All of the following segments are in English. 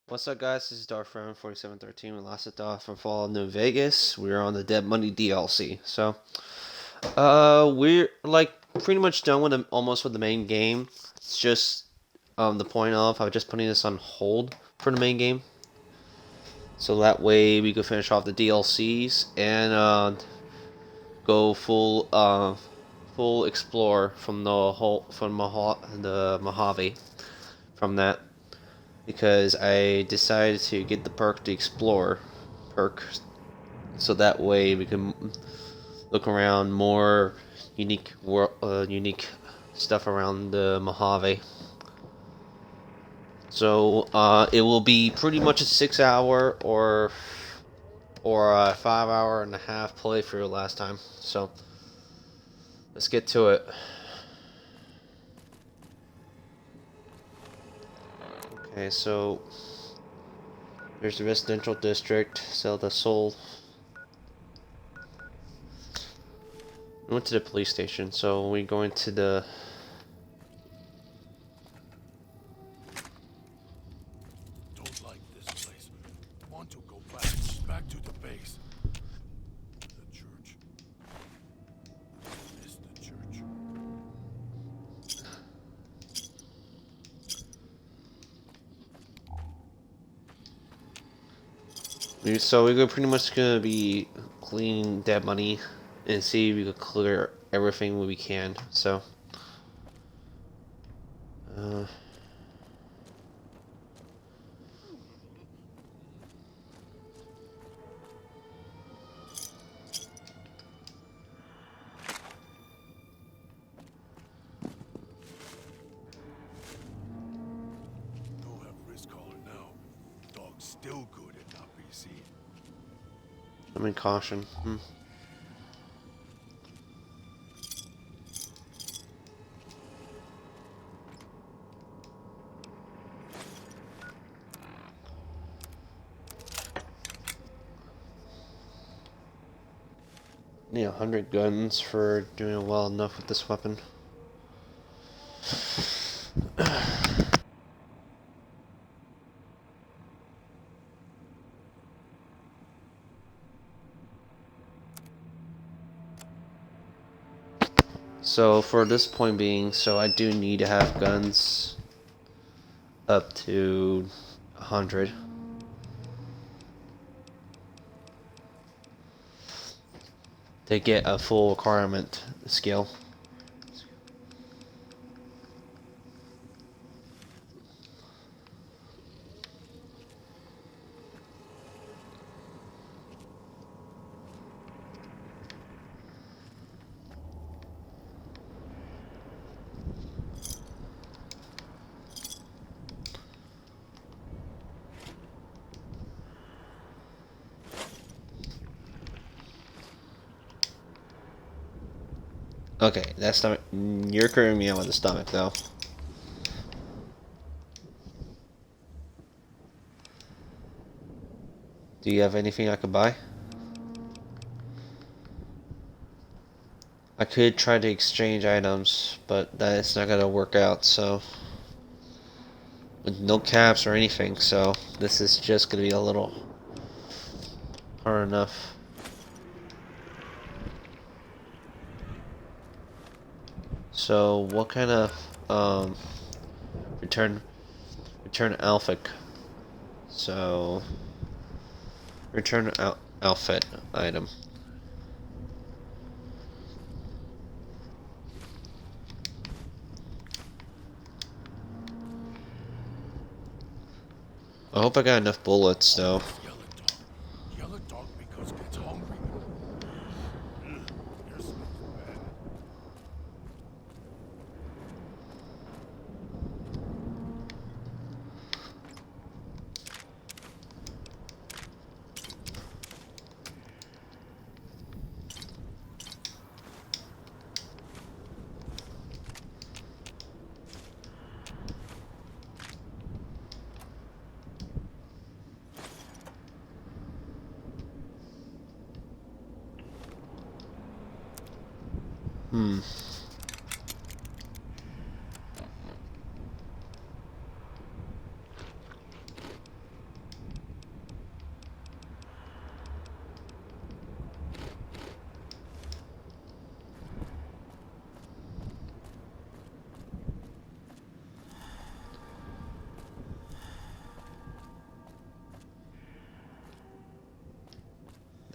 What's up, guys? This is Dark4713 with Lasita from Fallout New Vegas. We're on the Dead Money DLC. We're like pretty much done with almost with the main game. It's just the point of I'm just putting this on hold for the main game, so that way we can finish off the DLCs and go full explore from the Mojave from that. Because I decided to get the perk to explore perk, so that way we can look around more unique stuff around the Mojave. So it will be pretty much a 6 hour or a 5 hour and a half playthrough last time. So let's get to it. Okay, so there's the residential district, Zelda Soul. We went to the police station, so we're going to the... Don't like this place. Want to go back to the base. The church. Miss the church. So we're pretty much gonna be cleaning Dead Money and see if we could clear everything we can. So, uh, No have wrist collar now. Dog's still good at not be seen. I'm in caution. Need 100 guns for doing well enough with this weapon. So for this point being, so I do need to have guns up to 100. To get a full requirement skill. Okay, that stomach. You're curving me out with the stomach, though. Do you have anything I could buy? I could try to exchange items, but that's not gonna work out, so... With no caps or anything, so this is just gonna be a little hard enough. So, what kind of, return outfit? So, return outfit item. I hope I got enough bullets, though. Yellow dog. Yellow dog because gets hungry. Your smells bad. Hmm.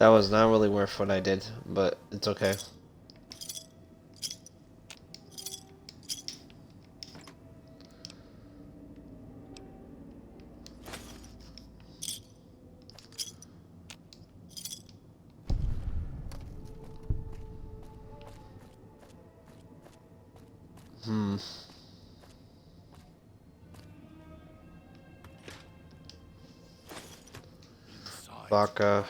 That was not really worth what I did, but it's okay. Hmm. Inside. Vodka.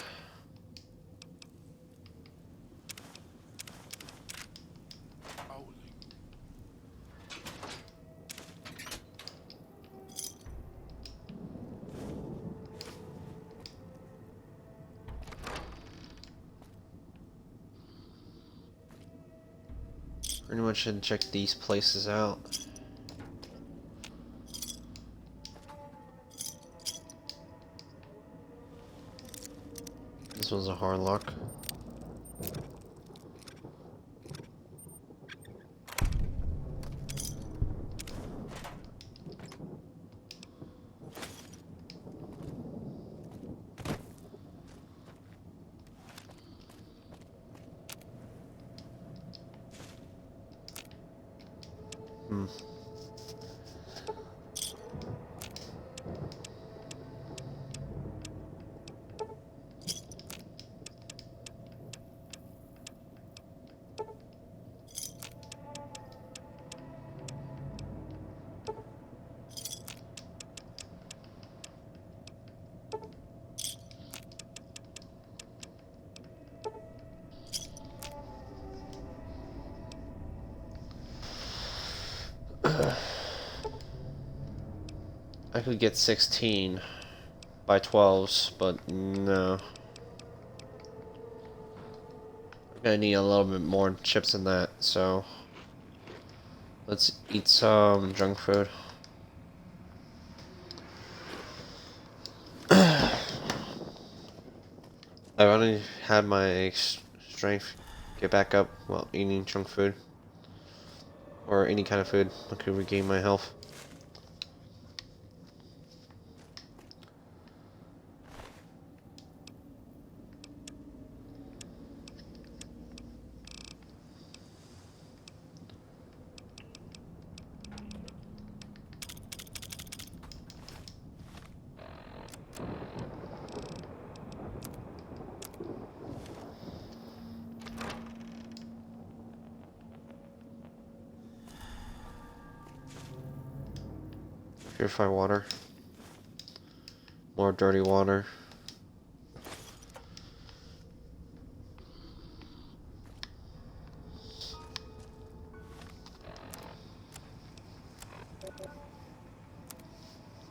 Howling. Pretty much should check these places out. This one's a hard lock. Hmm. I could get 16 by 12s, but no. I'm gonna need a little bit more chips than that, so let's eat some junk food. I only had my strength get back up while eating junk food. Or any kind of food that could regain my health. Purify water. More dirty water.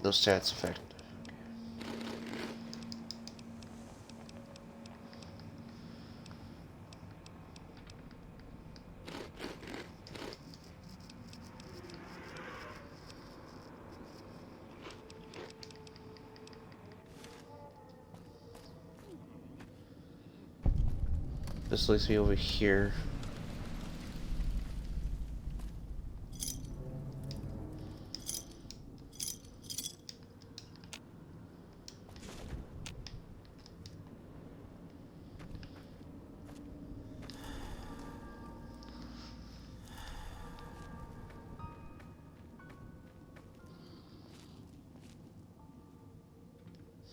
No stats effect. This leads me over here.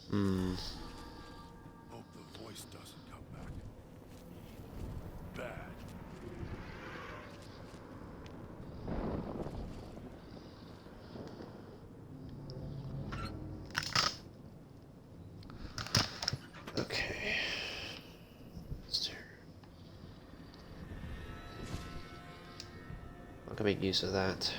Hmm. Hope the voice doesn't come back. Bad. Okay. I can make use of that.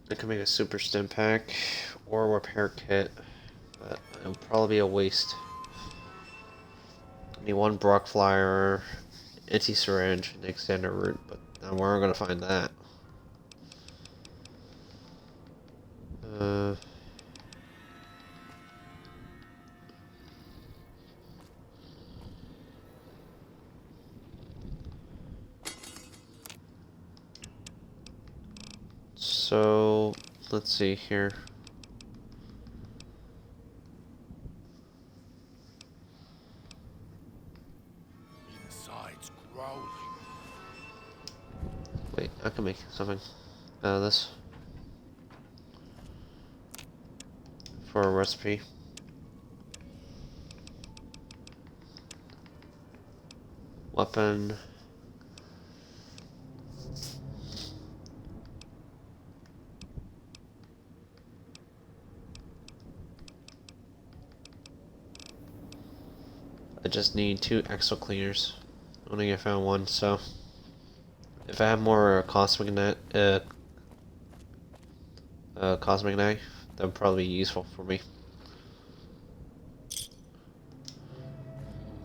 I can make a super stim pack or repair kit, but it'll probably be a waste. I need one Brock Flyer, anti-syringe, and extender root, but where am I gonna find that? Uh, So, let's see here. Inside's growling. Wait, I can make something out of this. For a recipe. Weapon. I just need 2 exo cleaners. I only found 1, so if I have more cosmic knife, that would probably be useful for me.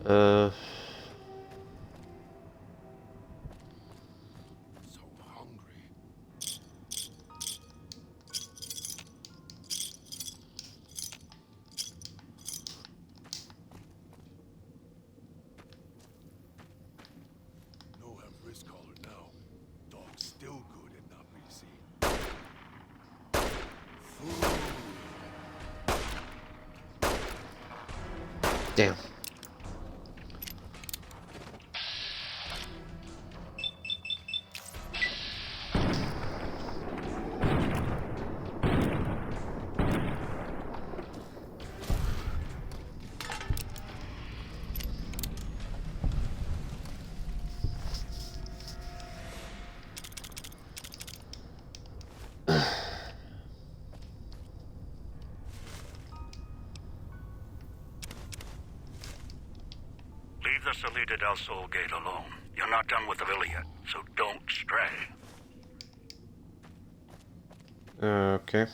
So hungry. No have wrist collar now. Dog's still good and not be seen. Food. Damn. Leave the Salida del Sol gate alone. You're not done with the villa yet, so don't stray. Okay.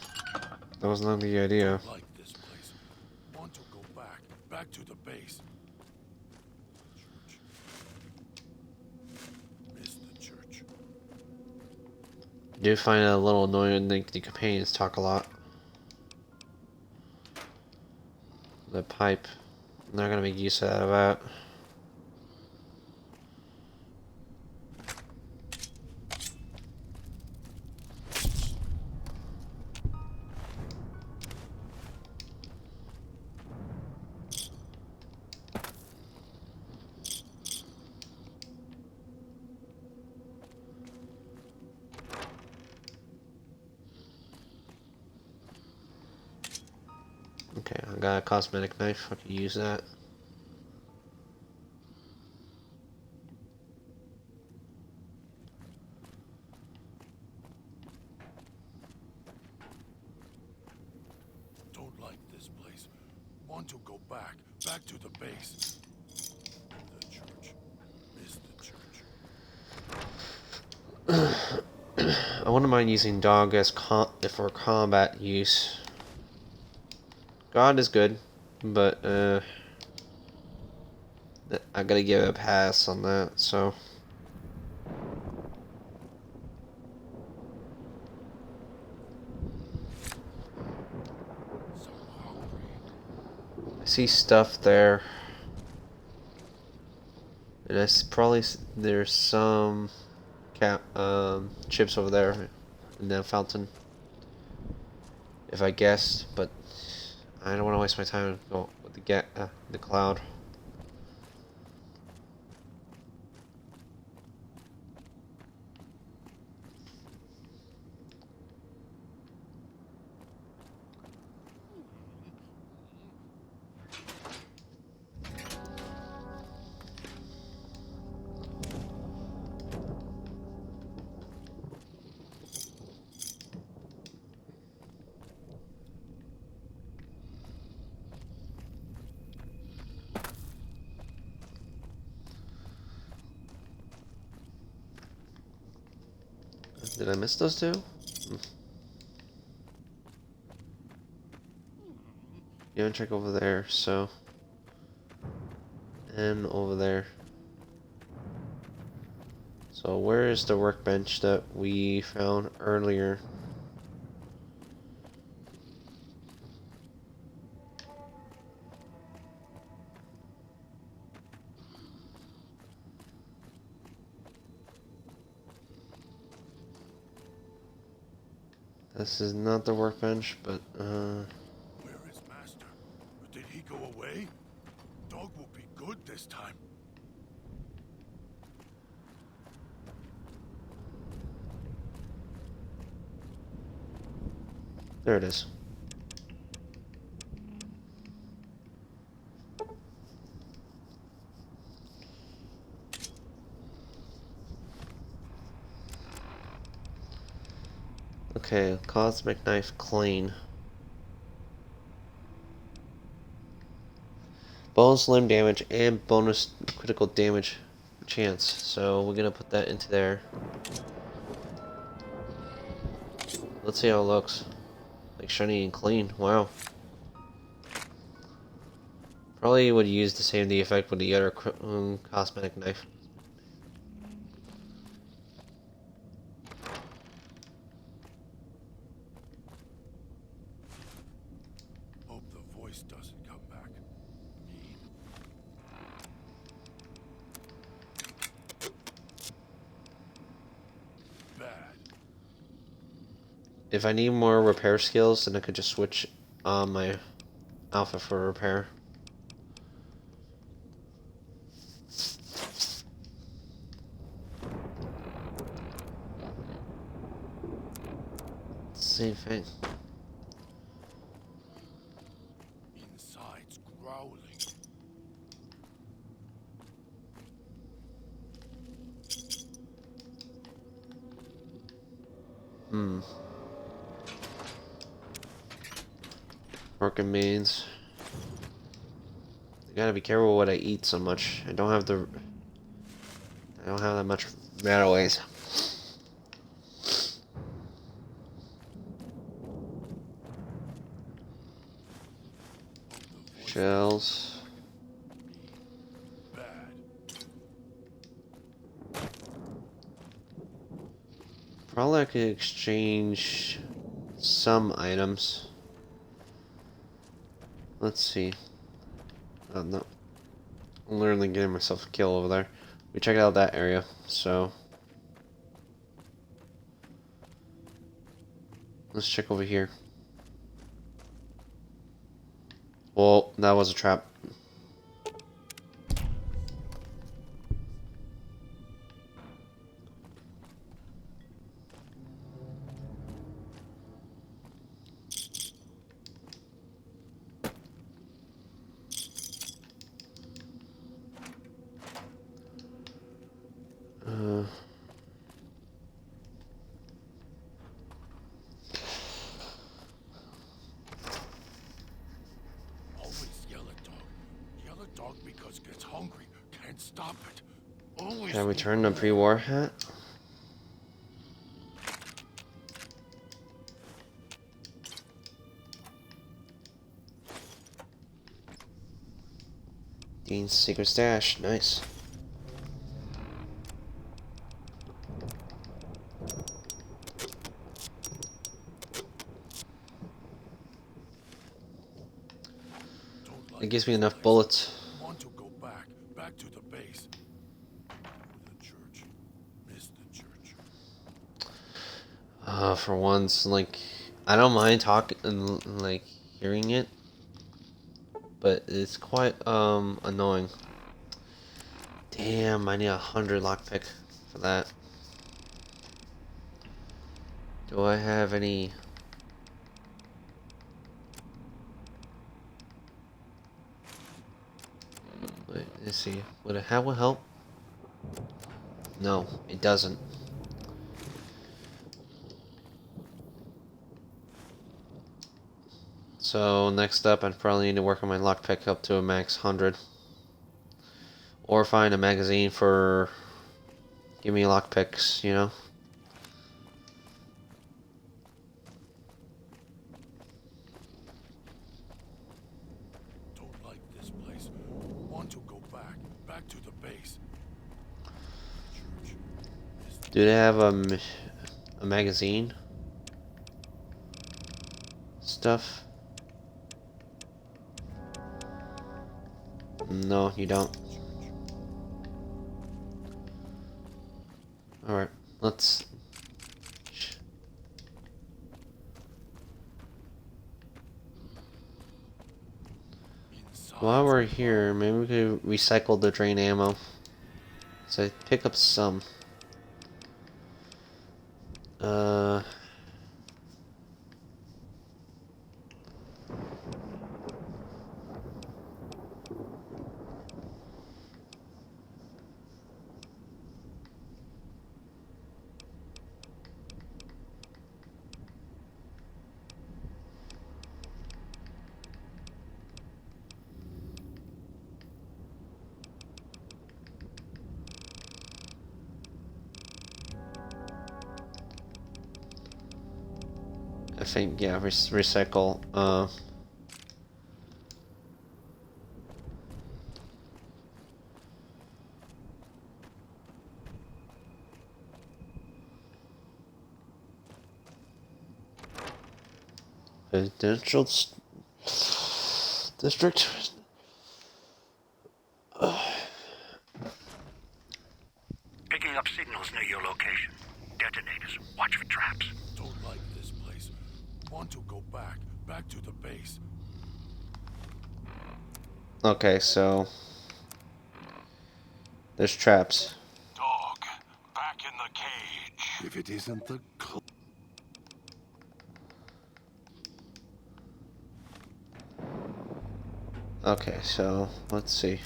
That was not the idea. Like this place. Want to go back. Back to the base. Church. Miss the church. I do find it a little annoying that the companions talk a lot. The pipe. I'm not gonna make use of that. Okay, I got a cosmetic knife. I can use that. Don't like this place. Want to go back. Back to the base. The church. Miss the church. I wouldn't mind using dog as for combat use. God is good, but I gotta give it a pass on that. So. So hungry. I see stuff there. And there's some chips over there in that fountain. If I guessed, but I don't want to waste my time with the cloud. Did I miss those two? Yeah, check over there, so. And over there. So where is the workbench that we found earlier? This is not the workbench, but Where is Master? Did he go away? Dog will be good this time. there it is. Okay, cosmic knife clean. Bonus limb damage and bonus critical damage chance. So we're gonna put that into there. Let's see how it looks. Like shiny and clean. Wow. Probably would use the same effect with the other cosmetic knife. Hope the voice doesn't come back. Mean. Bad. If I need more repair skills, then I could just switch my alpha for repair. Same thing. Inside's growling. Working means. I gotta be careful what I eat so much. I don't have that much ways. Shells. Bad. Probably I could exchange some items. Let's see. Oh, no. I'm literally getting myself a kill over there. We checked out that area, so let's check over here. Well, that was a trap. Always yell at dog. Yell at dog because gets hungry. Can't stop it. Always. Can I return the pre-war hat? Dean's secret stash, nice. Don't It like gives me this enough place. bullets. Want to go back to the base. The church. Miss the church. For once, like, I don't mind talking, like, hearing it, but it's quite, annoying. Damn, I need 100 lockpick for that. Do I have any? Wait, let's see. Would it have help? No, it doesn't. So next up, I'd probably need to work on my lockpick up to a max 100, or find a magazine for give me lockpicks, you know. Don't like this place. Want to go back to the base. Church. Miss the Do they have a magazine stuff? No, you don't. church. Alright, let's... While we're here, maybe we could recycle the drain ammo. So pick up some. I think, yeah, recycle. Residential district. Picking up signals near your location. Detonators. Watch for traps. Don't like this place. Want to go back. Back to the base. Okay, so there's traps. Dog, back in the cage. If it isn't the Okay, so let's see.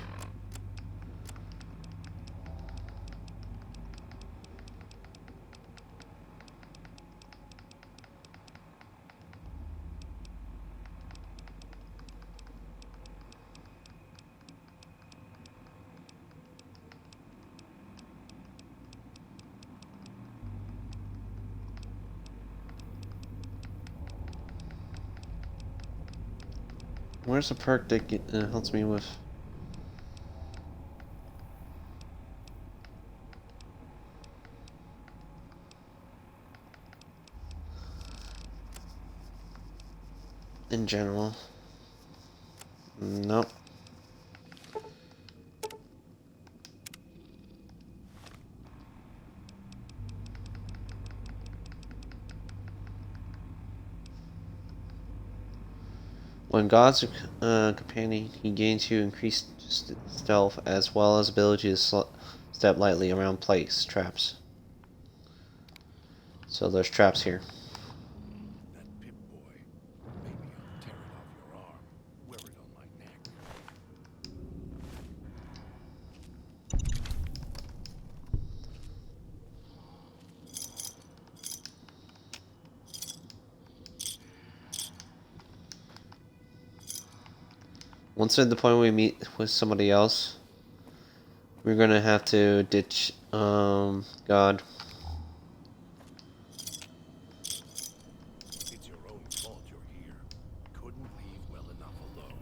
Where's the perk that helps me with? In general. Nope. When God's companion, he gains you increased stealth as well as ability to step lightly around traps. So there's traps here. that Pip boy. Maybe I'll tear it off your arm. Wear it on my neck. Once at the point we meet with somebody else, we're gonna have to ditch God. It's your own fault you're here. Couldn't leave well enough alone.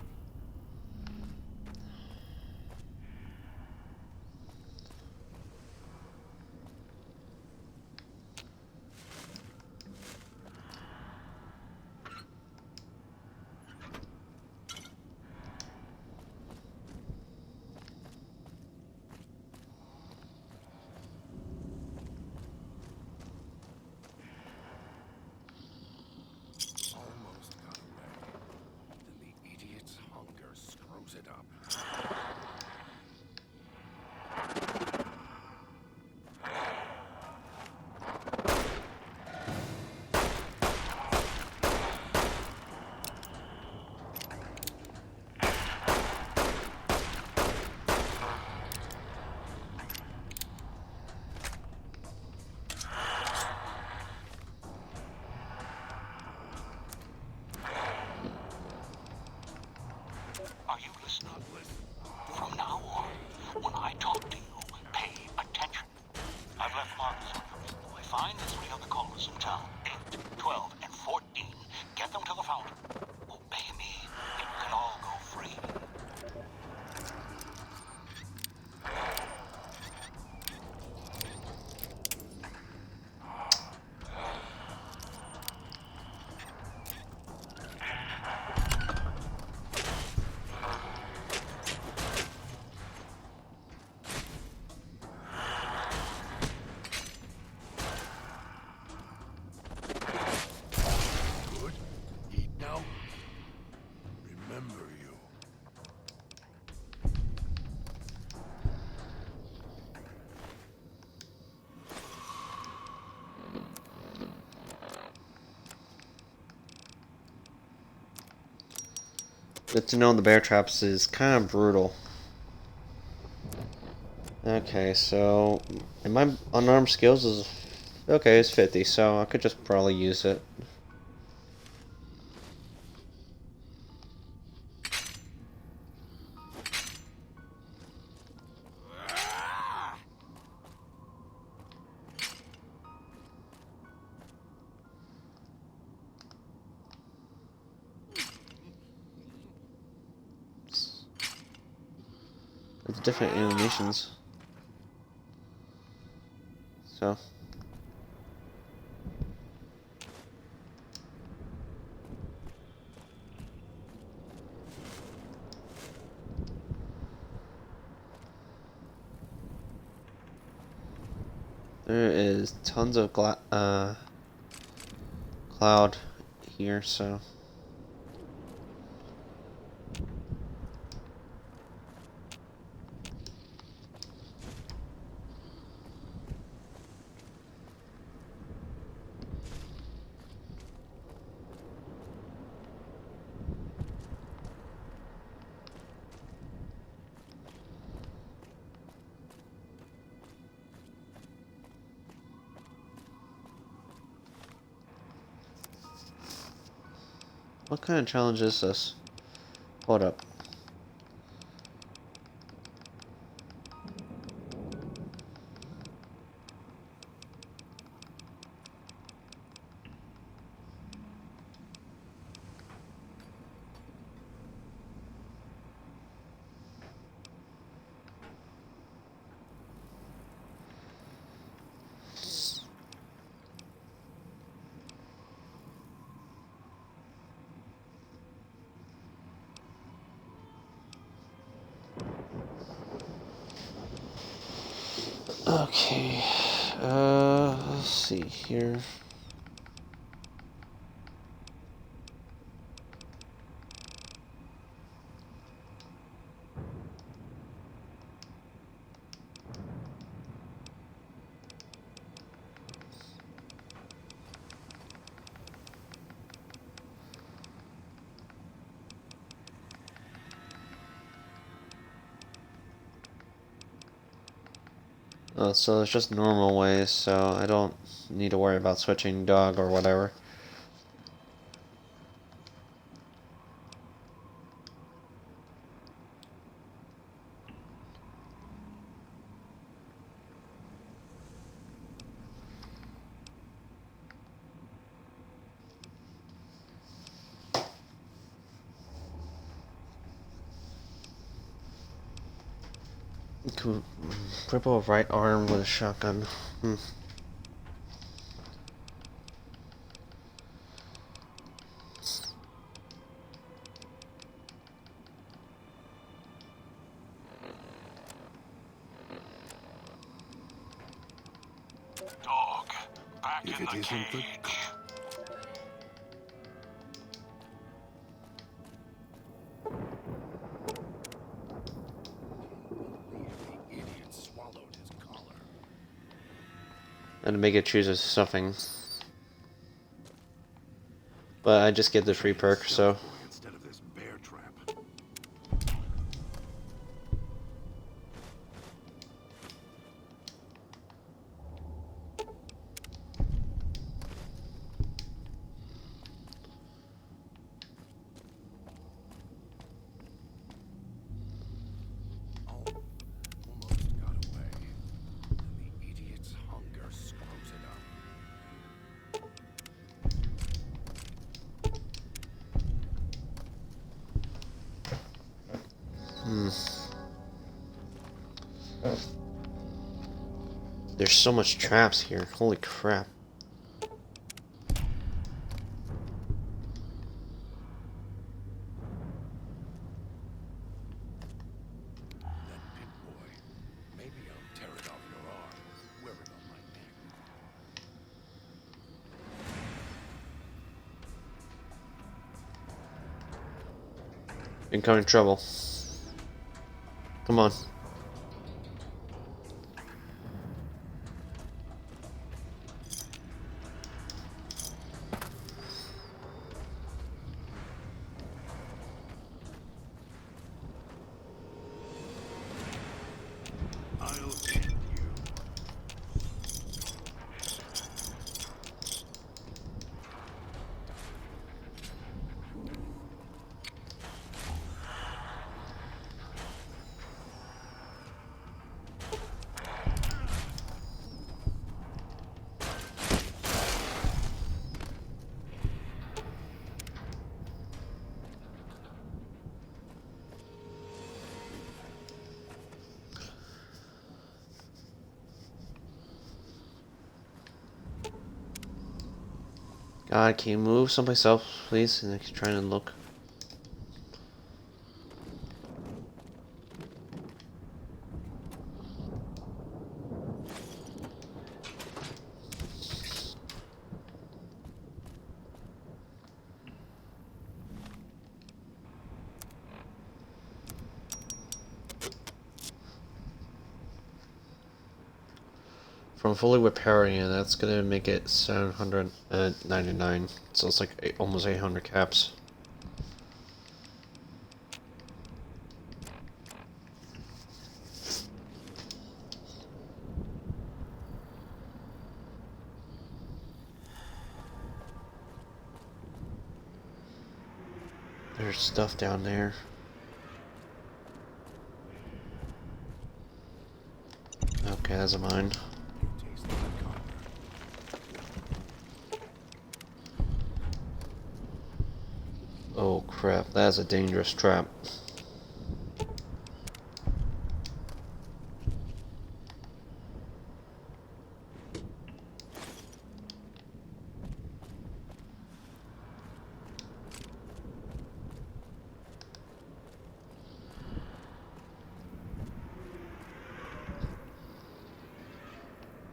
Good to know the bear traps is kind of brutal. Okay, so and my unarmed skills is okay. It's 50, so I could just probably use it. It's different animations. So. There is tons of cloud here, so. What kind of challenge is this? Hold up. Okay. Let's see here. Oh, so it's just normal ways, so I don't need to worry about switching dog or whatever. Cool. Cripple right arm with a shotgun. Dog, back If in it the isn't the cage. The idiot swallowed his collar. And make it choose a stuffing. But I just get the free perk, so. Instead of this bear trap. Oh, almost got away. And the idiot's hunger screws it up. There's so much traps here. Holy crap. That pit boy. Maybe I'll tear it off your arm. Wear it on my neck. Incoming trouble. Come on. God, can you move someplace else, please? And I keep trying to look. From fully repairing it, that's gonna make it 799. So it's like almost 800 caps. There's stuff down there. Okay, that's a mine. Oh crap, that's a dangerous trap.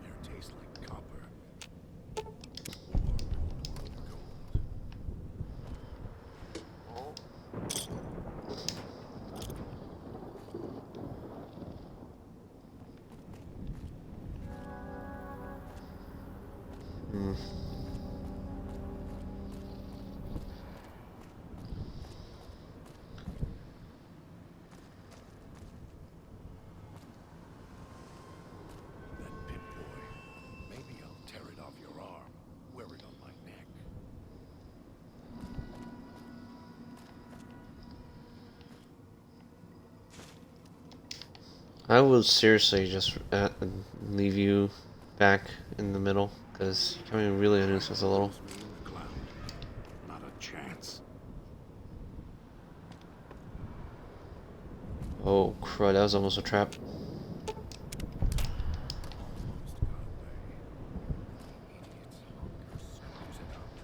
You taste like copper. Hmm. That Pip-Boy. Maybe I'll tear it off your arm. Wear it on my neck. I will seriously just leave you back in the middle, because you're becoming really a nuisance a little. Lose me in the cloud. Not a chance. Oh crud, that was almost a trap. Almost got away. Idiot's hunger screws it up.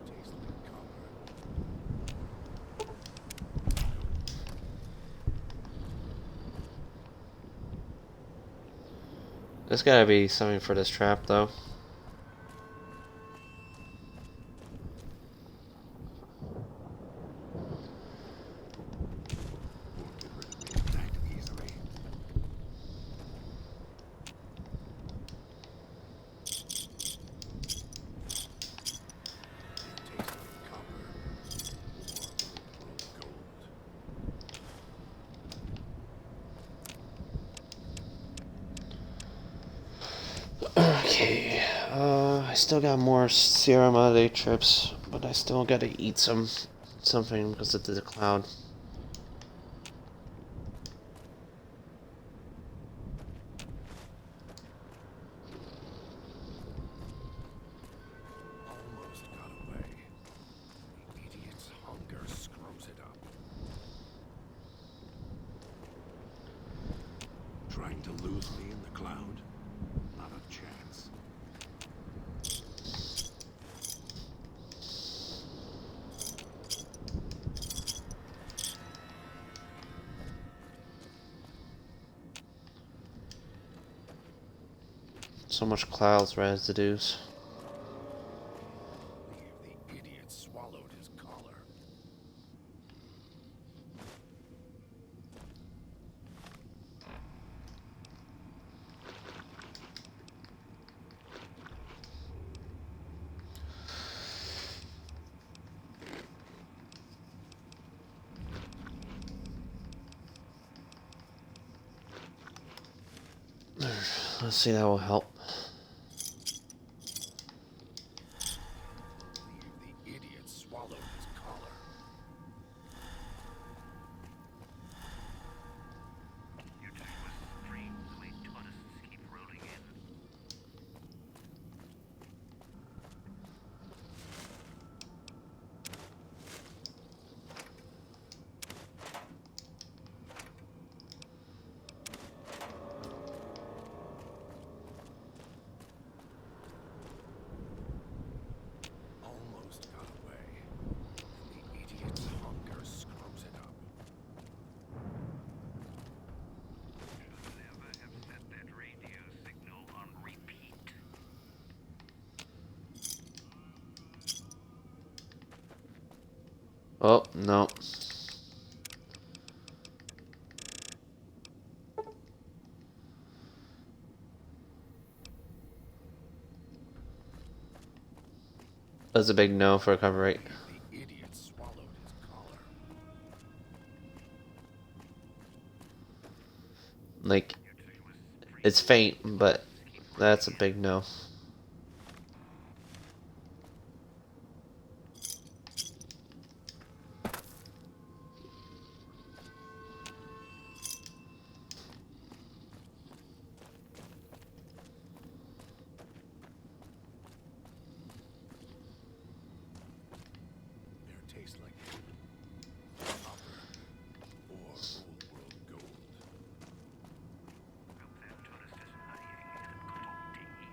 You taste like copper. There's gotta be something for this trap, though. Won't get rid of me that easily. You taste like copper. Or gold. Okay, I still got more Sierra Madre trips, but I still gotta eat something because of the cloud. Almost got away. The idiot's hunger screws it up. Trying to lose me in the cloud? Not a chance. So much clouds residues. The idiot swallowed his collar. Let's see, that will help. The idiot swallowed his collar. You two was strange the way tourists keep rolling in. Almost got away. And the idiot's hunger screws it up. Should never have set that radio signal on repeat. Oh, no. That's a big no for a cover rate. The idiot swallowed his collar. Like, it's faint, but that's a big no. Their taste like copper or old world gold. Hope that tourist is hurrying and got off tea.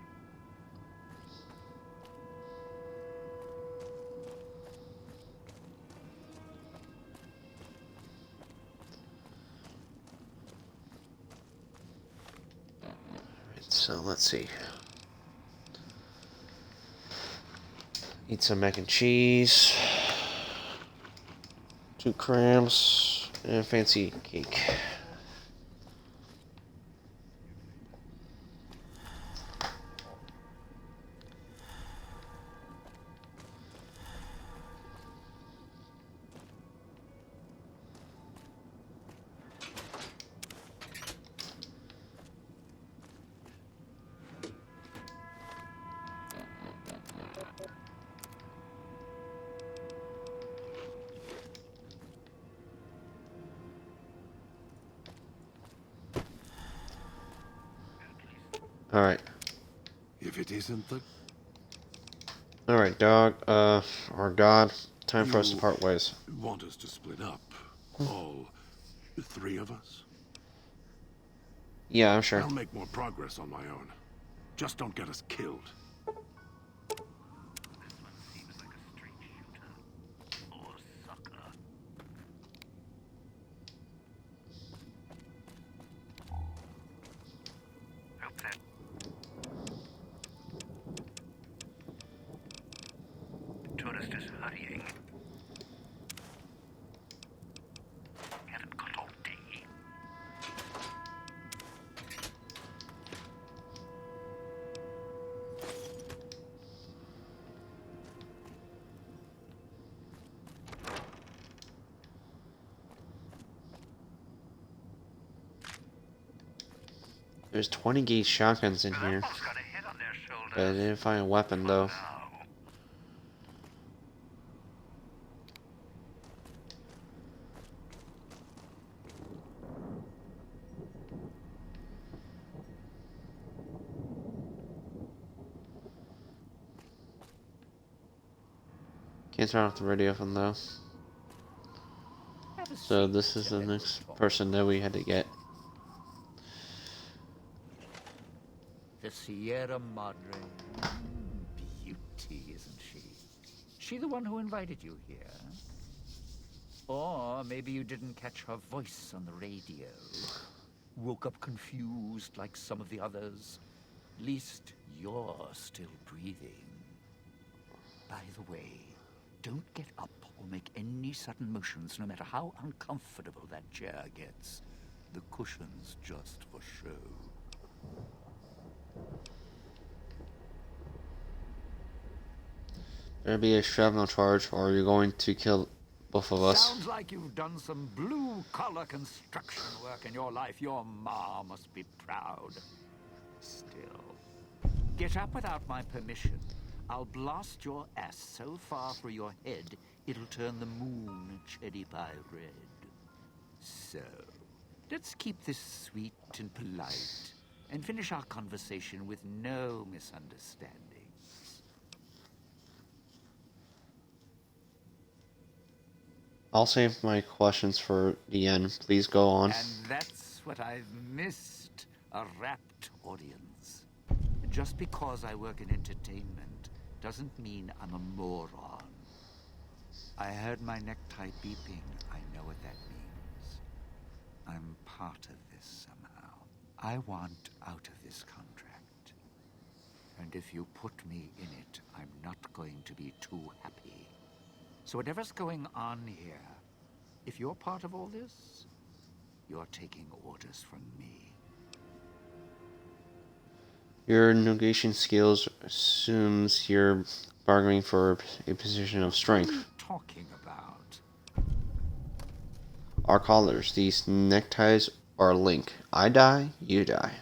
So let's see. Eat some mac and cheese, 2 crams, and a fancy cake. Alright. If it isn't the Alright, dog, or God, time for us to part ways. want us to split up, all 3 of us? Yeah, I'm sure. I'll make more progress on my own. Just don't get us killed. This one seems like a straight shooter. Or sucker. Hope that tourist is hurrying. Haven't got all day. There's 20 gauge shotguns in here. Almost got a hit on their shoulders. But I didn't find a weapon though. Now. Can't turn off the radio from though. So this is the next person that we had to get. The Sierra Madre. Beauty, isn't she? She the one who invited you here? Or maybe you didn't catch her voice on the radio. Woke up confused like some of the others. Least you're still breathing. By the way, don't get up or make any sudden motions, no matter how uncomfortable that chair gets. The cushion's just for show. There'll be a shrapnel charge, or you're going to kill both of us. Sounds like you've done some blue-collar construction work in your life. Your ma must be proud. Still, get up without my permission. I'll blast your ass so far through your head, it'll turn the moon cherry pie red. So, let's keep this sweet and polite, and finish our conversation with no misunderstandings. I'll save my questions for the end. Please go on. And that's what I've missed, a rapt audience. Just because I work in entertainment doesn't mean I'm a moron. I heard my necktie beeping. I know what that means. I'm part of this somehow. I want out of this contract. And if you put me in it, I'm not going to be too happy. So whatever's going on here, if you're part of all this, you're taking orders from me. Your negotiation skills assumes you're bargaining for a position of strength. What are you talking about? Our callers, these neckties are a link. I die, you die.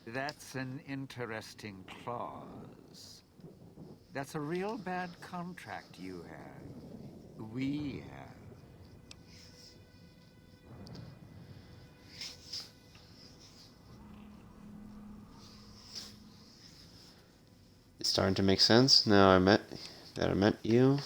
That's an interesting clause. That's a real bad contract you have. We have. It's starting to make sense now I met you.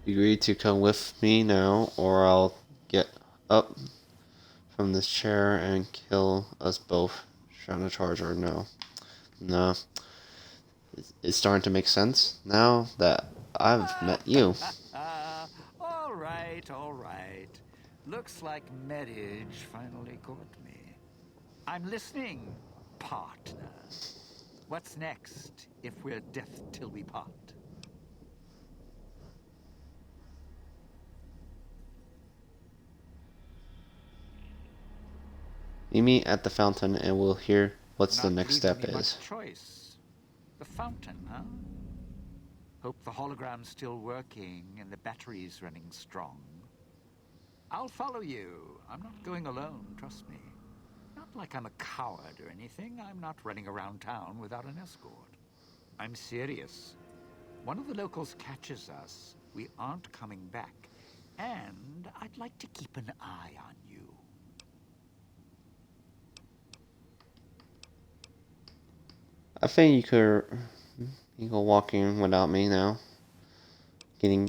You agree to come with me now, or I'll get up from this chair and kill us both. Trying to charge her. No. It's starting to make sense now that I've met you. All right, all right. Looks like marriage finally caught me. I'm listening, partner. What's next, if we're death till we part? Meet me at the fountain and we'll hear what's the Not next leaving step me much is. Choice. The fountain, huh? Hope the hologram's still working and the battery's running strong. I'll follow you. I'm not going alone, trust me. Not like I'm a coward or anything. I'm not running around town without an escort. I'm serious. One of the locals catches us, we aren't coming back. And I'd like to keep an eye on you. I think you go walking without me now. Any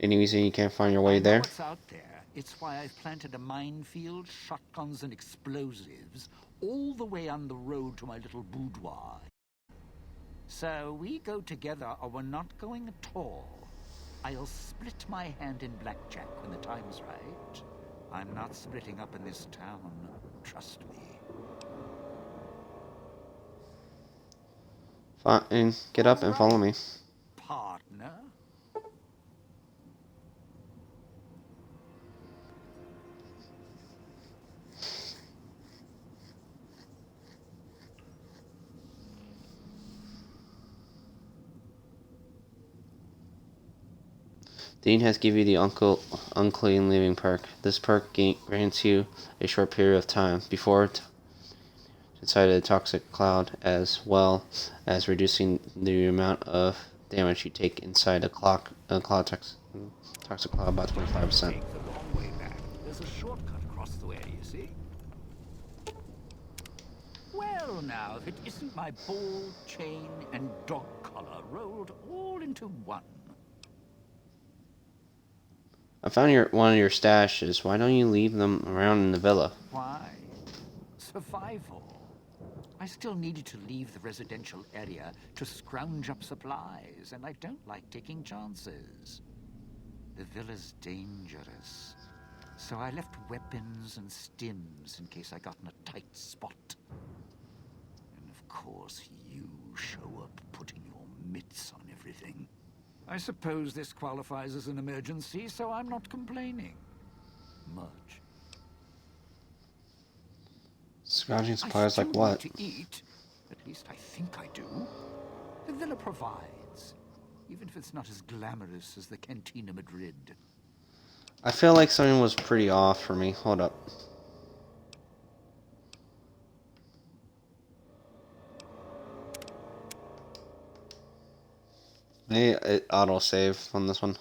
reason you can't find your way I know there? what's out there. It's why I've planted a minefield, shotguns, and explosives all the way on the road to my little boudoir. So we go together or we're not going at all. I'll split my hand in blackjack when the time's right. I'm not splitting up in this town. Trust me. Fine, get up and follow me. Partner? Dean has given you the unclean living perk. This perk grants you a short period of time before inside a toxic cloud, as well as reducing the amount of damage you take inside a toxic cloud by 25%. Take the long way back. There's a shortcut across the way, you see? Well, now, if it isn't my ball, chain, and dog collar rolled all into one. I found one of your stashes. Why don't you leave them around in the villa? Why? Survival. I still needed to leave the residential area to scrounge up supplies, and I don't like taking chances. The villa's dangerous, so I left weapons and stims in case I got in a tight spot. And of course, you show up putting your mitts on everything. I suppose this qualifies as an emergency, so I'm not complaining. Much. Scrounging supplies like what? To eat. At least I think I do. The villa provides, even if it's not as glamorous as the Cantina Madrid. I feel like something was pretty off for me. Hold up. Maybe it auto-save on this one.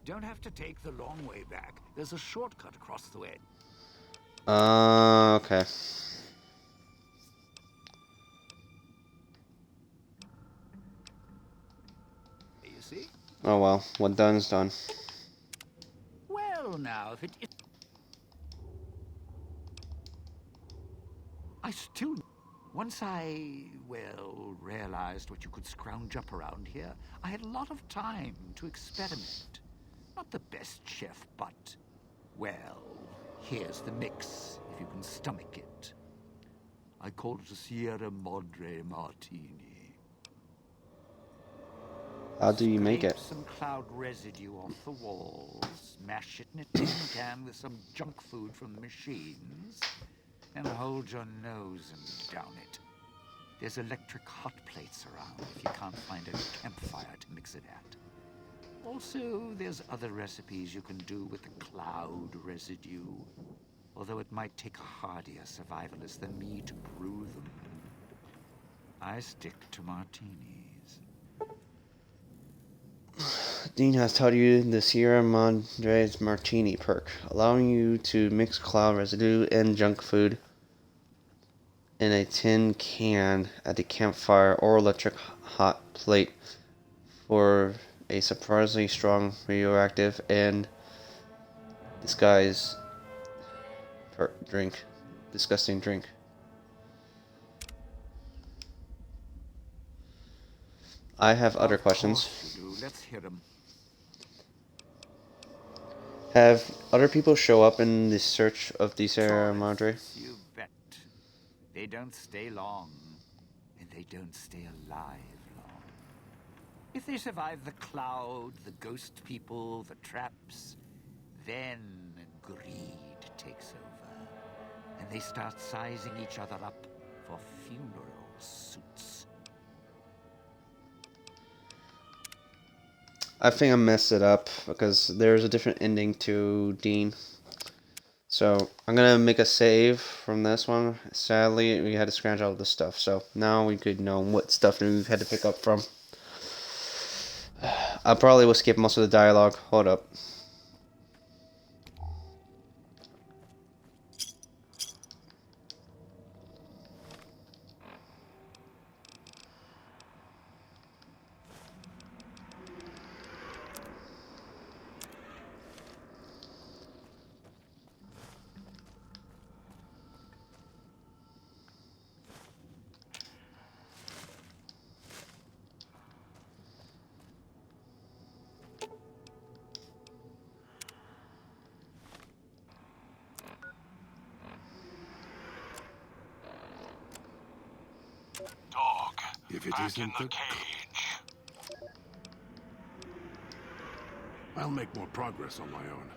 Don't have to take the long way back. There's a shortcut across the way. Okay. You see? Oh well, what done's done. Well, now, if it is... I still... Once I, well, realized what you could scrounge up around here, I had a lot of time to experiment. Not the best chef, but, well, here's the mix, if you can stomach it. I call it a Sierra Madre Martini. How do you make it? Scrape some cloud residue off the walls, mash it in a tin can with some junk food from the machines, and hold your nose and down it. There's electric hot plates around if you can't find a campfire to mix it at. Also, there's other recipes you can do with the cloud residue, although it might take a hardier survivalist than me to brew them. I stick to martinis. Dean has taught you the Sierra Madre's Martini perk, allowing you to mix cloud residue and junk food in a tin can at the campfire or electric hot plate for a surprisingly strong radioactive and disguised disgusting drink. I have other questions. Of course you do. Let's hear them. Have other people show up in the search of the Sierra Madre? You bet. They don't stay long, and they don't stay alive long. If they survive the cloud, the ghost people, the traps, then greed takes over, and they start sizing each other up for funeral suits. I think I messed it up because there's a different ending to Dean. So I'm gonna make a save from this one. Sadly, we had to scratch out the stuff, so now we could know what stuff we had to pick up from. I probably will skip most of the dialogue. Hold up. Dog. If it isn't the cage. I'll make more progress on my own.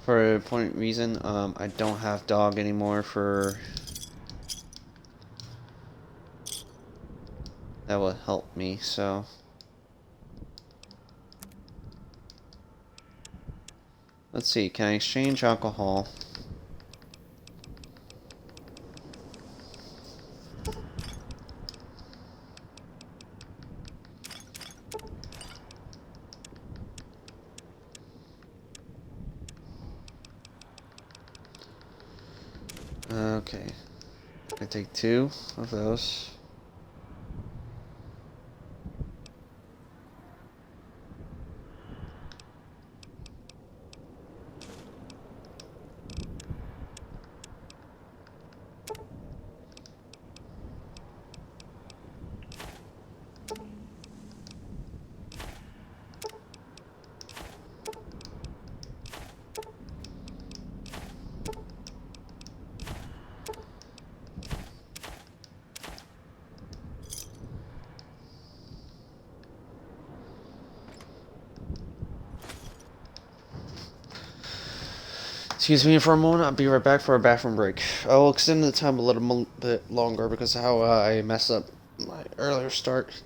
For a point reason, I don't have dog anymore for... That will help me, so... Let's see, can I exchange alcohol? Okay. I take 2 of those. Excuse me for a moment, I'll be right back for a bathroom break. I'll extend the time a little bit longer because of how I messed up my earlier start.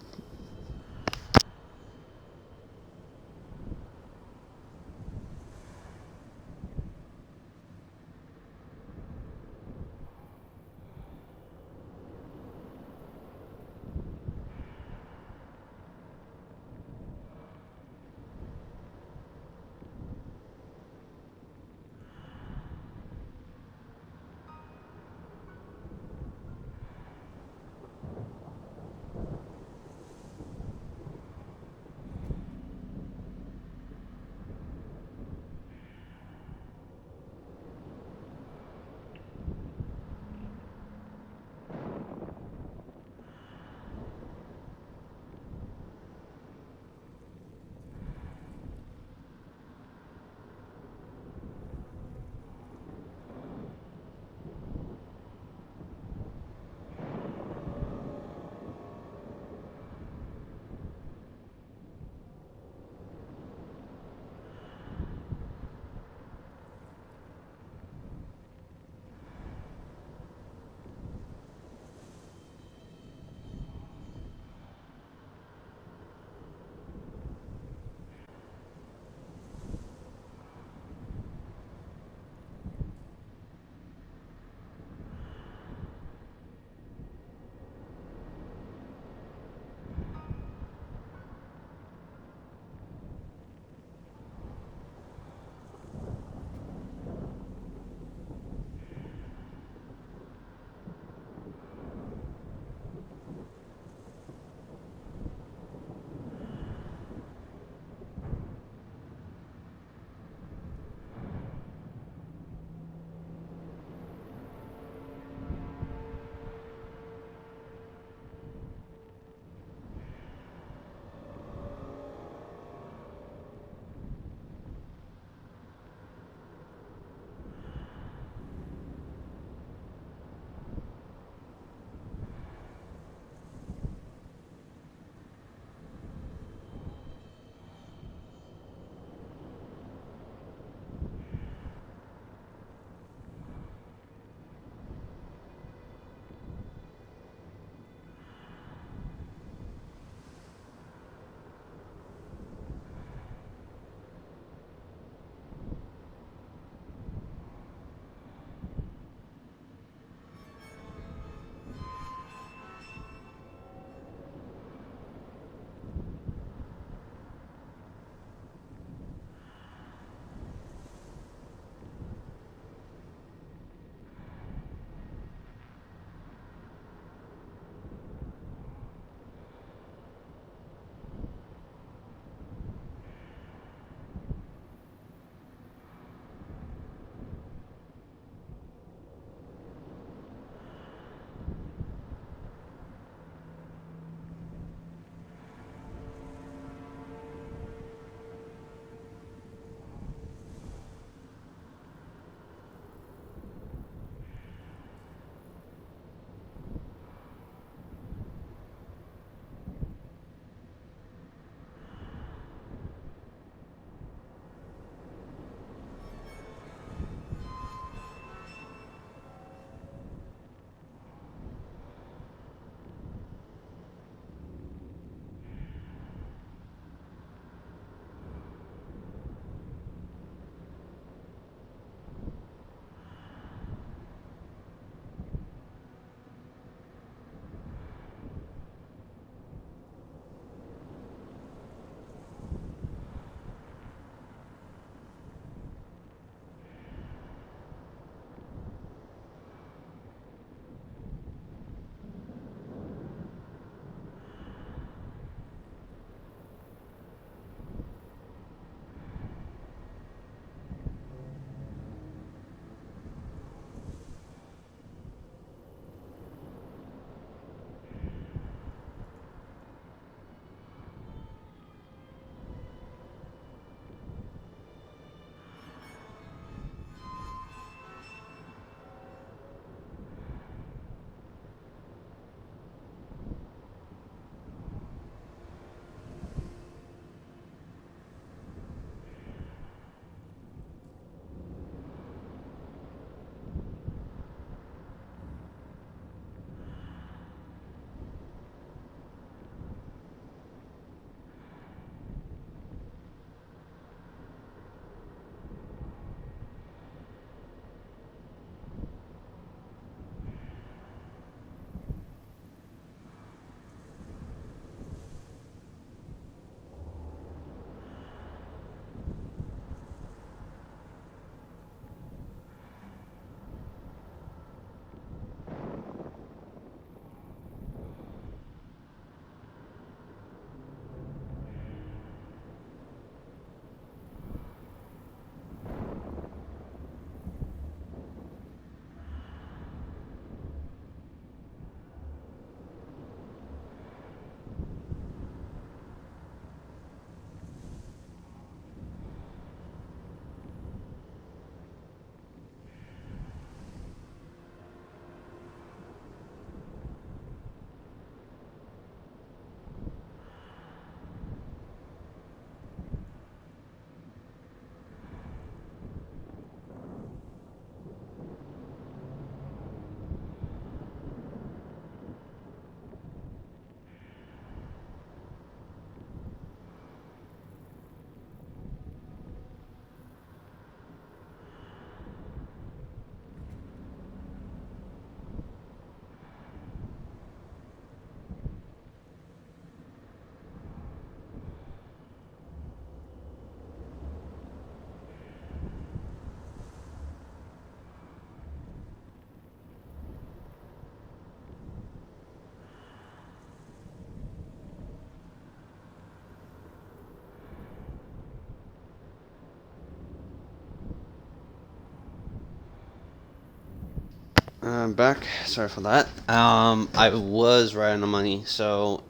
I'm back. Sorry for that. I was right on the money, so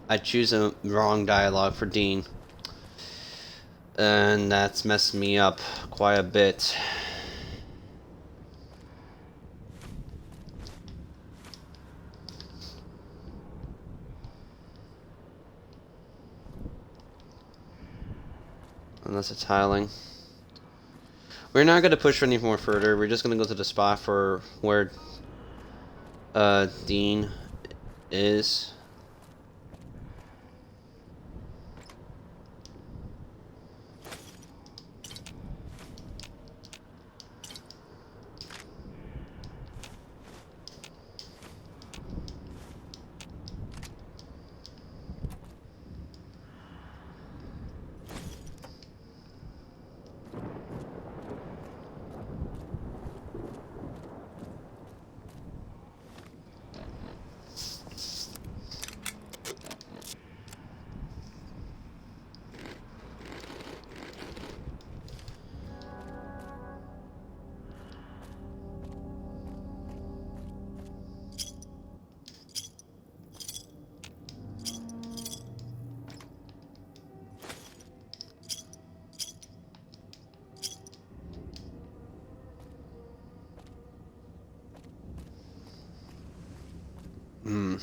I choose a wrong dialogue for Dean, and that's messed me up quite a bit. Unless it's tiling. We're not going to push any more further. We're just going to go to the spot for where Dean is. Hmm.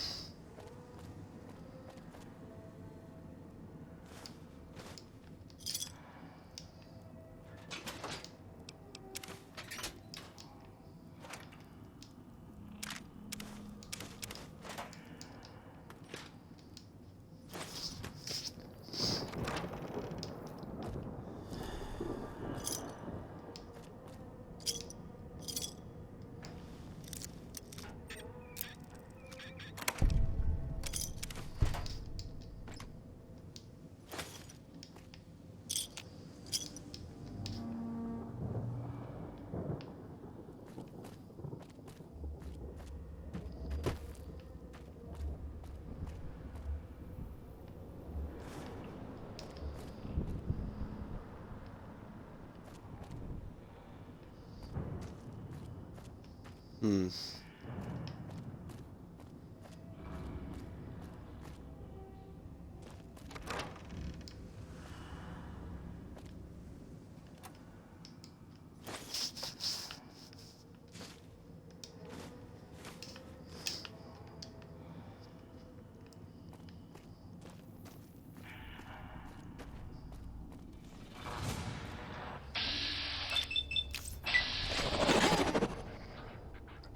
Hmm.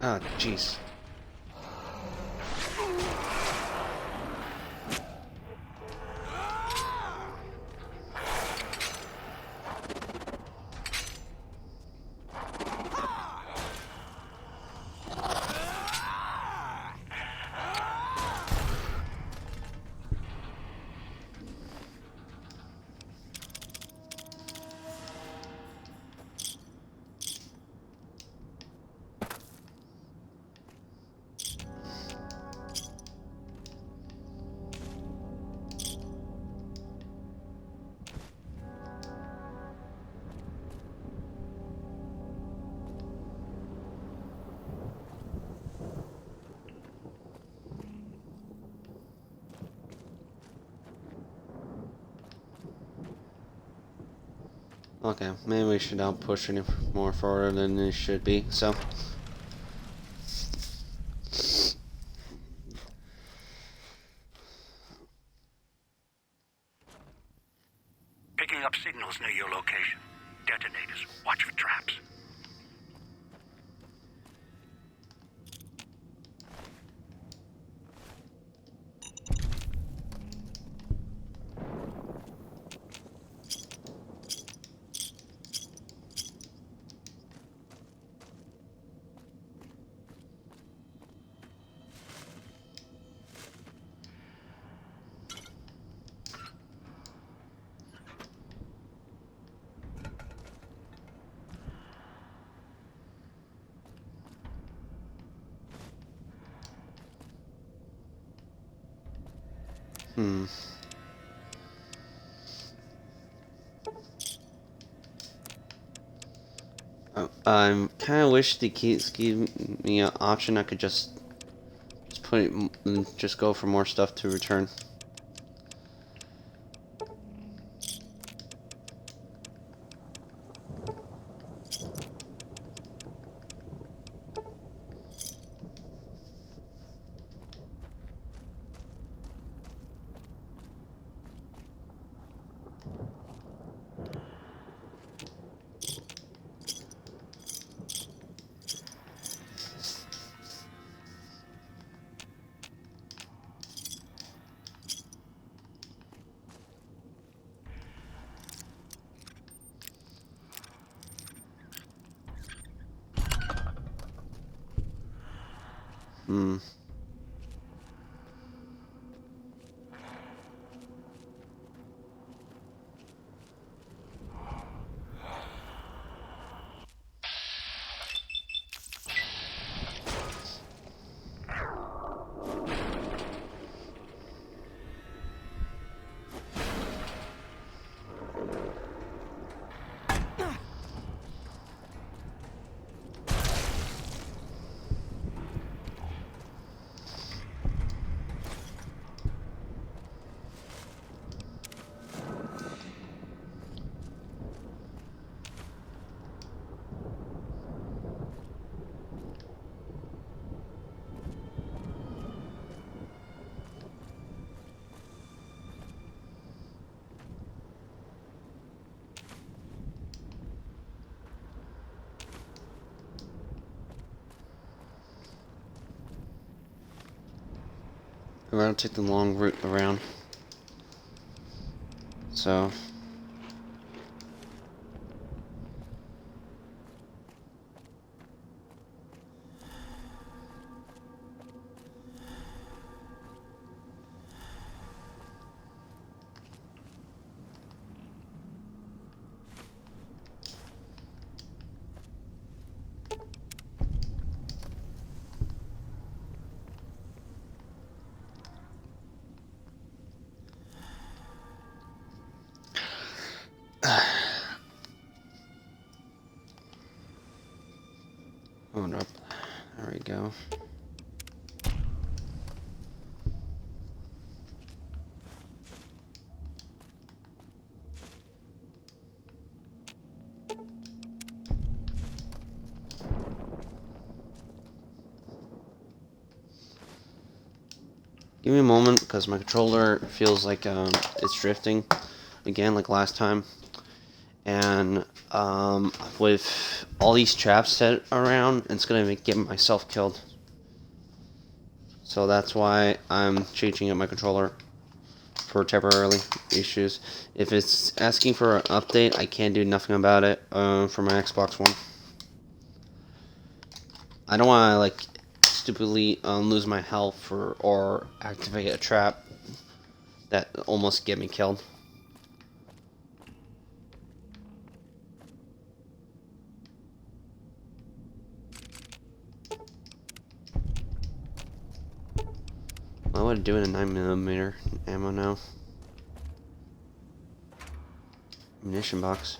Oh, jeez. Okay, maybe we should not push any more forward than it should be, so. Picking up signals near your location. Detonators. Watch for traps. Hmm. I kind of wish they give me an option I could just put it, just go for more stuff to return. Hmm. We're gonna take the long route around. So. Hold up. There we go. Give me a moment because my controller feels like it's drifting again like last time. And with all these traps set around, it's gonna get myself killed. So that's why I'm changing up my controller for temporarily issues. If it's asking for an update, I can't do nothing about it for my Xbox One. I don't want to like stupidly lose my health or activate a trap that almost get me killed. I would do it in 9mm ammo now. Ammunition box.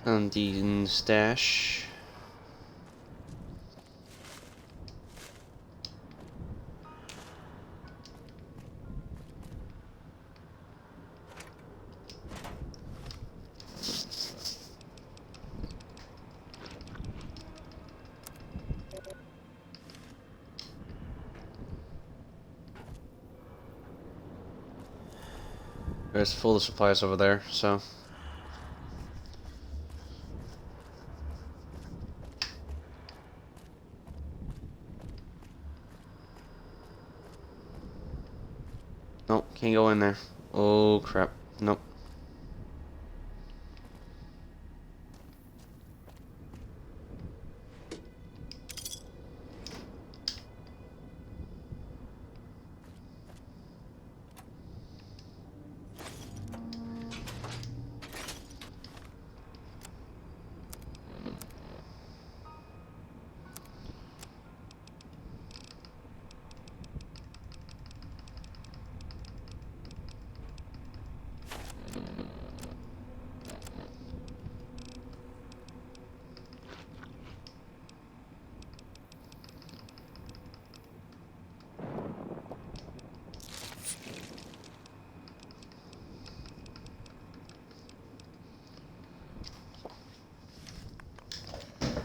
And the stash. There's full of supplies over there, so. Nope, can't go in there. Oh crap. Nope.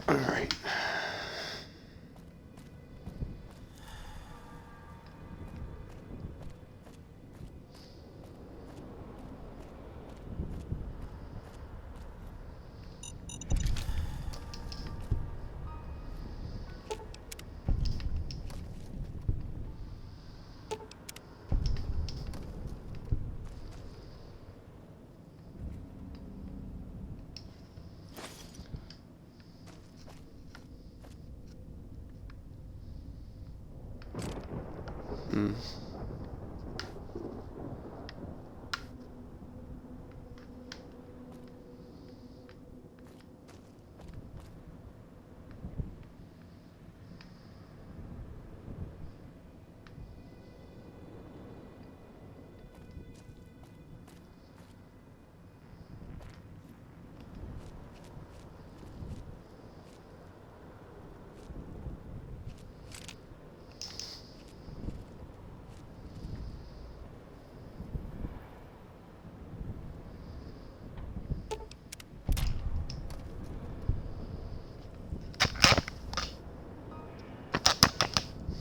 Alright. Hmm.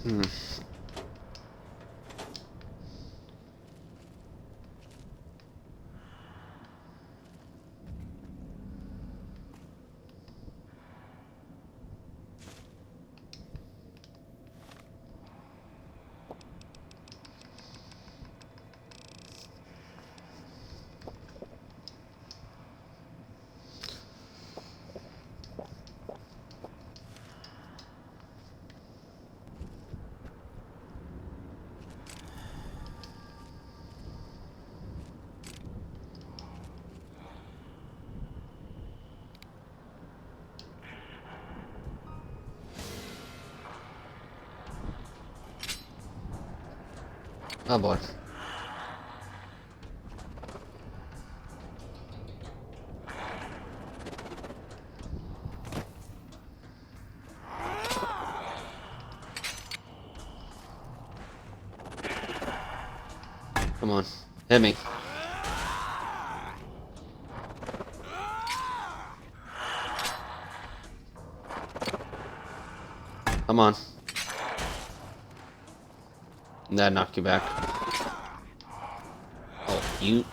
Hmm. Oh boy. Come on. Hit me. Come on. That knocked you back. Oh, you.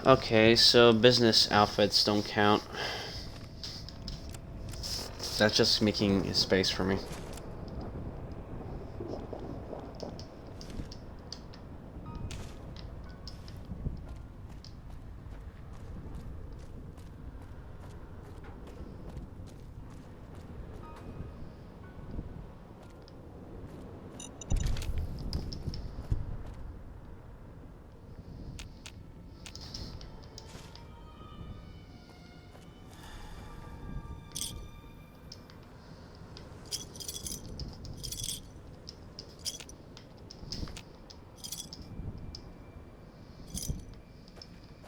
Okay, so business outfits don't count. That's just making space for me.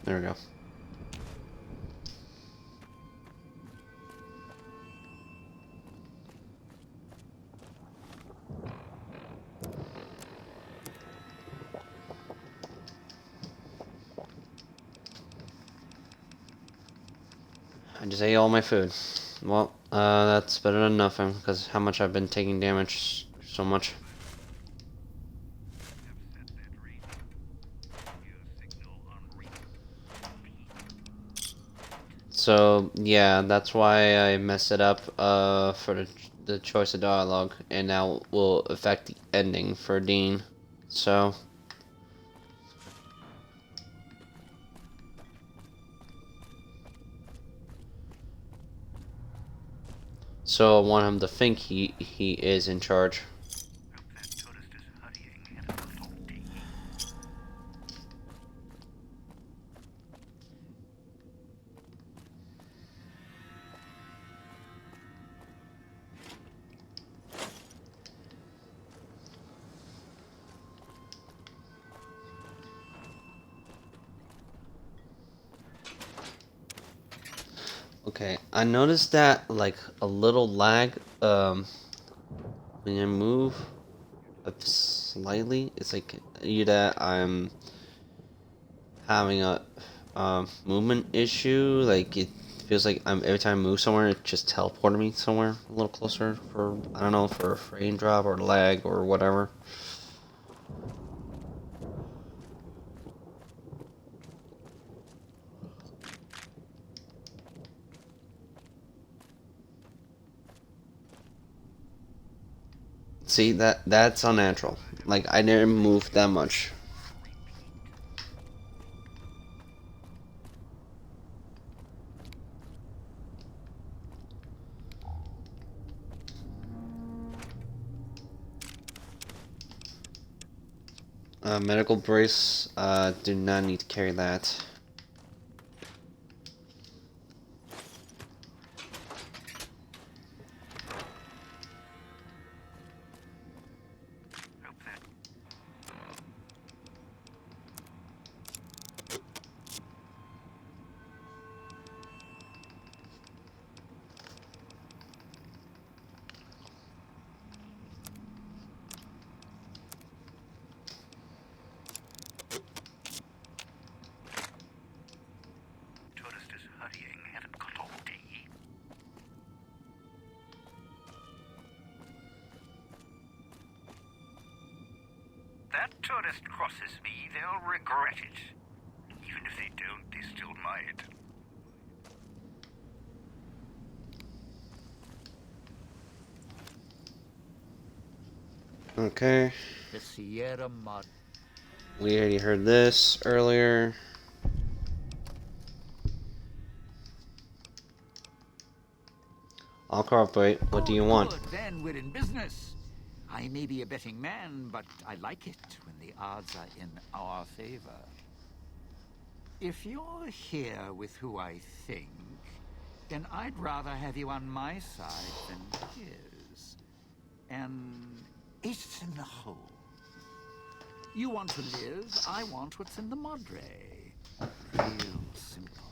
There we go. I just ate all my food. Well, that's better than nothing, because how much I've been taking damage so much. So, yeah, that's why I messed it up, for the choice of dialogue, and now will affect the ending for Dean. So... So I want him to think he is in charge. Okay, I noticed that like a little lag when I move up slightly. It's like either I'm having a movement issue, like it feels like I'm every time I move somewhere, it just teleported me somewhere a little closer for I don't know for a frame drop or lag or whatever. See that's unnatural. Like I didn't move that much. Medical brace. Do not need to carry that. That tourist crosses me, they'll regret it. Even if they don't, they still might. Okay. The Sierra Mud. We already heard this earlier. I'll cooperate. What do you want? Good, then we're in business. I may be a betting man, but I like it when the odds are in our favor. If you're here with who I think, then I'd rather have you on my side than his. And it's in the hole. You want to live, I want what's in the Madre. Real simple.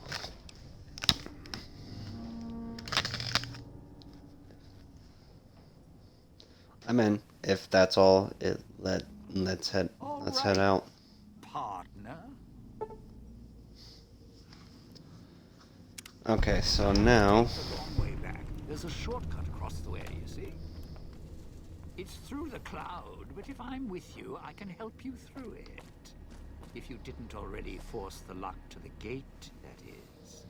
I'm in. If that's all, let's head out. Partner. Okay, so now It's a long way back. There's a shortcut across the way, you see? It's through the cloud, but if I'm with you, I can help you through it. If you didn't already force the lock to the gate, that is.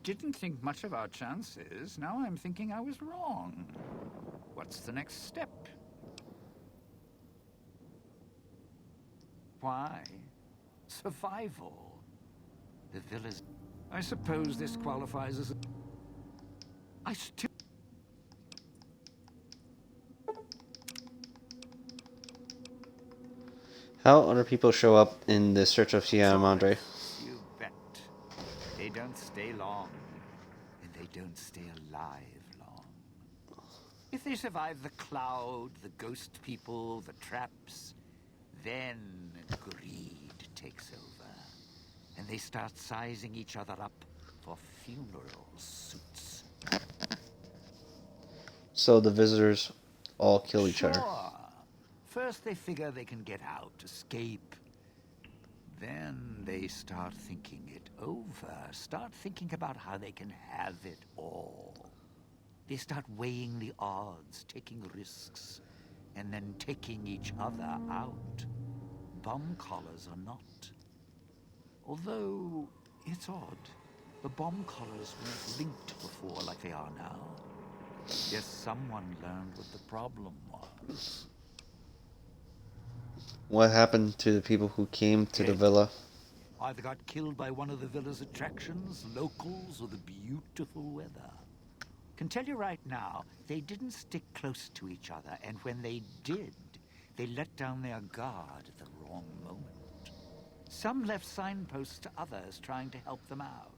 Didn't think much of our chances. Now I'm thinking I was wrong. What's the next step? Why? Survival. The villas. I suppose this qualifies as a... I still... How other people show up in the search of Sierra Madre? You bet. They don't stay long. And they don't stay alive long. If they survive the cloud, the ghost people, the traps, then greed takes over. And they start sizing each other up for funeral suits. So the visitors all kill each other. Sure. First they figure they can get out, escape. Then they start thinking it over. Start thinking about how they can have it all. They start weighing the odds, taking risks, and then taking each other out. Bomb collars are not. Although, it's odd. The bomb collars weren't linked before like they are now. Guess someone learned what the problem was. What happened to the people who came to the villa? Either got killed by one of the villa's attractions, locals, or the beautiful weather. Can tell you right now, they didn't stick close to each other, and when they did, they let down their guard at the wrong moment. Some left signposts to others trying to help them out.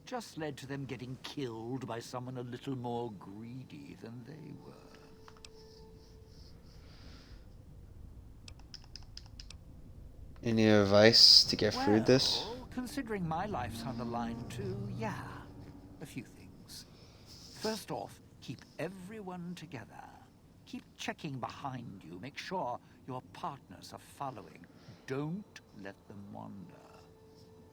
Just led to them getting killed by someone a little more greedy than they were. Any advice to get through this? Well, considering my life's on the line too, yeah, a few things. First off, keep everyone together. Keep checking behind you. Make sure your partners are following. Don't let them wander.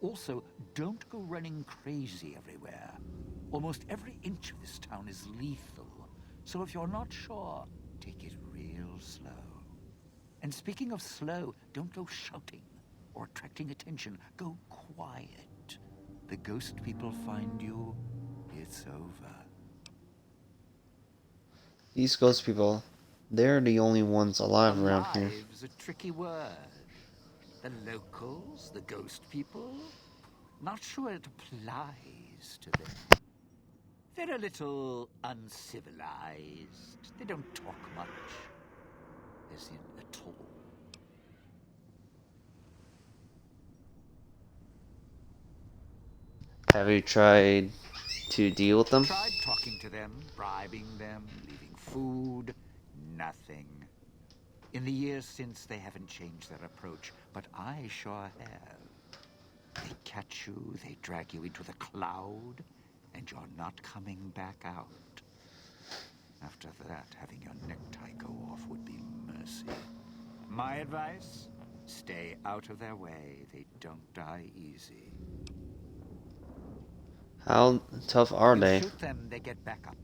Also, don't go running crazy everywhere. Almost every inch of this town is lethal. So if you're not sure, take it real slow. And speaking of slow, don't go shouting or attracting attention. Go quiet. The ghost people find you, it's over. These ghost people, they're the only ones alive around here. Alive's a tricky word. The locals, the ghost people, not sure it applies to them. They're a little uncivilized. They don't talk much. As in, at all. Have you tried to deal with them? Tried talking to them, bribing them, leaving food. Nothing. In the years since, they haven't changed their approach, but I sure have. They catch you, they drag you into the cloud, and you're not coming back out. After that, having your necktie go off would be mercy. My advice? Stay out of their way. They don't die easy. How tough are You they? shoot them, they get back up.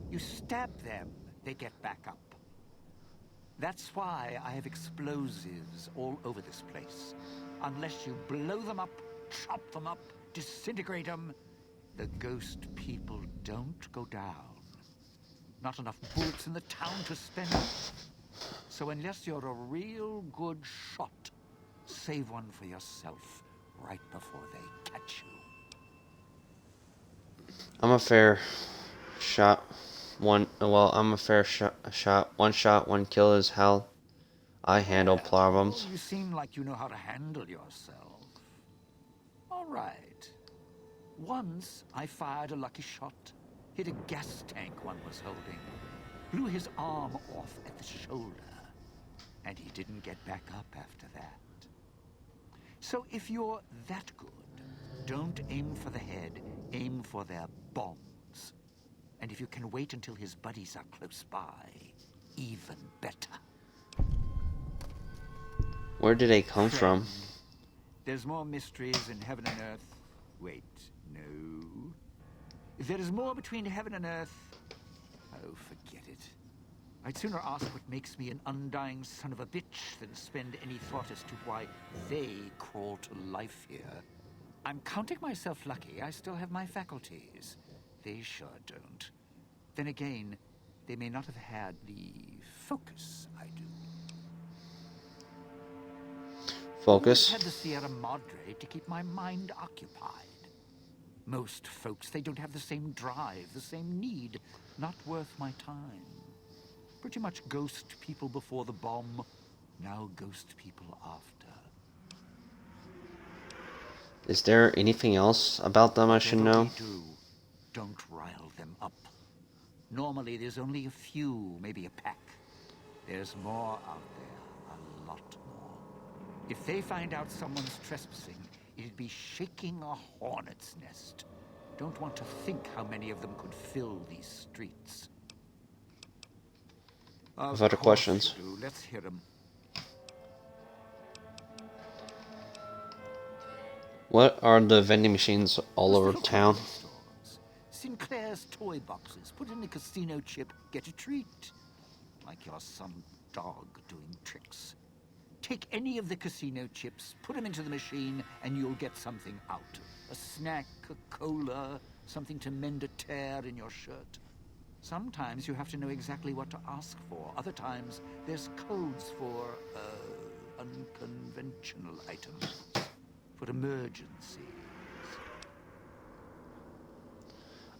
You stab them, they get back up. That's why I have explosives all over this place. Unless you blow them up, chop them up, disintegrate them, the ghost people don't go down. Not enough bullets in the town to spend. So unless you're a real good shot, save one for yourself right before they catch you. I'm a fair shot. I'm a fair shot. One shot, one kill is how I handle problems. You seem like you know how to handle yourself. All right. Once I fired a lucky shot. Hit a gas tank one was holding. Blew his arm off at the shoulder. And he didn't get back up after that. So if you're that good, don't aim for the head, aim for their bombs. And if you can wait until his buddies are close by, even better. Where did they come from? There's more mysteries in heaven and earth. Wait, no. There is more between heaven and earth. Oh, forget it. I'd sooner ask what makes me an undying son of a bitch than spend any thought as to why they crawl to life here. I'm counting myself lucky I still have my faculties. They sure don't. Then again, they may not have had the focus I do. Focus. I had the Sierra Madre to keep my mind occupied. Most folks, they don't have the same drive, the same need. Not worth my time. Pretty much ghost people before the bomb, now ghost people after. Is there anything else about them I should Whatever know? we do, don't rile them up. Normally, there's only a few, maybe a pack. There's more out there, a lot more. If they find out someone's trespassing, it'd be shaking a hornet's nest. Don't want to think how many of them could fill these streets. I've other questions. Let's hear them. What are the vending machines all over Little town? toy stores. Sinclair's toy boxes. Put in a casino chip, get a treat. Like you're some dog doing tricks. Take any of the casino chips, put them into the machine, and you'll get something out. A snack, a cola, something to mend a tear in your shirt. Sometimes you have to know exactly what to ask for. Other times, there's codes for, unconventional items. For emergencies.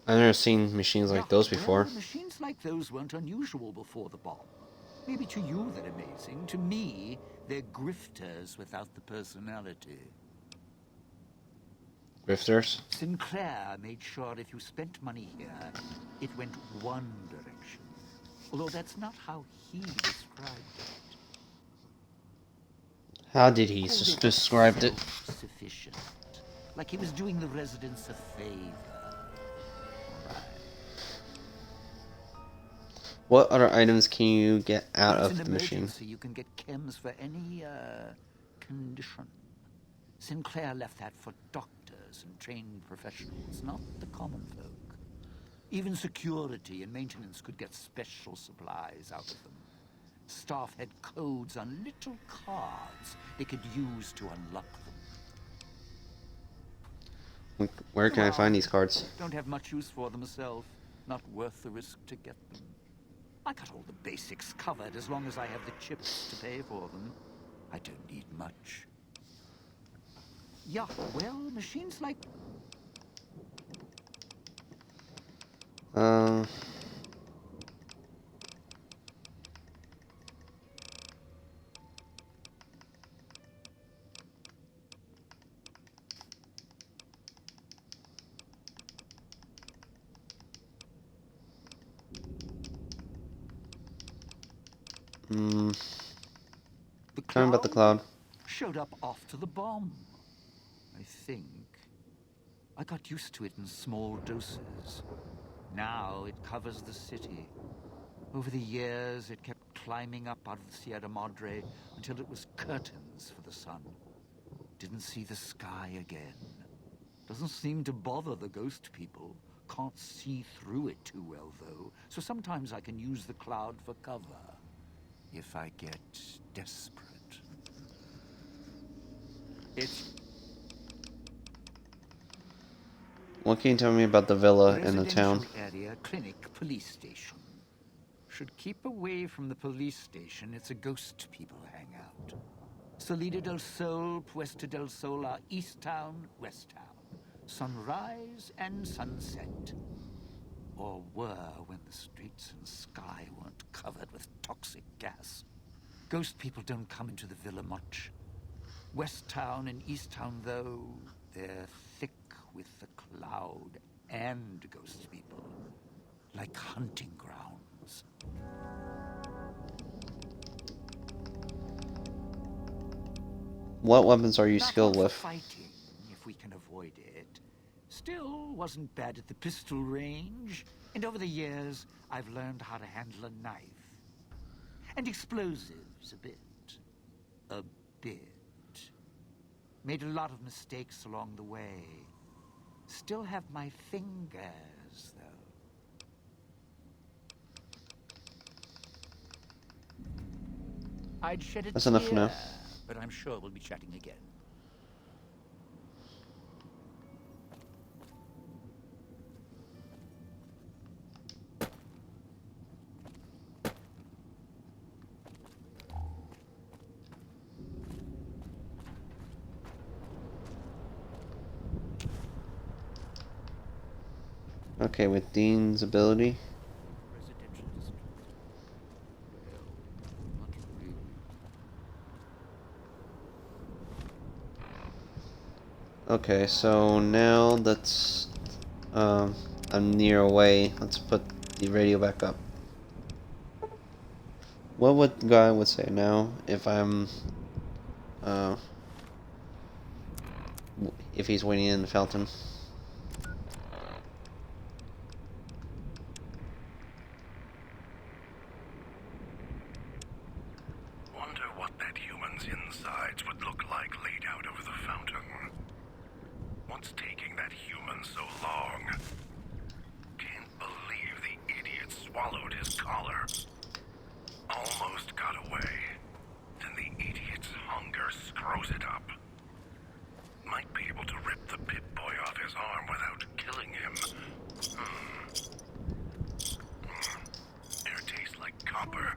I've never seen machines like those before. Well, machines like those weren't unusual before the bomb. Maybe to you they're amazing. To me, they're grifters without the personality. Grifters? Sinclair made sure if you spent money here, it went one direction. Although that's not how he described it. How did he Called it describe it? Self-sufficient. Like he was doing the residents a favor. What other items can you get out It's of an the machine? emergency. You can get chems for any, condition. Sinclair left that for doctors and trained professionals, not the common folk. Even security and maintenance could get special supplies out of them. Staff had codes on little cards they could use to unlock them. Where can I find these cards? Don't have much use for them myself. Not worth the risk to get them. I got all the basics covered as long as I have the chips to pay for them. I don't need much. Yeah, well, machines like... Tell me about the cloud. showed up after the bomb, I think. I got used to it in small doses. Now it covers the city. Over the years, it kept climbing up out of the Sierra Madre until it was curtains for the sun. Didn't see the sky again. Doesn't seem to bother the ghost people. Can't see through it too well, though, so sometimes I can use the cloud for cover. If I get desperate. It's What can you tell me about the villa in the town? residential area, clinic, police station. Should keep away from the police station. It's a ghost people hangout. Salida del Sol, Puesta del Sol are East Town, West Town. Sunrise and sunset. Or were when the streets and sky weren't covered with toxic gas. Ghost people don't come into the villa much. West Town and East Town, though, they're thick with the cloud and ghost people. Like hunting grounds. What weapons are you Not skilled out for with? fighting, if we can avoid it. Still, wasn't bad at the pistol range. And over the years, I've learned how to handle a knife. And explosives, a bit. A bit. Made a lot of mistakes along the way. Still have my fingers, though. I'd shed a That's tear, enough for now. but I'm sure we'll be chatting again. Okay, with Dean's ability. Residential district. Well, not really. Okay, so now let's I'm near away. Let's put the radio back up. What would Guy would say now if I'm if he's waiting in the fountain? Wonder what that human's insides would look like laid out over the fountain. What's taking that human so long? Can't believe the idiot swallowed his collar. Almost got away. Then the idiot's hunger screws it up. Might be able to rip the Pip-Boy off his arm without killing him. Air tastes like copper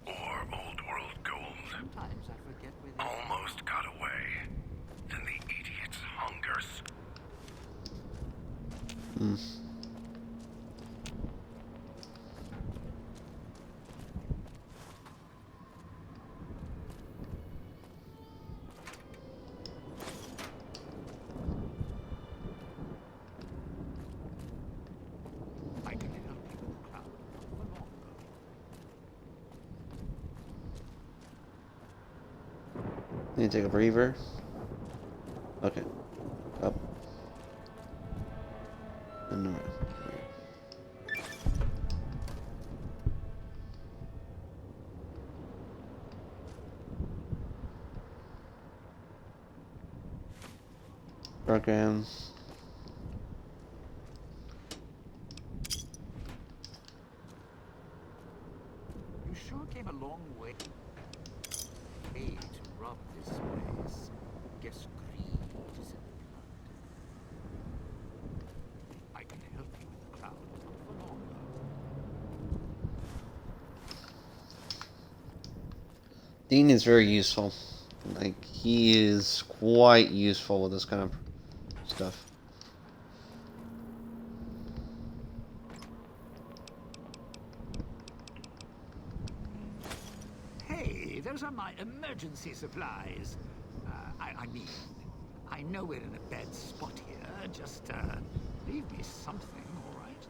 or old world gold. Sometimes I forget where they are. Almost got away. Then the idiot's hunger. I can help you with the crowd for longer. Need to take a breather. Okay. Up. And around. Program. You sure came a long way to rob this place. Guess greed is in the blood. I can help you with the crowd for longer. Dean is very useful. Like, he is quite useful with this kind of stuff. Hey, those are my emergency supplies. I mean, I know we're in a bad spot here. Just leave me something, all right?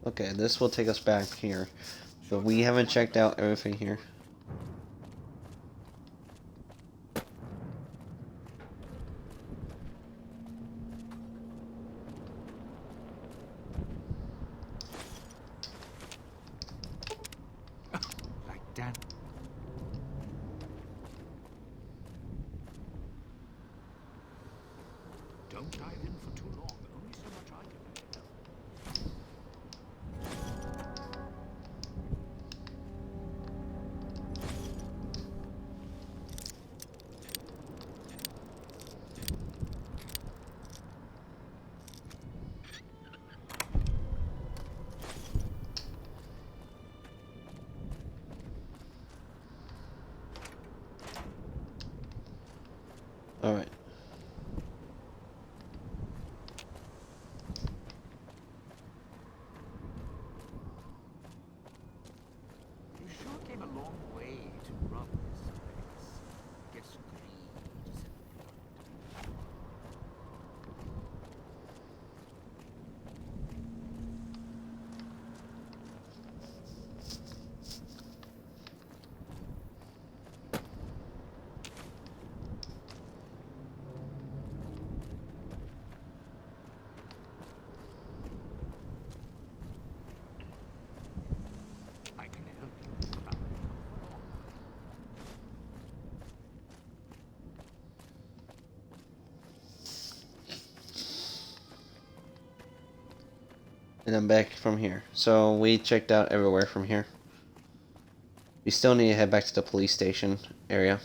Okay, this will take us back here. But we haven't checked out everything here. Like that. Don't dive in for too long. Only so much I can do. Alright. You sure came a long way to rob this place. Guess greed is in the blood. And then back from here. So we checked out everywhere from here. We still need to head back to the police station area.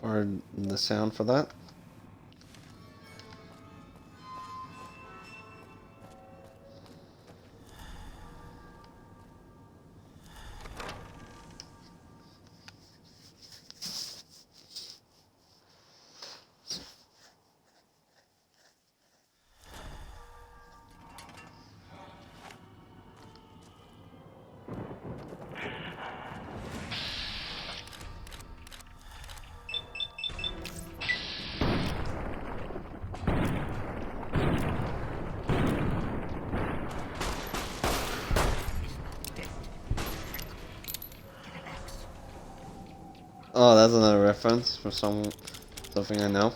Or the sound for that. Oh, that's another reference for something I know.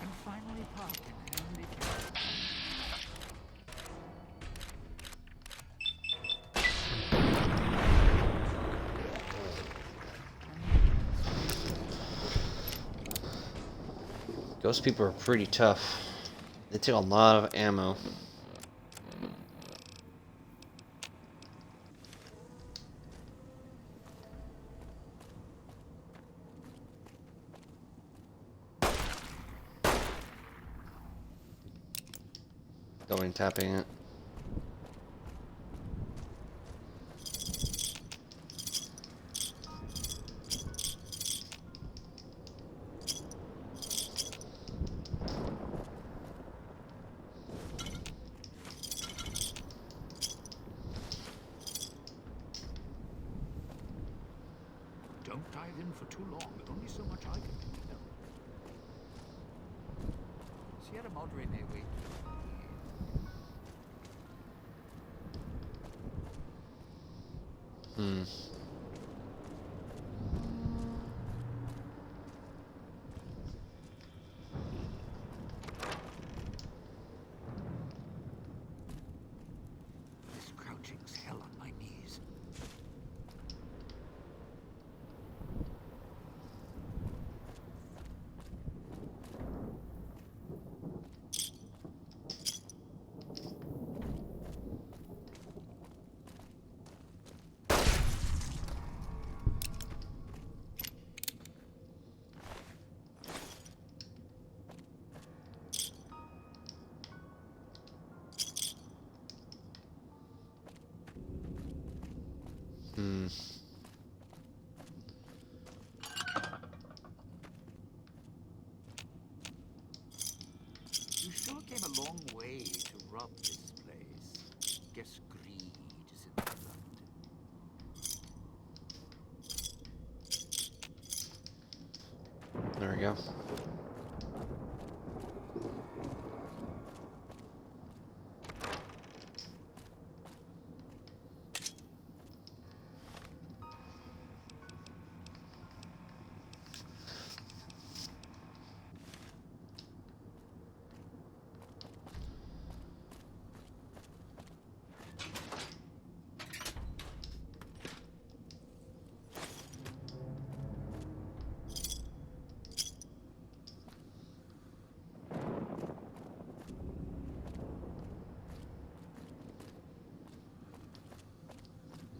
And finally park in handy. Ghost people are pretty tough. They take a lot of ammo. Going tapping it. Don't dive in for too long. Only so much I can do. Sierra Madre may wait. This crouching's hell on my knees. You sure came a long way to rob this place. Guess greed is in the blood. There we go.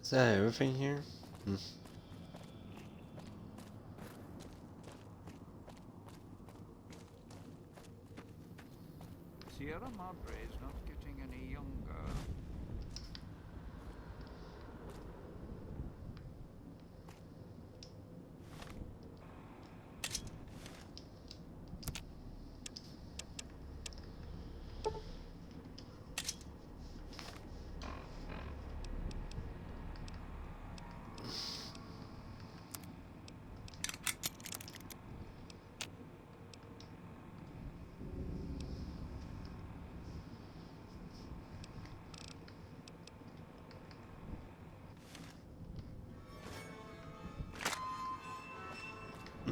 Is that everything here? Sierra Madre is not getting any younger.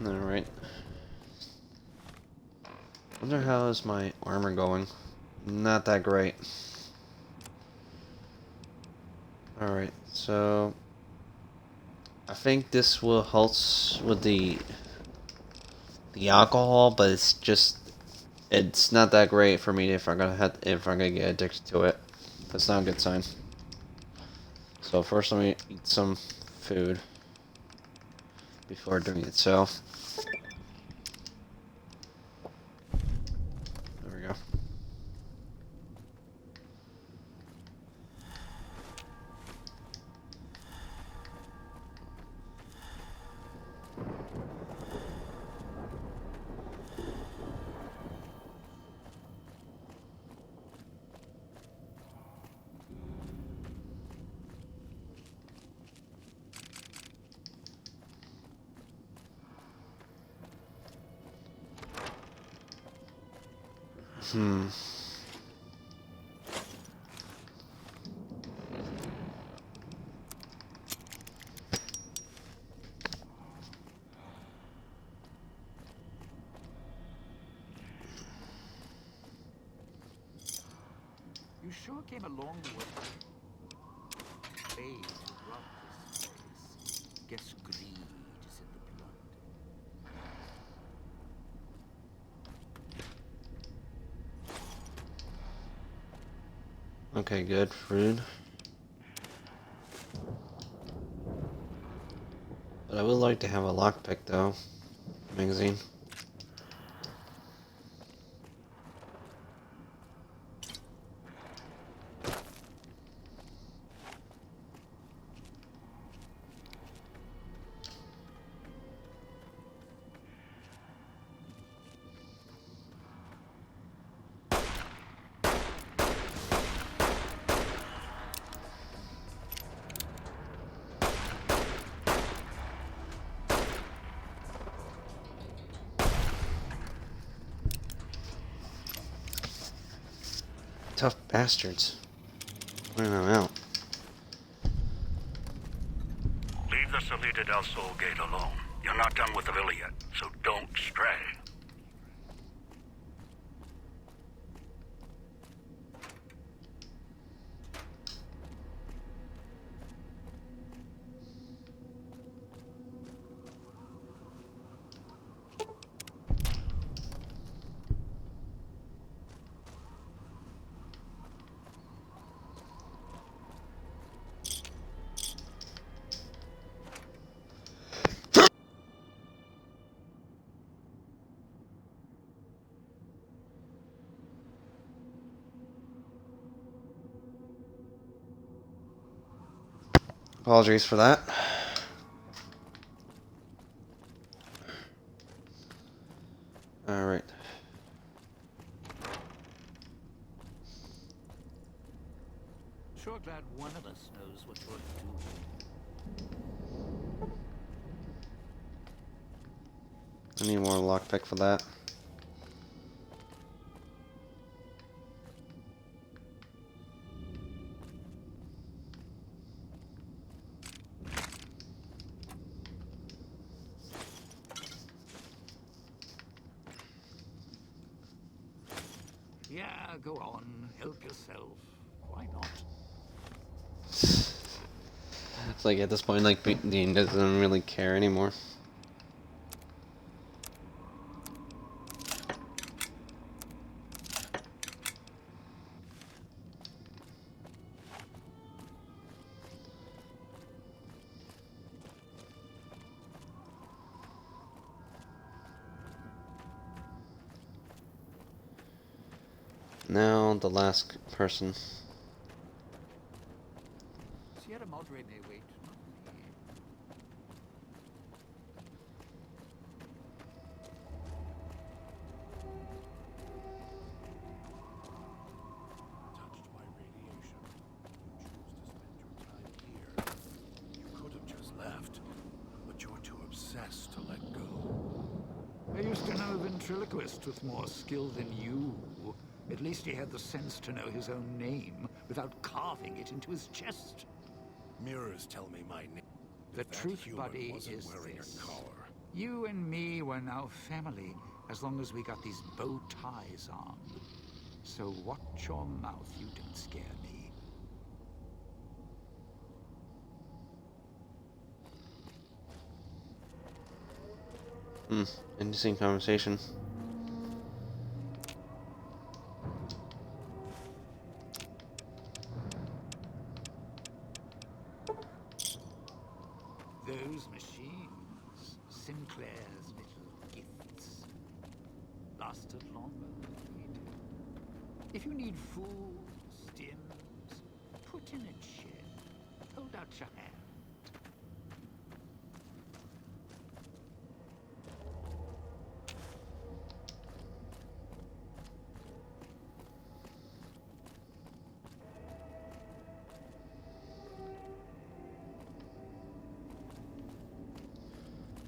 Alright. Wonder how is my armor going. Not that great. Alright, so I think this will help with the alcohol, but it's not that great for me if I'm gonna get addicted to it. That's not a good sign. So first let me eat some food before doing it. So there we go. You sure came a long way to rob this place. Guess greed is in the blood. Okay, good. Food. But I would like to have a lockpick though. Magazine. Tough bastards. Wearing them out. Leave the Salida del Sol gate alone. You're not done with the villa yet, so don't stray. Apologies for that. Alright. Sure glad one of us knows what you're doing. I need more lockpick for that. Yeah, go on. Help yourself. Why not? It's like at this point, like Dean doesn't really care anymore. Now the last person. Sierra Madre may wait. Not me. Touched by radiation. You choose to spend your time here. You could have just left, but you're too obsessed to let go. I used to know a ventriloquist with more skill than you. At least he had the sense to know his own name without carving it into his chest. Mirrors tell me my name. The That truth, human buddy, wasn't is wearing this. a collar. You and me were now family, as long as we got these bow ties on. So watch your mouth, you don't scare me. Interesting conversation. Those machines, Sinclair's little gifts, lasted longer than we did. If you need food, stims, put in a chair. Hold out your hand.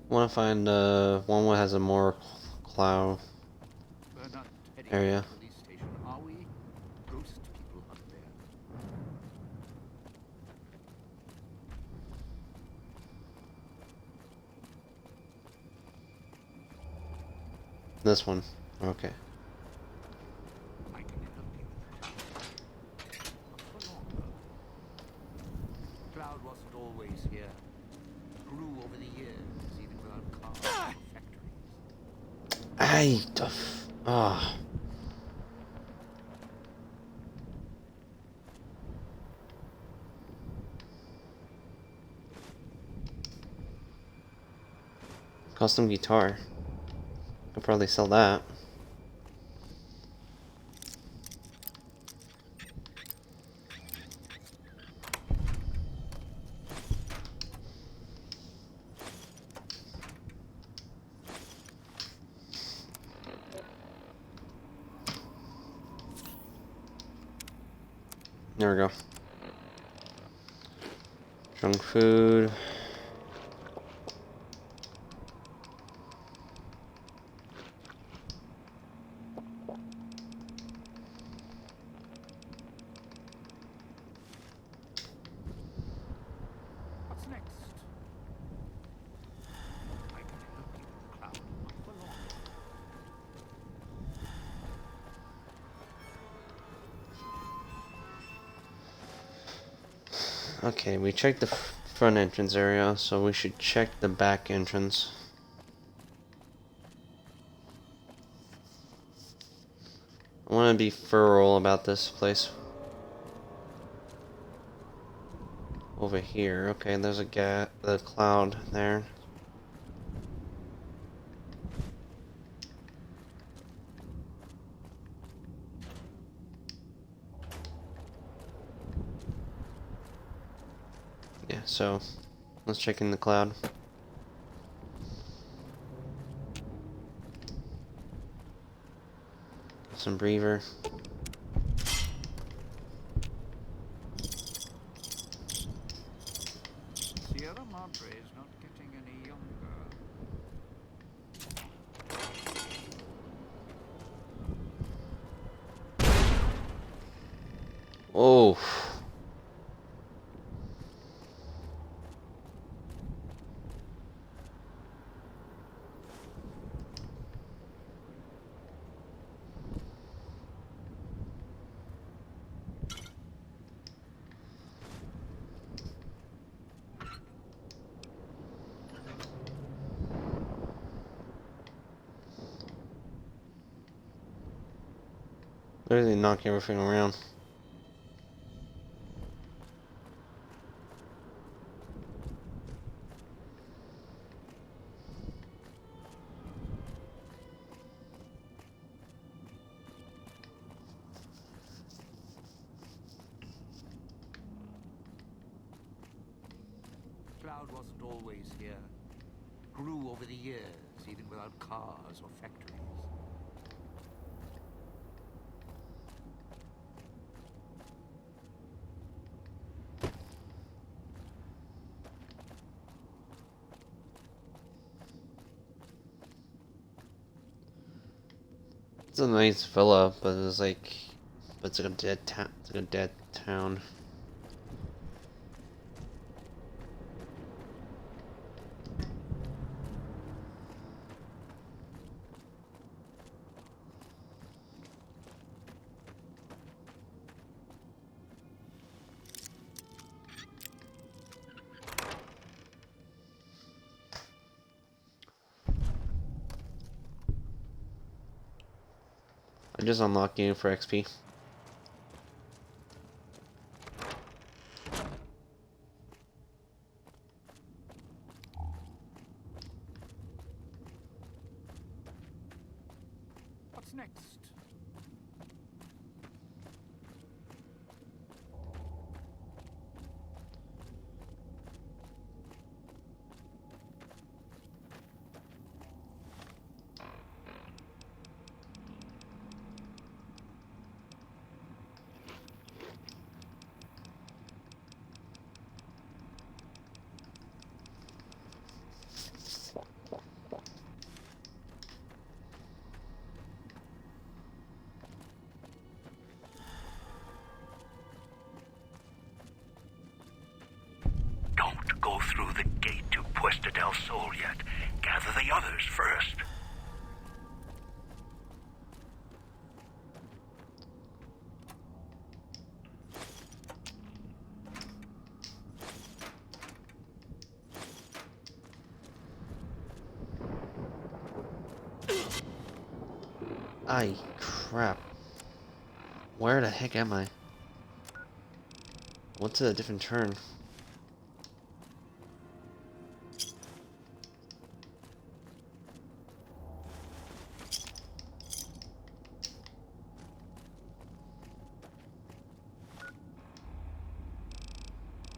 Want to find one that has a more cloud We're not heading area. to the police station, are we? Ghost people up there. This one. Okay. I can help you with that. Not for long, though. Cloud wasn't always here. Grew over the years, even without cars or factories. Ah. Custom guitar. Could probably sell that. There we go. Junk food. What's next? I can help you with Cloud. Not for long. Okay, we checked the front entrance area, so we should check the back entrance. I want to be thorough about this place. Over here, okay, there's the cloud there. Yeah, so let's check in the cloud. Some breather. Sierra Madre is not getting any younger. Oh. Literally knock everything around. Cloud wasn't always here. Grew over the years, even without cars or factories. It's a nice villa, but it's like a dead town. It's like a dead town. I'm just unlocking it for XP. What's next? Don't go through the gate to Puesta del Sol yet. Gather the others first. Ay, crap. Where the heck am I? What's a different turn?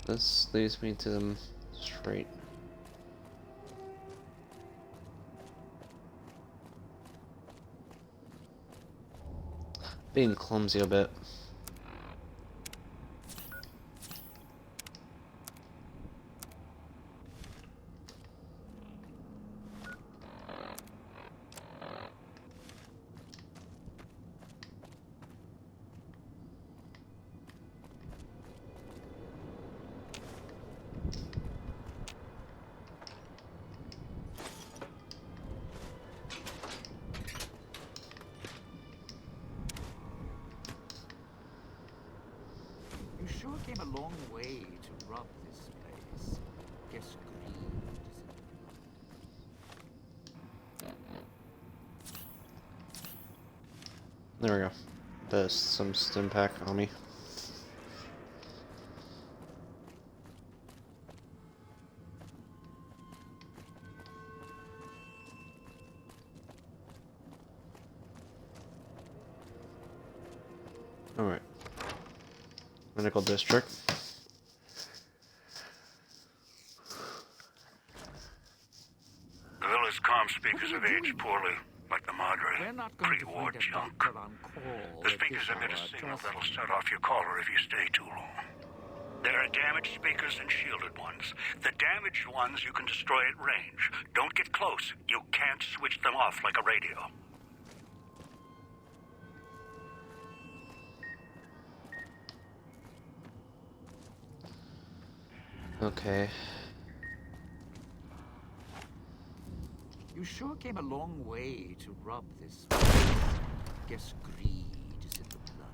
This leads me to them straight. Being clumsy a bit. You sure came a long way to rob this place. Guess greed is There we go. There's some stim pack on me. Alright. Medical district. The village comm speakers have aged poorly, like the Madre. We're not going to Pre-war find a junk. doctor on call. The at speakers this emit a hour, signal trust that'll me. set off your caller if you stay too long. There are damaged speakers and shielded ones. The damaged ones you can destroy at range. Don't get close. You can't switch them off like a radio. Okay. You sure came a long way to rob this place. Guess greed is in the blood.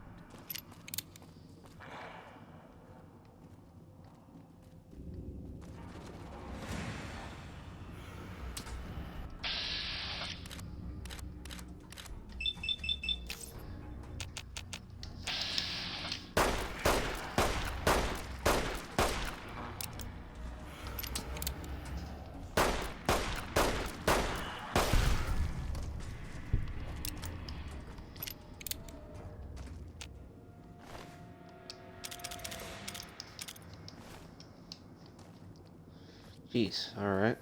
Jeez, alright.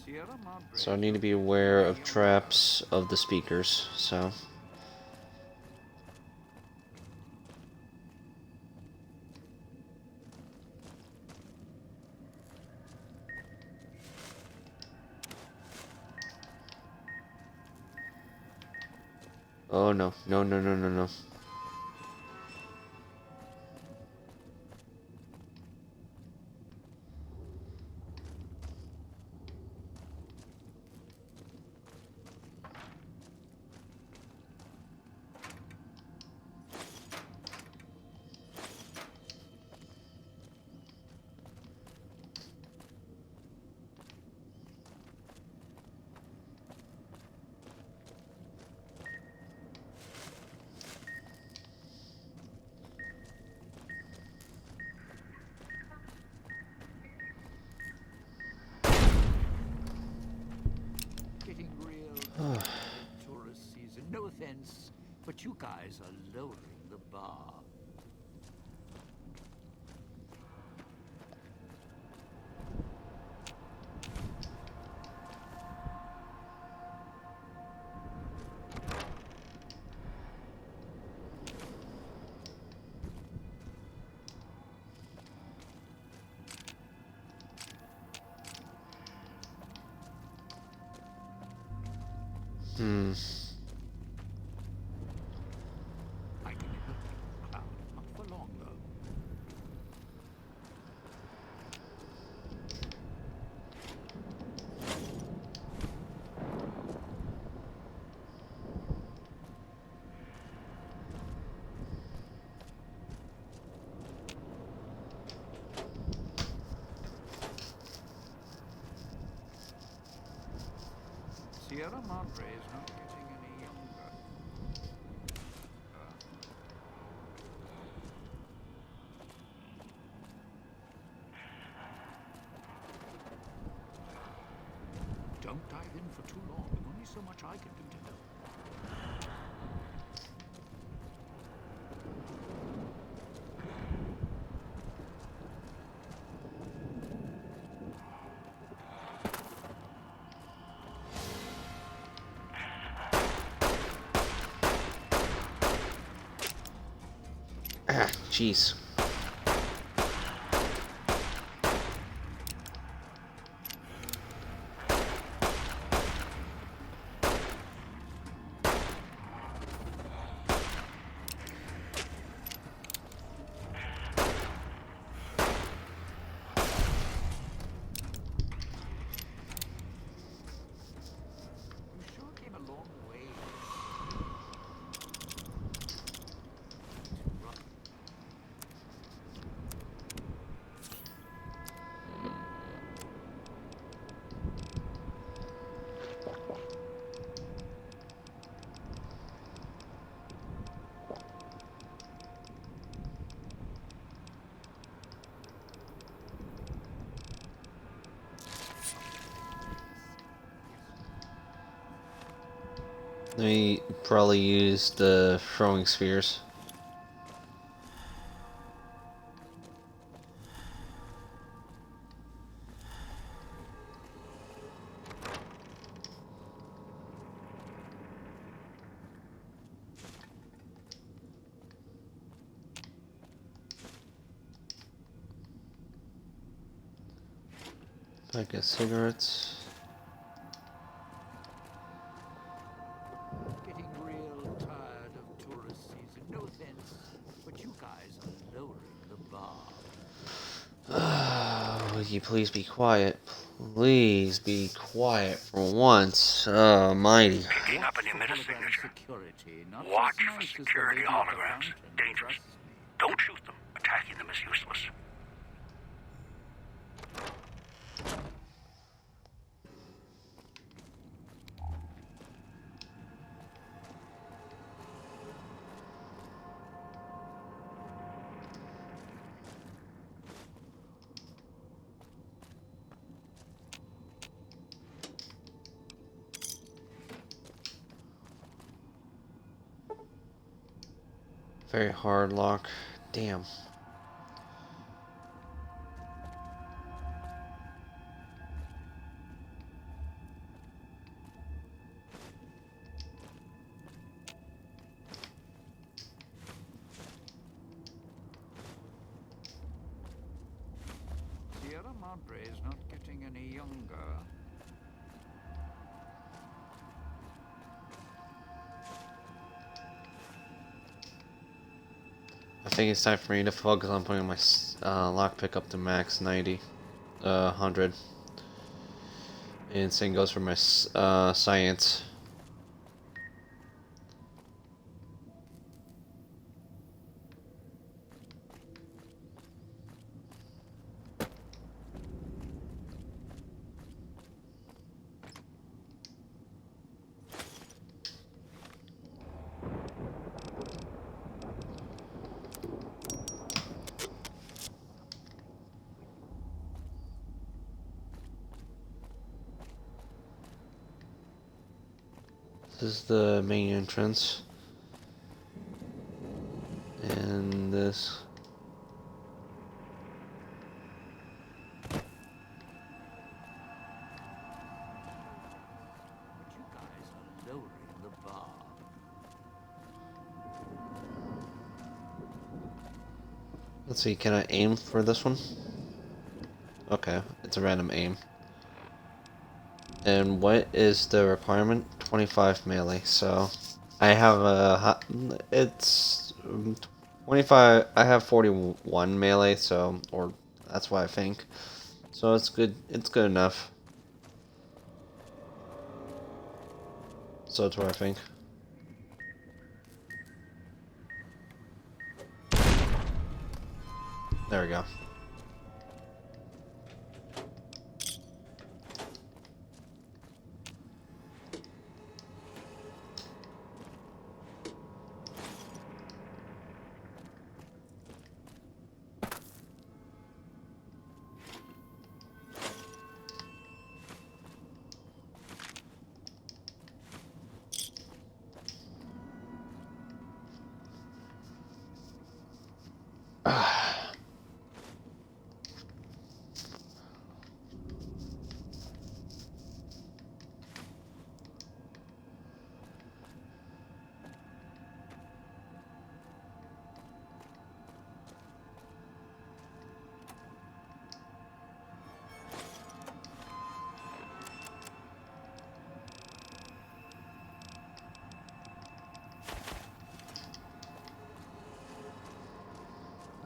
Sierra Madre. So I need to be aware of traps of the speakers, so. Oh no, no, no, no, no, no. Tourist season. No offense, but you guys are lowering the bar. I can help you, Cloud. Not for long, though. Sierra Madre is not getting any younger. Don't dive in for too long. Only so much I can do to help. Ah, jeez. You sure came a long way. Rough. Let me probably use the throwing spheres. Pack of cigarettes. Getting real tired of tourist season. No offense, but you guys are lowering the bar. Would you please be quiet? Please be quiet for once. Mighty. Picking up an emitter Hologram signature. security, not Watch as for nice as the security lady at the holograms. fountain, Dangerous. trust me. Don't shoot them. Attacking them is useless. Very hard lock. Damn. Sierra Madre is not getting any younger. I think it's time for me to focus on putting my lockpick up to max 90, 100. And same goes for my science. This is the main entrance. And this. But you guys are lowering the bar. Let's see, can I aim for this one? Okay, it's a random aim. And what is the requirement? 25 melee. So I have it's 25. I have 41 melee, so or that's what I think. So it's good. It's good enough. So that's what I think. There we go.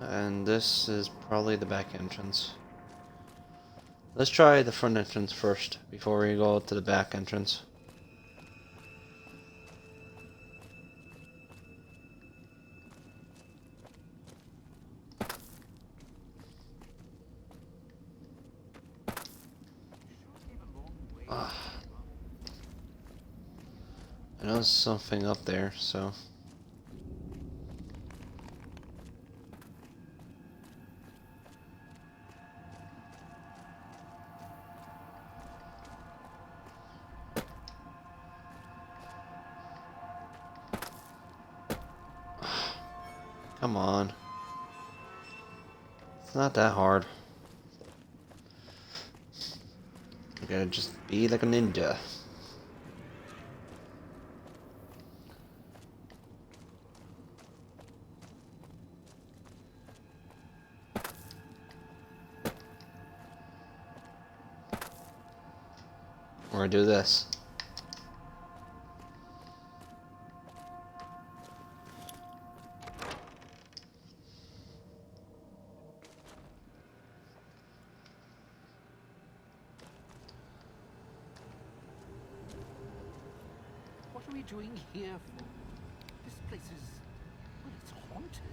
And this is probably the back entrance. Let's try the front entrance first before we go to the back entrance. I know there's something up there, so. Come on. It's not that hard. You gotta just be like a ninja. Or do this. What are we doing here for? This place is... well, it's haunted.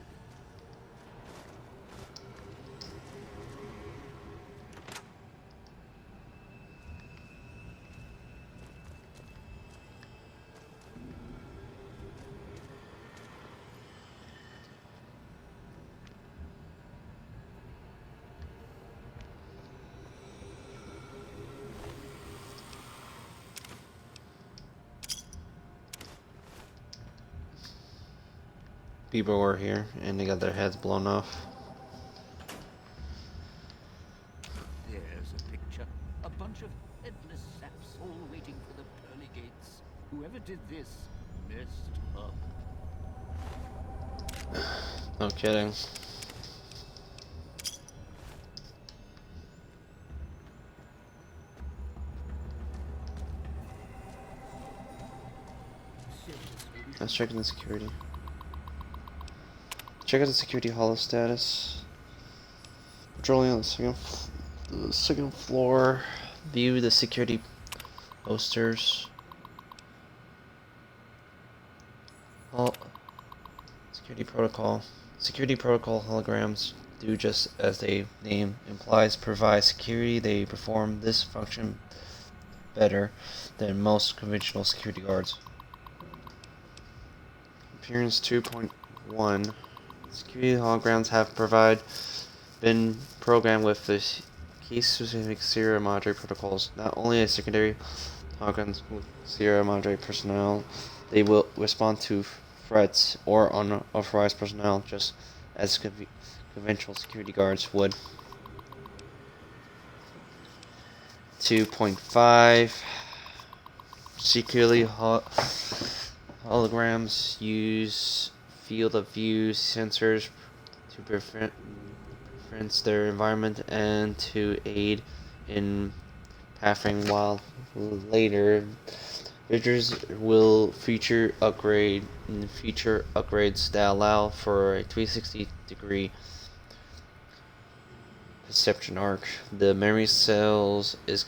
People were here and they got their heads blown off. There's a picture. A bunch of headless saps all waiting for the pearly gates. Whoever did this messed up. No kidding. Let's check in the security. Check out the security holo status. Patrolling on the second floor. View the security posters. Security protocol. Security protocol holograms do just as their name implies, provide security. They perform this function better than most conventional security guards. Appearance 2.1. Security holograms have been programmed with the case-specific serial monitoring protocols. Not only a secondary holograms with Sierra Madre personnel. They will respond to threats or unauthorized personnel just as conventional security guards would. 2.5 securely holograms use field of view sensors to preference their environment and to aid in pathing, while later features will feature upgrades that allow for a 360-degree perception arc. The memory cells is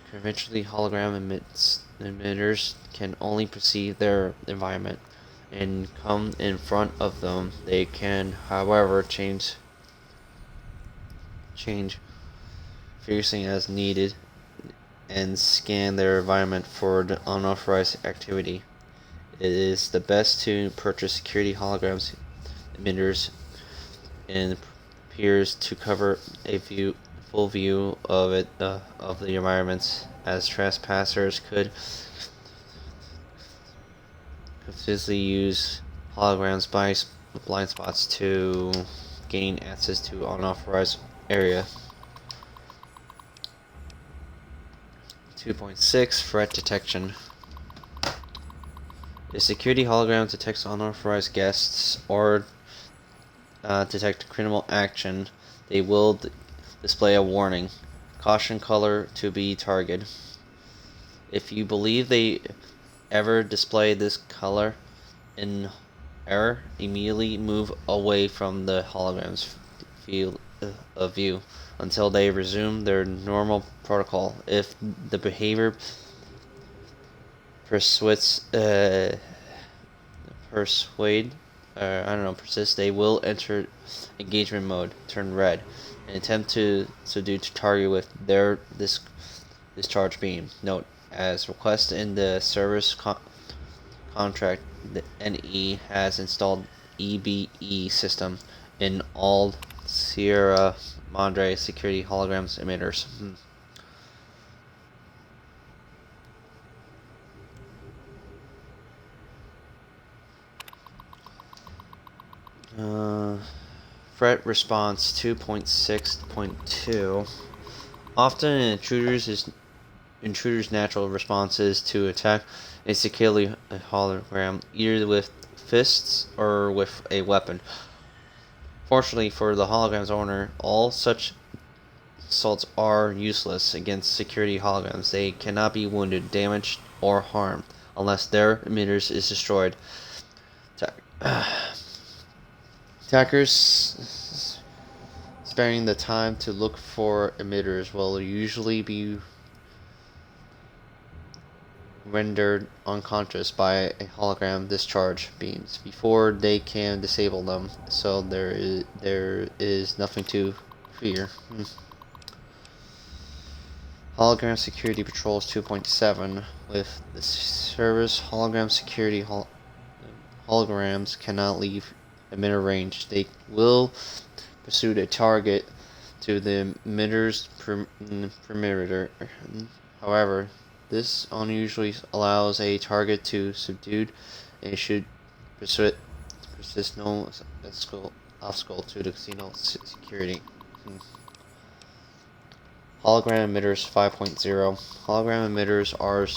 conventionally hologram emitters can only perceive their environment and come in front of them. They can, however, change fiercely as needed and scan their environment for the unauthorized activity. It is the best to purchase security holograms emitters and appears to cover a full view of it of the environments, as trespassers could consistently use holograms by blind spots to gain access to unauthorized area. 2.6 Threat detection. If security hologram detects unauthorized guests or detect criminal action, they will display a warning. Caution color to be targeted. If you believe they ever display this color in error, immediately move away from the hologram's field of view until they resume their normal protocol. If the behavior persists, they will enter engagement mode, turn red, and attempt to subdue to target with their discharge beam. Note, as requested in the service contract, the NE has installed EBE system in all Sierra Madre security holograms emitters. Threat response 2.6.2. Often an intruder's natural response is to attack a security hologram either with fists or with a weapon. Fortunately for the hologram's owner, all such assaults are useless against security holograms. They cannot be wounded, damaged, or harmed unless their emitters is destroyed. Attackers sparing the time to look for emitters will usually be rendered unconscious by a hologram discharge beams before they can disable them, so there is nothing to fear. Hologram Security Patrols 2.7. With the service, hologram security holograms cannot leave emitter range. They will pursue a target to the emitter's perimeter. However, this unusually allows a target to subdued and should persist no obstacle to the casino security. Hologram emitters 5.0. Hologram emitters are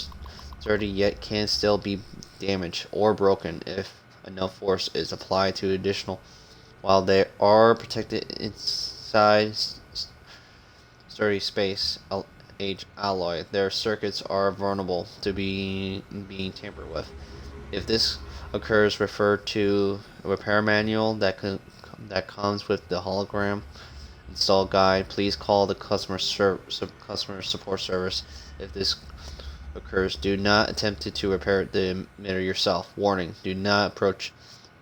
sturdy yet can still be damaged or broken if enough force is applied to additional. While they are protected inside sturdy space age alloy, their circuits are vulnerable to being tampered with. If this occurs, refer to a repair manual that comes with the hologram install guide. Please call the customer support service if this occurs. Do not attempt to repair the emitter yourself. Warning: do not approach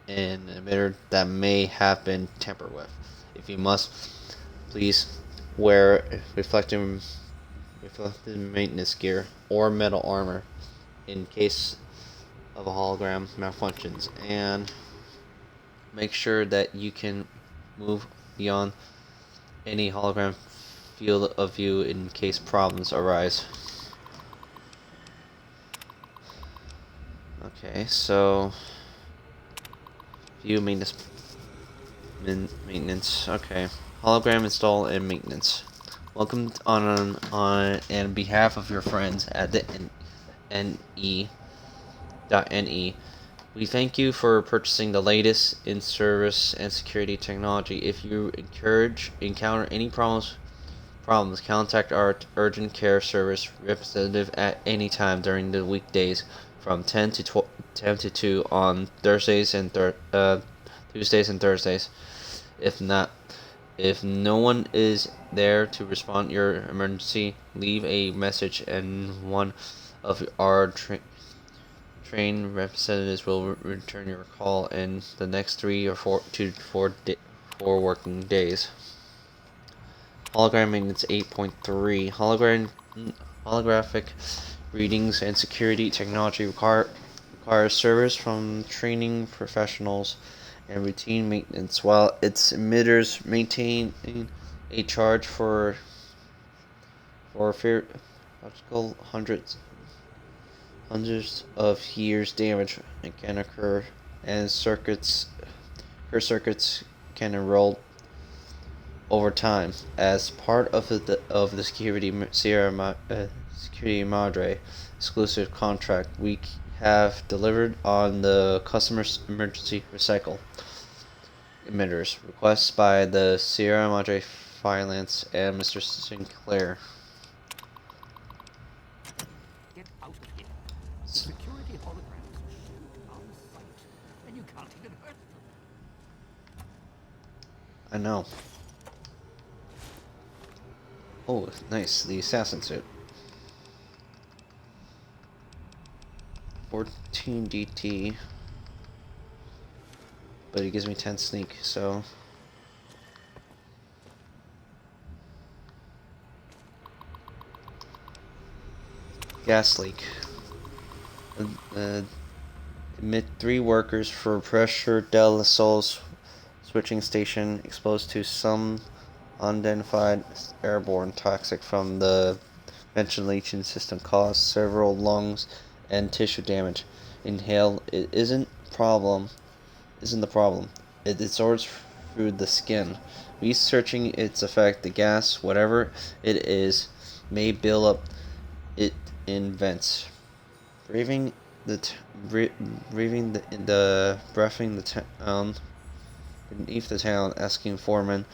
an emitter that may have been tampered with. If you must, please wear reflective maintenance gear or metal armor in case of a hologram malfunctions, and make sure that you can move beyond any hologram field of view in case problems arise. Okay, so view maintenance. Okay, hologram install and maintenance. Welcome on behalf of your friends at the NE.NE. We thank you for purchasing the latest in service and security technology. If you encounter any problems, contact our urgent care service representative at any time during the weekdays from 10 to 2 on Thursdays and Tuesdays and Thursdays. If no one is there to respond to your emergency, leave a message and one of our trained representatives will return your call in the next 4 working days. Hologram maintenance 8.3. Holographic readings and security technology requires service from training professionals and routine maintenance, while its emitters maintain a charge for theoretical hundreds of years damage can occur, and circuits can erode over time. As part of the Security Madre exclusive contract, we have delivered on the customer's emergency recycle emitters requests by the Sierra Madre Finance and Mr. Sinclair. Get out of here. Security holograms shoot on sight, and you can't even hurt them. I know. Oh, nice. The assassin suit. 14 DT. But it gives me 10 sneak, so... Gas leak. Emit 3 workers for pressure Del La Sol's switching station exposed to some unidentified airborne toxic from the ventilation system caused several lungs and tissue damage. Inhale it isn't the problem. It absorbs through the skin. Researching its effect, the gas, whatever it is, may build up it in vents. Breathing the town beneath the town, asking foremen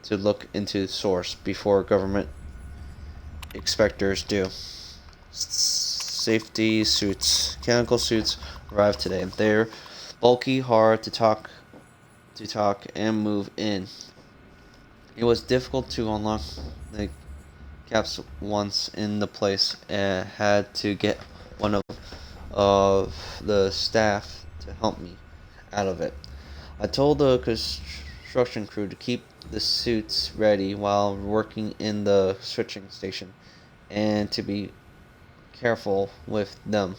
to look into the source before government inspectors do. Safety suits, mechanical suits arrived today. They're bulky, hard to talk and move in. It was difficult to unlock the caps once in the place, and had to get one of the staff to help me out of it. I told the construction crew to keep the suits ready while working in the switching station, and to be careful with them.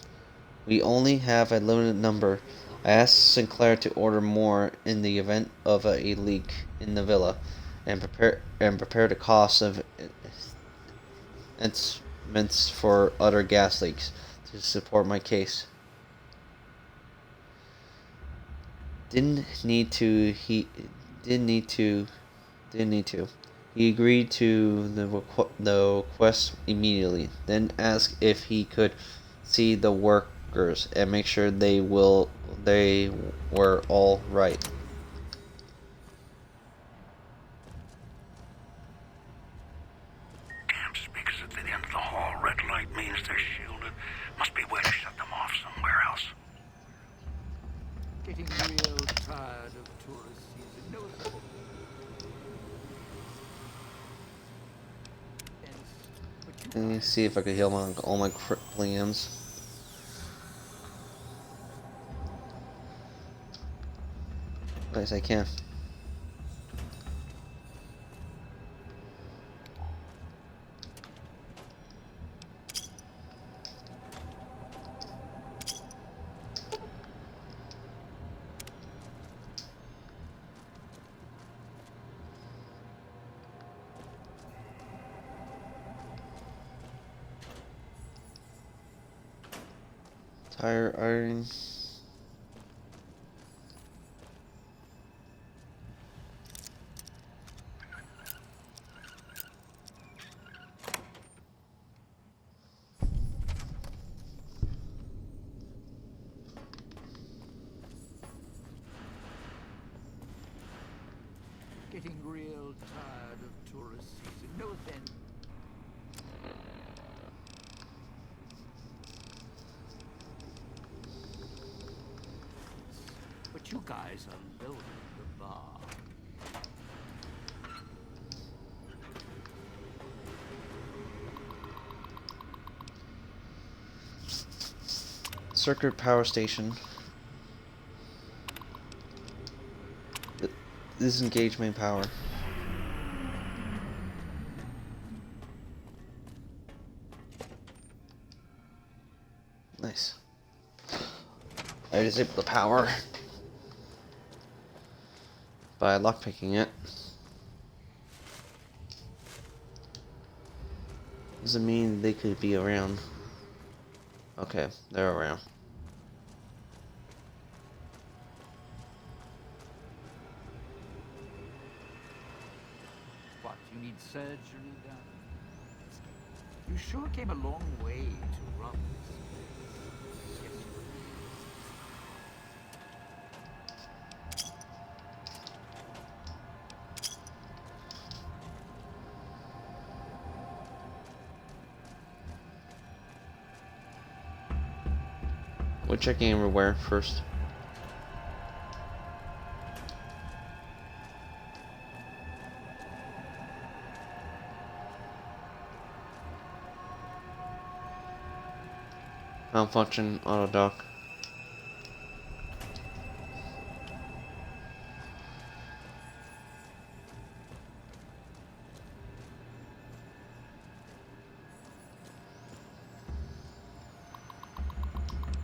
We only have a limited number. I asked Sinclair to order more in the event of a leak in the villa, and prepare the cost of instruments for other gas leaks to support my case. Didn't need to. He agreed to the request immediately, then asked if he could see the workers and make sure they were all right. Damn speakers at the end of the hall. Red light means they're shielded. Must be a way to shut them off somewhere else. Getting real tired of tourist season. No. Let me see if I could heal all my liams. Yes, I can. Tire iron. Getting real tired of tourist season. No offense. But you guys are lowering the bar. Circuit power station. Disengage main power. Nice. I disabled the power by lockpicking it. Doesn't mean they could be around. Okay, they're around. What, you need surgery done? You sure came a long way to run this. Yes, you We're checking everywhere first. Malfunction, auto dock.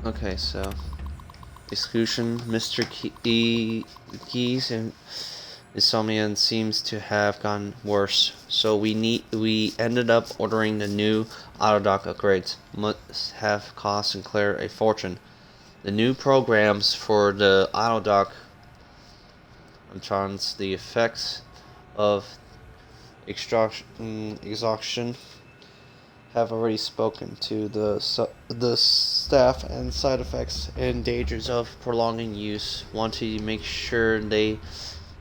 Okay, so exclusion, Mr. Keys and Insomnian seems to have gotten worse. So we ended up ordering the new autodock upgrades. Must have cost Sinclair a fortune. The new programs for the autodock electrons, the effects of exhaustion have already spoken to the staff, and side effects and dangers of prolonging use. Want to make sure they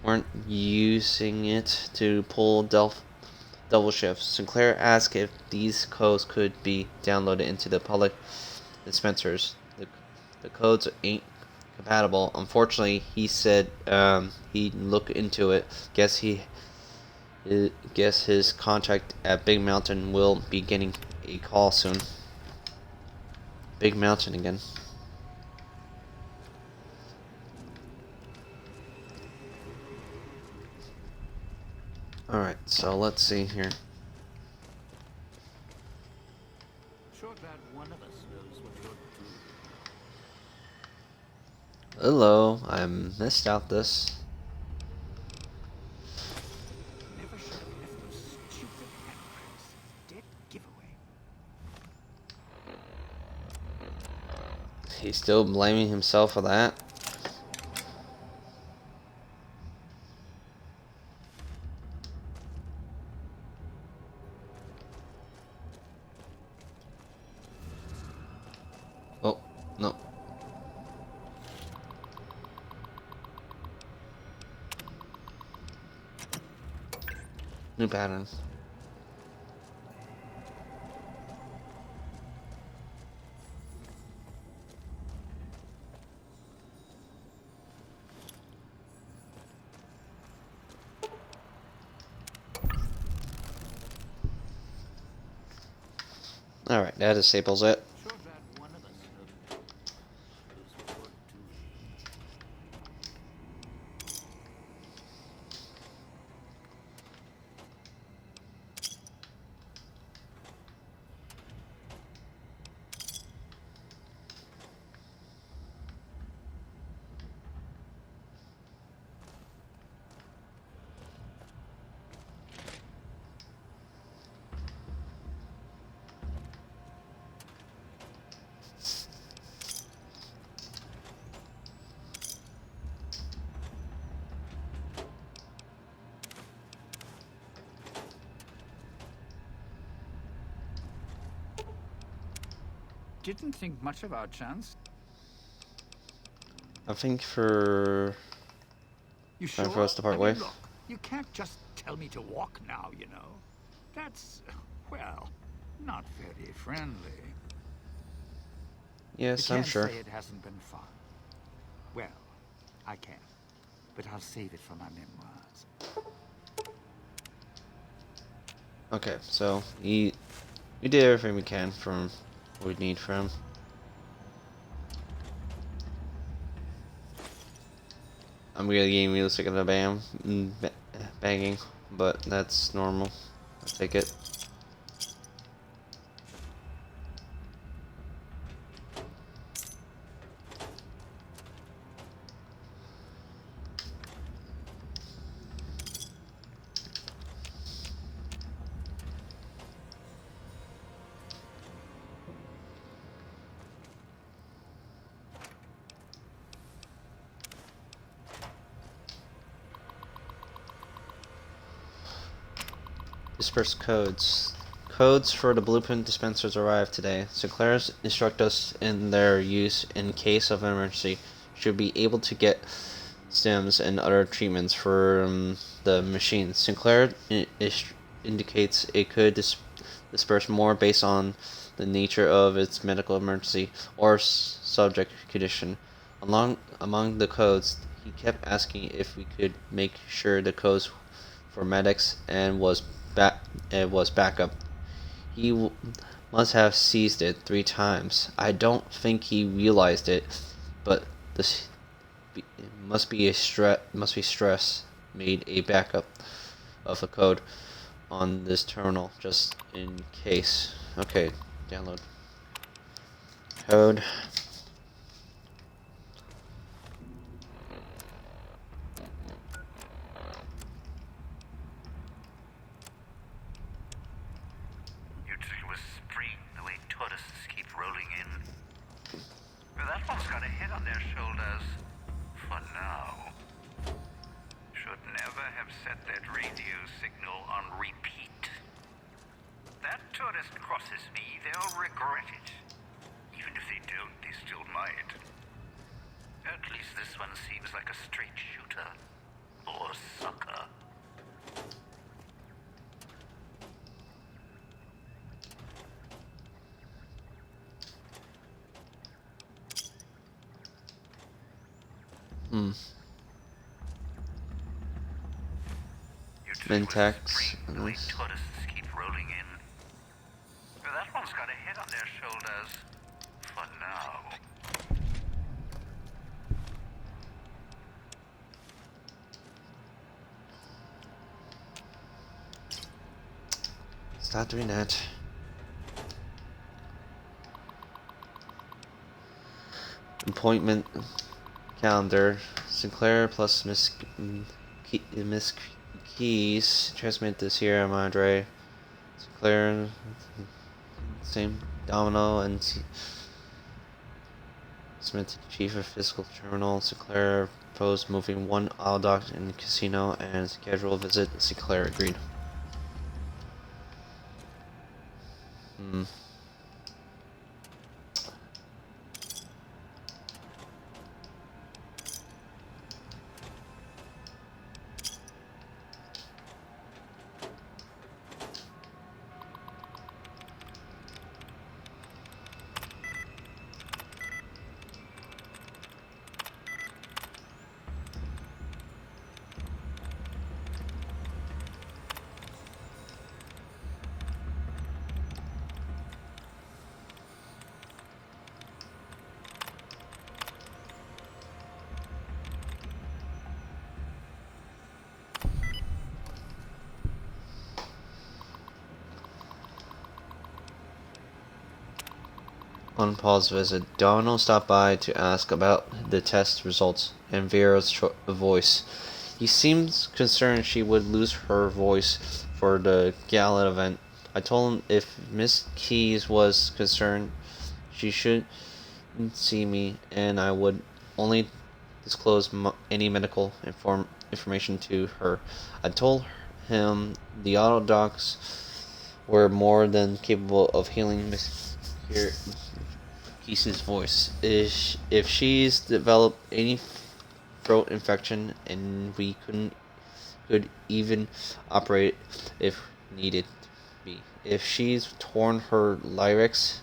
weren't using it to pull double shifts. Sinclair asked if these codes could be downloaded into the public dispensers. The codes ain't compatible. Unfortunately, he said he'd look into it. Guess his contact at Big Mountain will be getting a call soon. Big Mountain again. Alright, so let's see here. sure glad one of us knows what you're doing. Hello, I missed out this. Never should have left those stupid handprints. Dead giveaway. He's still blaming himself for that. Oh, no. New pattern. Alright, that disables it. Sure glad one of us knows what you're doing. didn't think much of our chance. I think for You time sure? for us to part I mean, ways. look, you can't just tell me to walk now, you know. That's, well, not very friendly. Yes, You I'm can't sure. say it hasn't been fun. Well, I can, but I'll save it for my memoirs. Okay, so we did everything we can from what we need from him. I'm really getting real sick of the banging, but that's normal. I'll take it. Disperse codes. Codes for the blueprint dispensers arrived today. Sinclair's instruct us in their use in case of emergency. Should be able to get stems and other treatments for the machine. Sinclair indicates it could disperse more based on the nature of its medical emergency or subject condition. Among the codes, he kept asking if we could make sure the codes for medics and was backup. He must have seized it 3 times. I don't think he realized it, but this must be stress made a backup of a code on this terminal just in case. Okay, download code. You'd think it was spring, the way tourists keep rolling in. But that one's got a head on their shoulders. For now. Should never have set that radio signal on repeat. That tourist crosses me, they'll regret it. Even if they don't, they still might. At least this one seems like a straight shooter. Or sucker. Syntax. The way tourists keep rolling in. But that one's got a head on their shoulders. For now. Stop doing that. Appointment calendar. Sinclair plus Miss Keys. Transmit this here, Madre. Sinclair. Same Domino and Smith, Chief of Physical Terminal. Sinclair proposed moving one aisle dock in the casino and schedule a visit. Sinclair agreed. On Paul's visit, Donald stopped by to ask about the test results and Vera's voice. He seemed concerned she would lose her voice for the gala event. I told him if Miss Keys was concerned, she should see me, and I would only disclose any medical information to her. I told him the auto docs were more than capable of healing Keith's voice. If she's developed any throat infection and we could even operate if needed be. If she's torn her larynx,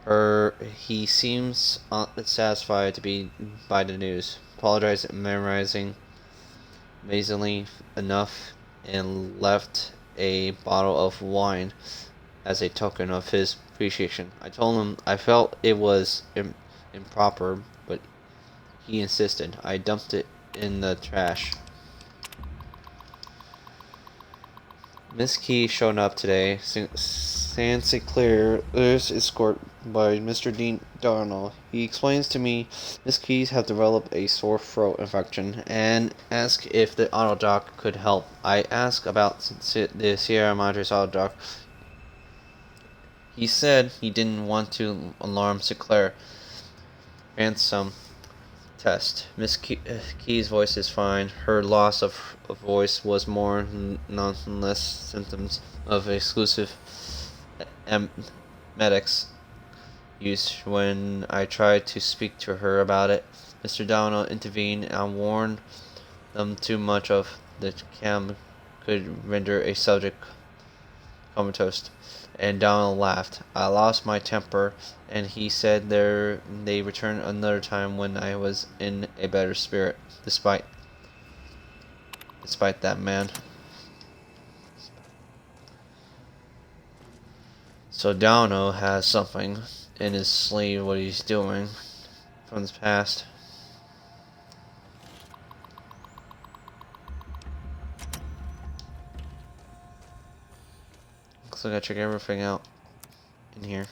he seems unsatisfied to be by the news. Apologized, memorizing amazingly enough, and left a bottle of wine as a token of his appreciation. I told him I felt it was improper, but he insisted. I dumped it in the trash. Miss Key showed up today. San Sinclair is escorted by Mr. Dean Darnell. He explains to me Miss Keys have developed a sore throat infection and asks if the auto doc could help. I ask about the Sierra Madre's auto doc. He said he didn't want to alarm Sinclair. Ransom test. Miss Key's voice is fine. Her loss of voice was more nonetheless symptoms of exclusive medics use. When I tried to speak to her about it, Mr. Downell intervened and warned them too much of the cam could render a subject comatose. And Donald laughed. I lost my temper, and he said they returned another time when I was in a better spirit. Despite that, man. So Dono has something in his sleeve. What he's doing from his past. Looks like I check everything out in here.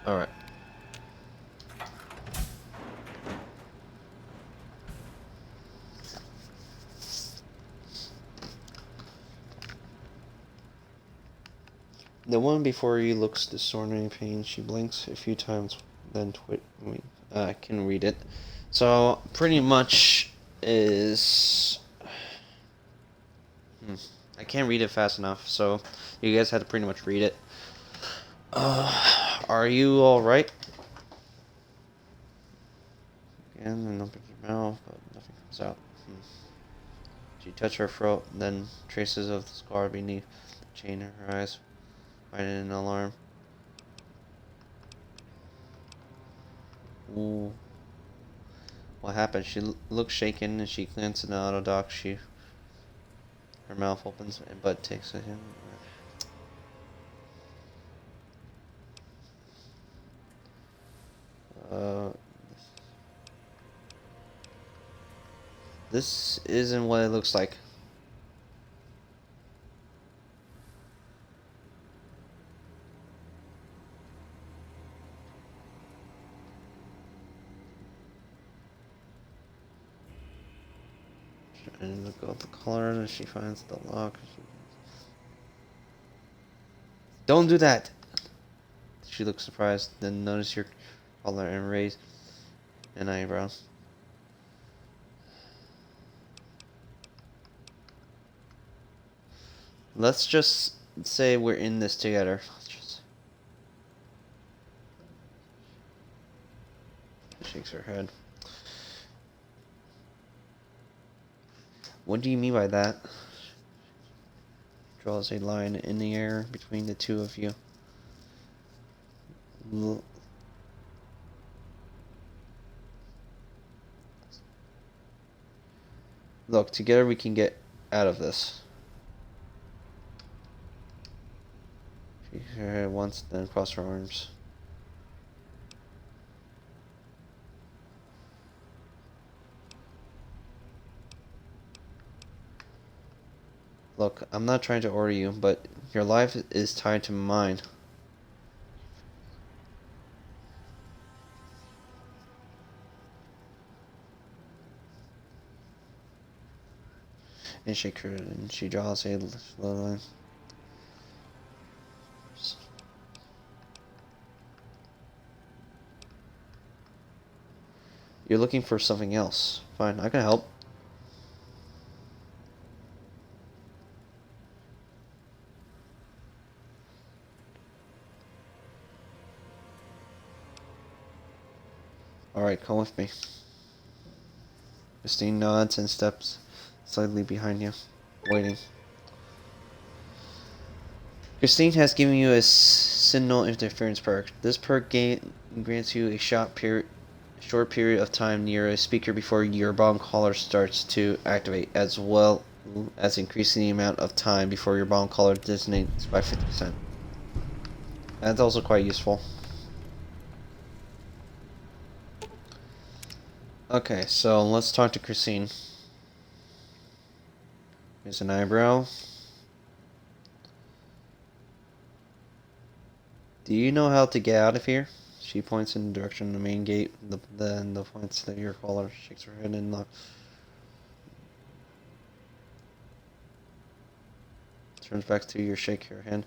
Alright. The one before you looks distorted in pain. She blinks a few times, then I can read it. So, pretty much is... I can't read it fast enough, so you guys had to pretty much read it. Are you alright? Again, and opens her mouth, but nothing comes out. She touched her throat, then traces of the scar beneath the chain in her eyes, finding an alarm. Ooh. What happened? She looks shaken, and she glances at the auto doc. Her mouth opens, but takes a hint. This isn't what it looks like. Trying to look at the collar, and she finds the lock. Don't do that! She looks surprised, then notice your collar and raise an eyebrow. Let's just say we're in this together. Shakes her head. What do you mean by that? Draws a line in the air between the two of you. Look, together we can get out of this. Shakes her head once, then across her arms. Look, I'm not trying to order you, but your life is tied to mine. And shake her, and she draws a slow line. You're looking for something else. Fine, I can help. Alright, come with me. Christine nods and steps slightly behind you, waiting. Christine has given you a signal interference perk. This perk grants you a short period of time near a speaker before your bomb collar starts to activate, as well as increasing the amount of time before your bomb collar detonates by 50%. That's also quite useful. Okay, so let's talk to Christine. Here's an eyebrow. Do you know how to get out of here? She points in the direction of the main gate, then the points to your collar, shakes her head and turns back to you, shake your hand.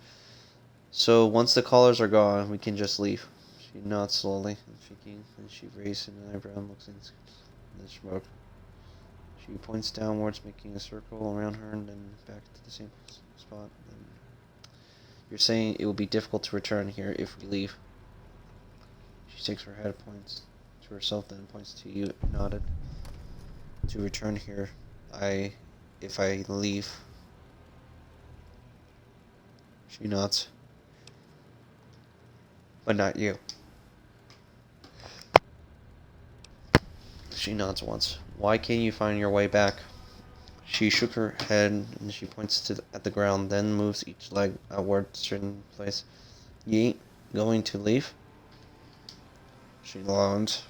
So once the collars are gone, we can just leave. She nods slowly and thinking, then she raises an eyebrow and looks in the smoke. She points downwards, making a circle around her and then back to the same spot. Then you're saying it will be difficult to return here if we leave. She shakes her head, points to herself, then points to you, nodded. To return here, if I leave. She nods. But not you. She nods once. Why can't you find your way back? She shook her head and she points at the ground, then moves each leg outward to a certain place. You ain't going to leave? She nods.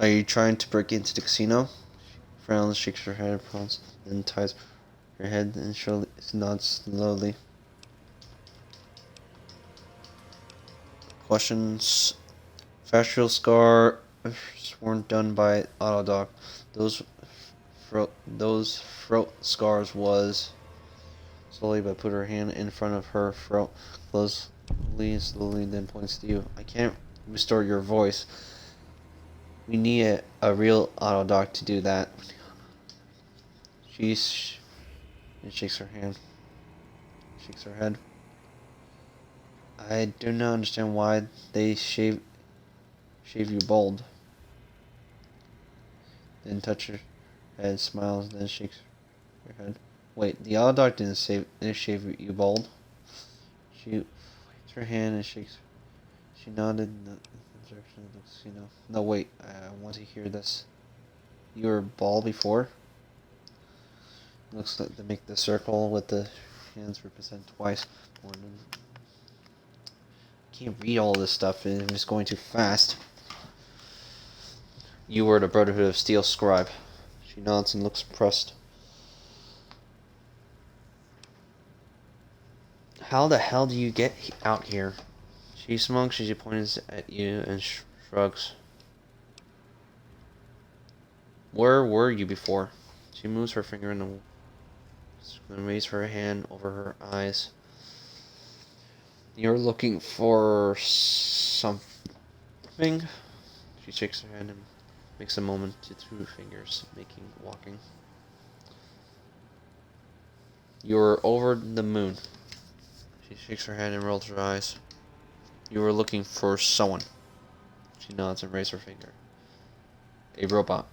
Are you trying to break into the casino? She frowns, shakes her head, frowns, then ties her head and nods slowly. Questions. Facial scars weren't done by Autodoc. Those throat scars was slowly, but put her hand in front of her throat, slowly, then points to you. I can't restore your voice. We need a real Autodoc to do that. She shakes her hand. Shakes her head. I do not understand why they shave you bald. Then touch her head, smiles, then shakes her head. Wait, the Autodoc didn't shave you bald. She waves her hand and shakes. She nodded in the direction of the casino. No, wait, I want to hear this. You were bald before? Looks like they make the circle with the hands represent twice more than. Can't read all this stuff, and I'm just going too fast. You were the Brotherhood of Steel scribe. She nods and looks impressed. How the hell do you get out here? She smokes as she points at you and shrugs. Where were you before? She moves her finger and raises her hand over her eyes. You're looking for something? She shakes her head and makes a moment to two fingers, walking. You're over the moon. She shakes her head and rolls her eyes. You were looking for someone. She nods and raises her finger. A robot.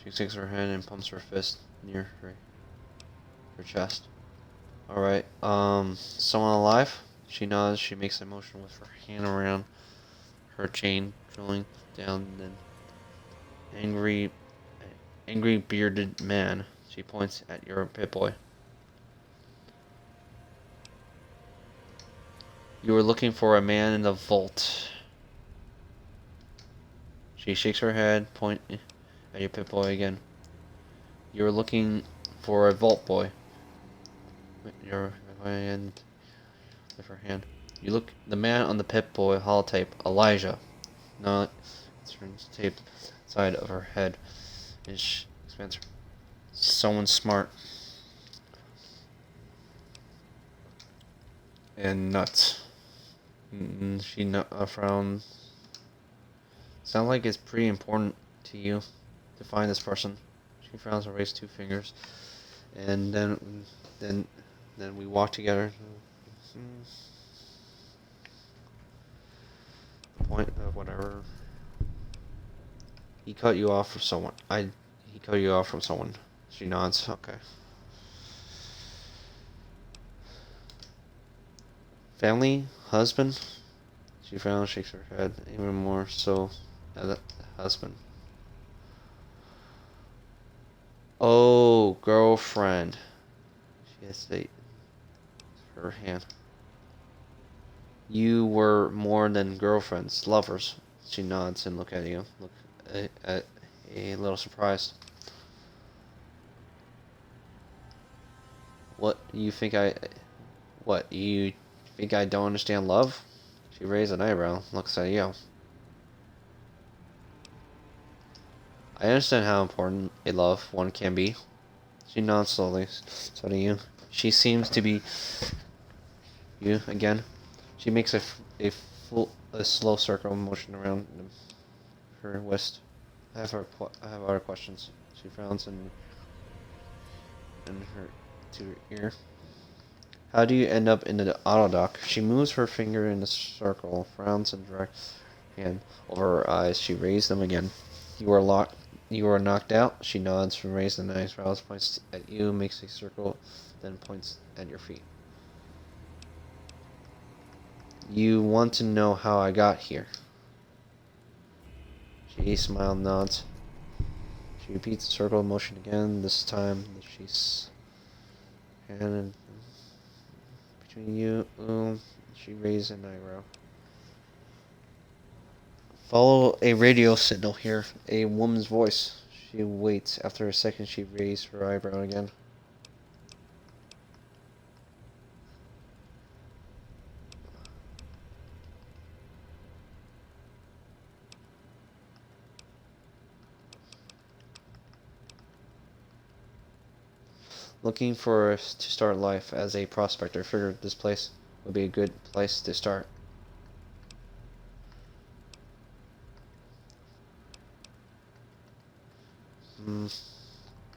She shakes her hand and pumps her fist near her chest. Alright, someone alive? She nods, she makes a motion with her hand around her chain, drilling down, then angry bearded man. She points at your Pip-Boy. You were looking for a man in the vault. She shakes her head, pointing at your Pip-Boy again. You were looking for a vault boy. Your hand with her hand. You look the man on the Pip-Boy holotape, Elijah. Not turns taped side of her head, and she expands her. Someone smart. And nuts. She frowns. Sounds like it's pretty important to you to find this person. She frowns and raises two fingers, and then we walk together. The point of whatever. He cut you off from someone. He cut you off from someone. She nods. Okay. Family, husband. She frowns, shakes her head, even more so at the husband. Oh, girlfriend. She hesitates her hand. You were more than girlfriends, lovers. She nods and looks at you. Look at a little surprised. What you think I? What you think I don't understand love? She raised an eyebrow, looks at you. I understand how important a loved one can be. She nods slowly, studying you. She seems to be you again. She makes a slow circle motion around her wrist. I have other questions. She frowns and her to her ear. How do you end up in the auto dock? She moves her finger in a circle, frowns and directs her hand over her eyes. She raises them again. You are locked. You are knocked out. She nods and raises an eyebrows, points at you, makes a circle, then points at your feet. You want to know how I got here? She smiles, nods. She repeats the circle motion again. This time, she's hand between you. She raises an eyebrow. Follow a radio signal here. A woman's voice. She waits. After a second, she raises her eyebrow again. Looking to start life as a prospector. Figured this place would be a good place to start.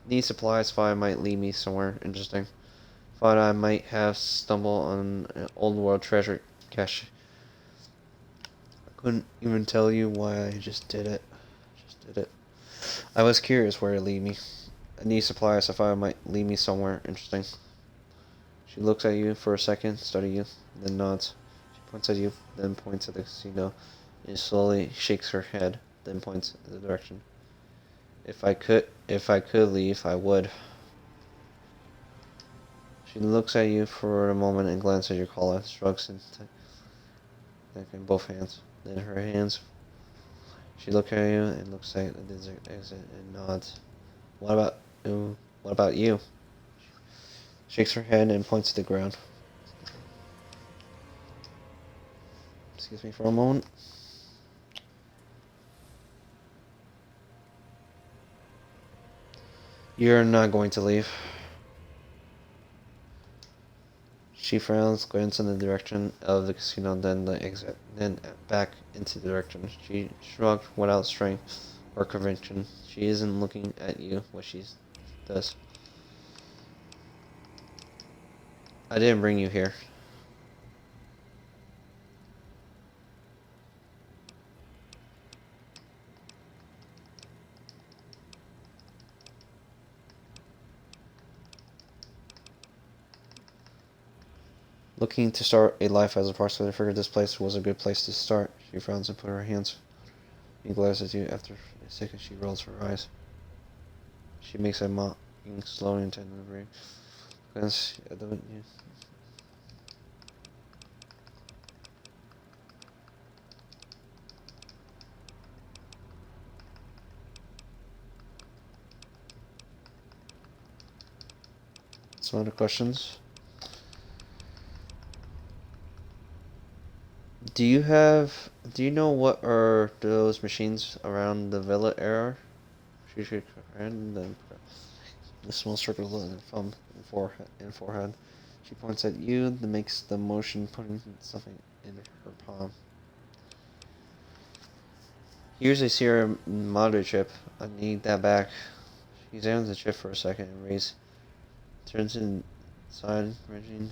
Need supplies. Thought I might lead me somewhere interesting. Thought I might have stumbled on an old world treasure cache. I couldn't even tell you why I just did it. I was curious where to lead me. I need supplies. I thought it might lead me somewhere interesting. She looks at you for a second, studies you, then nods. She points at you, then points at the casino, and slowly shakes her head, then points in the direction. If I could leave, I would. She looks at you for a moment and glances at your collar, shrugs and in both hands. Then her hands. She looks at you and looks at the exit and nods. What about you? Shakes her head and points to the ground. Excuse me for a moment. You're not going to leave. She frowns, glances in the direction of the casino, then the exit, then back into the direction. She shrugged without strength or conviction. She isn't looking at you, what she does. I didn't bring you here. Looking to start a life as a prospector, figured this place was a good place to start. She frowns and put her hands. He glares at you. After a second, she rolls her eyes. She makes a mocking, slow, intent delivery. Glance at the Some other questions. Do you know what are those machines around the villa are? She should and then the small circle in thumb and forehead. She points at you, then makes the motion putting something in her palm. Here's a Sierra Madre chip. I need that back. She examines the chip for a second and turns inside, wrenching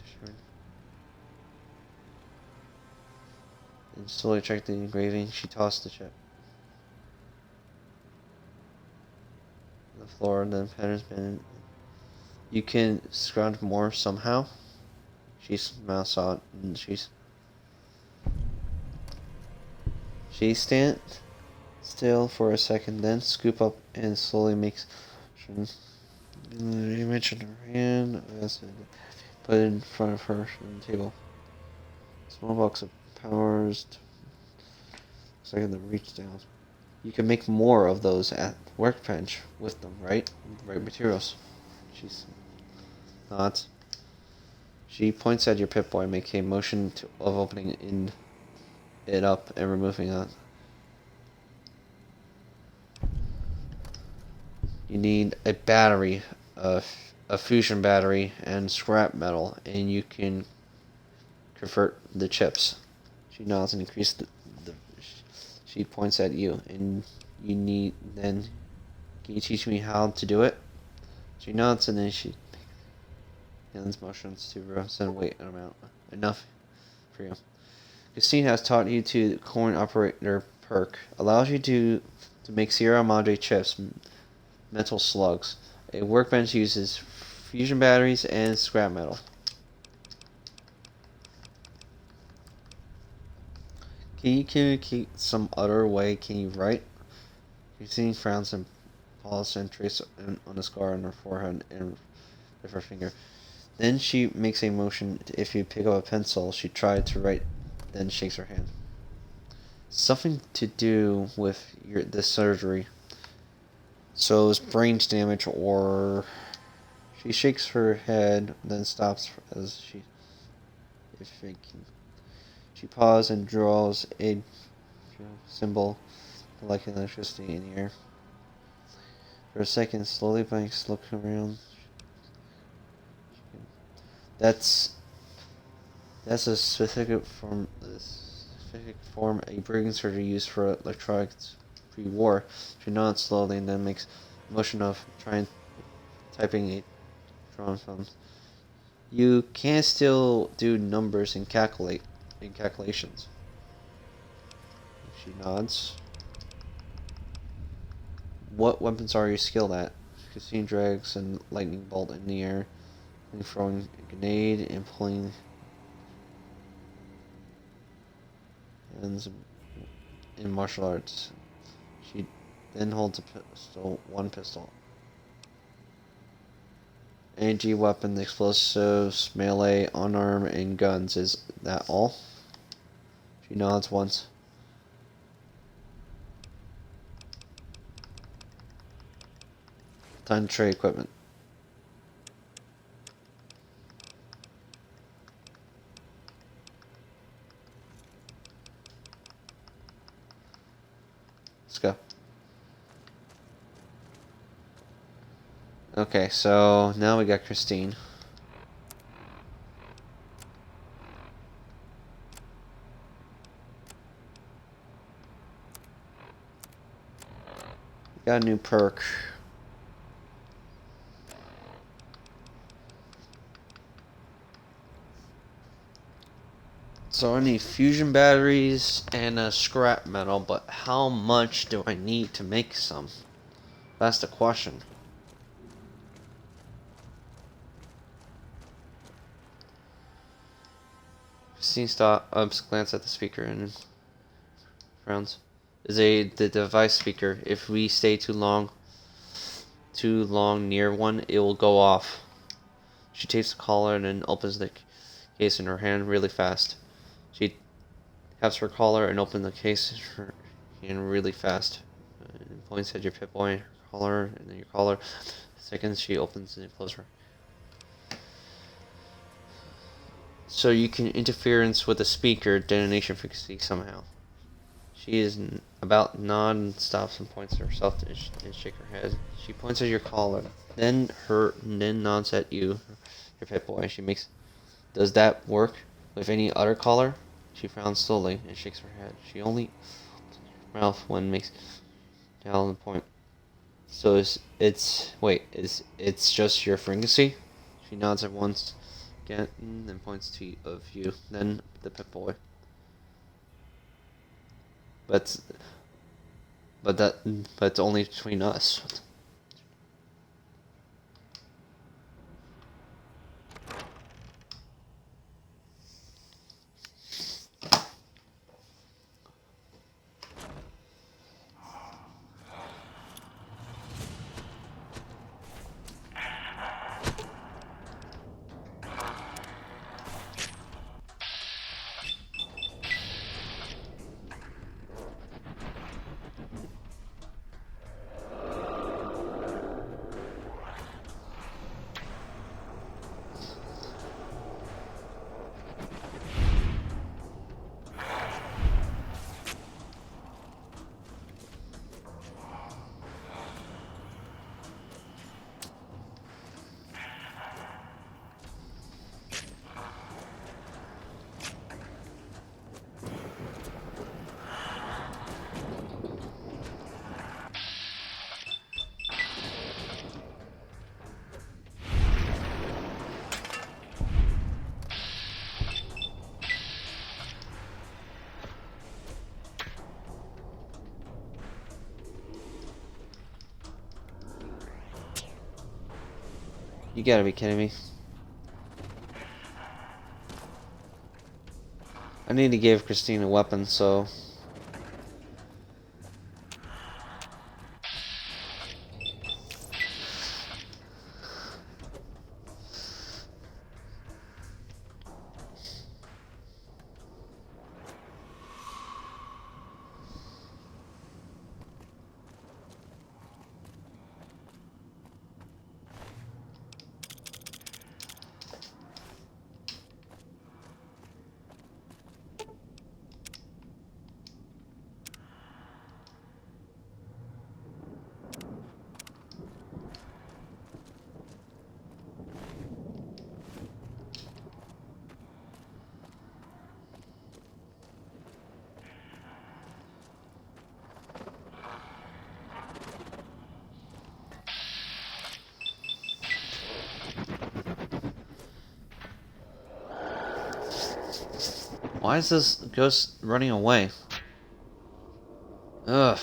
and slowly check the engraving. She tossed the chip on the floor, and then patterns been. You can scrounge more somehow. She smiles out, and she stands still for a second, then scoop up and slowly makes. You mentioned her hand. Put it in front of her on the table. Small box of powers. Looks like the reach down. You can make more of those at workbench with them, right? Right materials. She's nods. She points at your Pip-Boy, making a motion of opening it up and removing it. You need a battery, a fusion battery, and scrap metal, and you can convert the chips. She nods and increases she points at you, and you need then. Can you teach me how to do it? She nods, and then she hands motions to send weight amount enough for you. Christine has taught you to coin operator perk. Allows you to make Sierra Madre chips, metal slugs. A workbench uses fusion batteries and scrap metal. Can you communicate some other way? Can you write? Christine frowns and pauses and traces on a scar on her forehead and with her finger. Then she makes a motion. If you pick up a pencil, she tried to write, then shakes her hand. Something to do with this surgery. So it's brain damage, or she shakes her head, then stops as she is thinking. She pauses and draws a symbol like electricity in the air. For a second, slowly blinks, looking around. That's a specific form a brain surgery used for electronics pre-war. She nods slowly and then makes a motion of typing a drawing film. You can still do numbers and calculations. She nods. What weapons are you skilled at? Christine drags a lightning bolt in the air, and throwing a grenade and pulling hands in martial arts. She then holds one pistol. AG weapon, explosives, melee, unarmed, and guns. Is that all? She nods once. Time to trade equipment. Let's go. Okay, so now we got Christine. Got a new perk. So I need fusion batteries and a scrap metal, but how much do I need to make some? That's the question. Christine glance at the speaker and frowns. The device speaker. If we stay too long near one, it will go off. She takes the collar and then opens the case in her hand really fast. She taps her collar and opens the case in her hand really fast. And points at your Pip-Boy and her collar, and then your collar. Seconds she opens and closes her. So you can interference with the speaker detonation frequency somehow. She is about non-stops and points at herself and shake her head. She points at your collar, then nods at you, your pet boy. She makes. Does that work with any other collar? She frowns slowly and shakes her head. She only mouth when makes down the point. So it's just your frequency? She nods at once again and points to of you, then the pet boy. But it's only between us. You gotta be kidding me. I need to give Christine a weapon, so... Why is this ghost running away? Ugh.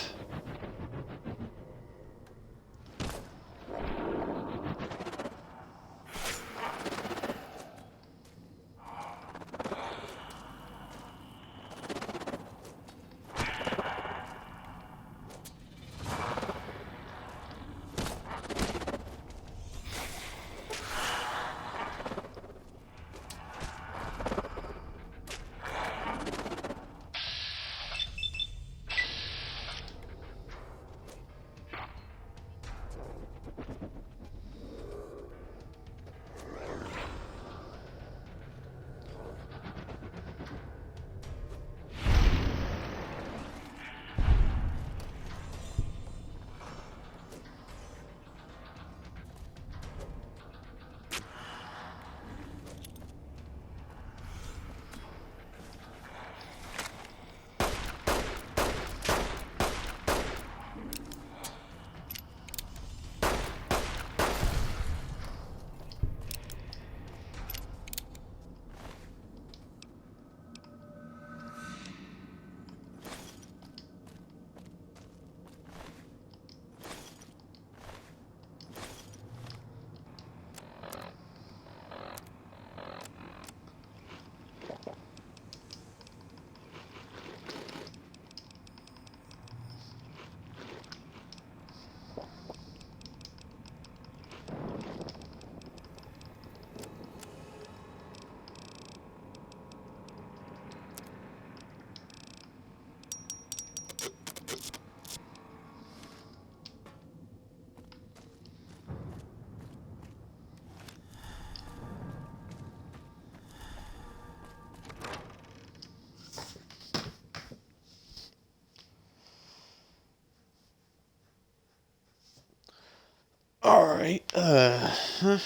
Alright, I'm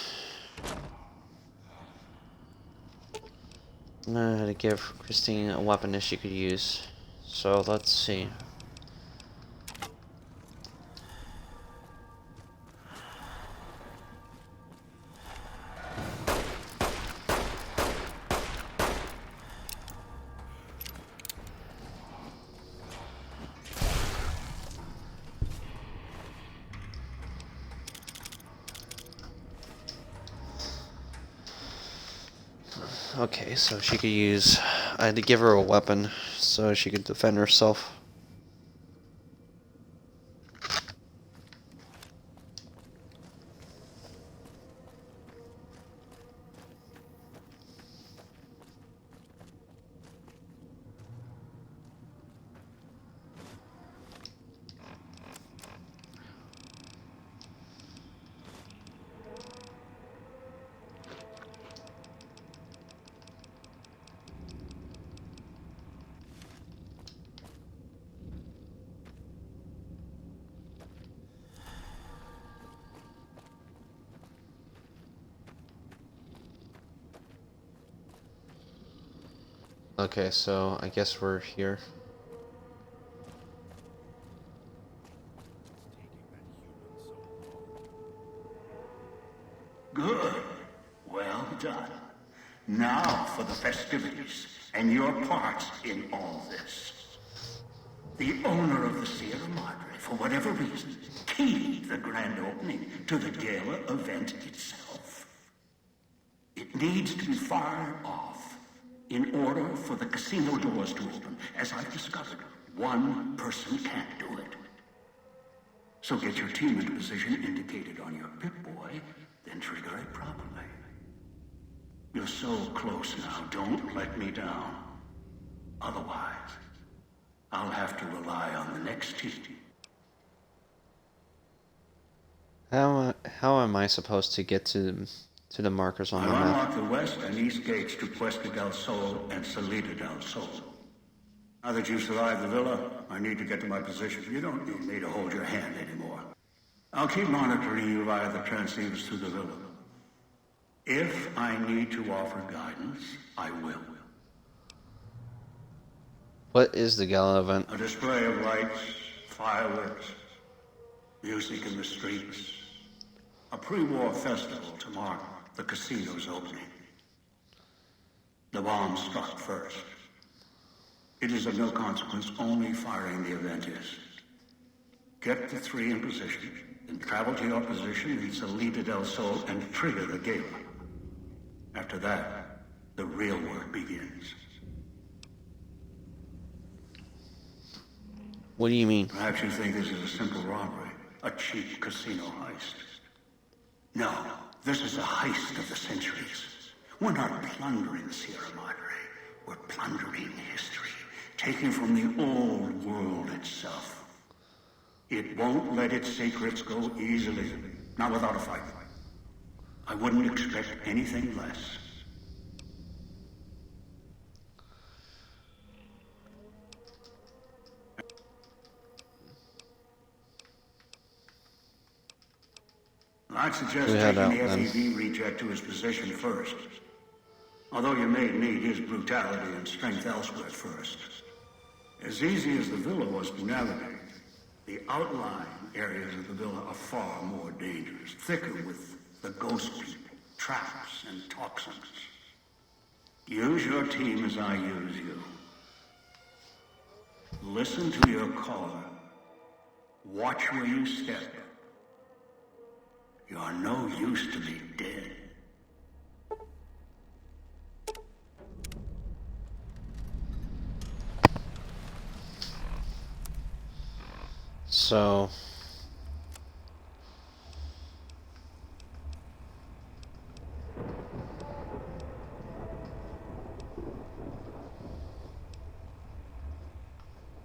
gonna give Christine a weapon that she could use. So let's see. Okay, so she could use... I had to give her a weapon so she could defend herself. Okay, so I guess we're here. Good. Well done. Now for the festivities and your parts in all this. The owner of the Sierra Madre, for whatever reason, keyed the grand opening to the gala event itself. It needs to be fired off in order for the casino doors to open. As I've discovered, one person can't do it. So get your team into position indicated on your Pip-Boy, then trigger it properly. You're so close now, don't let me down. Otherwise, I'll have to rely on the next team. How am I supposed to get to the markers on the I'll map? unlock the west and east gates to Puesta del Sol and Salida del Sol. Now that you've survived the villa, I need to get to my position. You don't need me to hold your hand anymore. I'll keep monitoring you via the transceivers through the villa. If I need to offer guidance, I will. What is the gala event? A display of lights, fireworks, music in the streets. A pre-war festival to mark the casino's opening. The bomb struck first. It is of no consequence, only firing the event is. Get the three in position, then travel to your position in Salida del Sol and trigger the gala. After that, the real work begins. What do you mean? Perhaps you think this is a simple robbery, a cheap casino heist. No, this is a heist of the centuries. We're not plundering the Sierra Madre. We're plundering history, taking from the old world itself. It won't let its secrets go easily, not without a fight. I wouldn't expect anything less. I'd suggest We head taking out, the then. FEV reject to his position first. Although you may need his brutality and strength elsewhere first. As easy as the villa was to navigate, the outlying areas of the villa are far more dangerous, thicker with the ghost people, traps, and toxins. Use your team as I use you. Listen to your caller. Watch where you step. You are no use to me dead. So...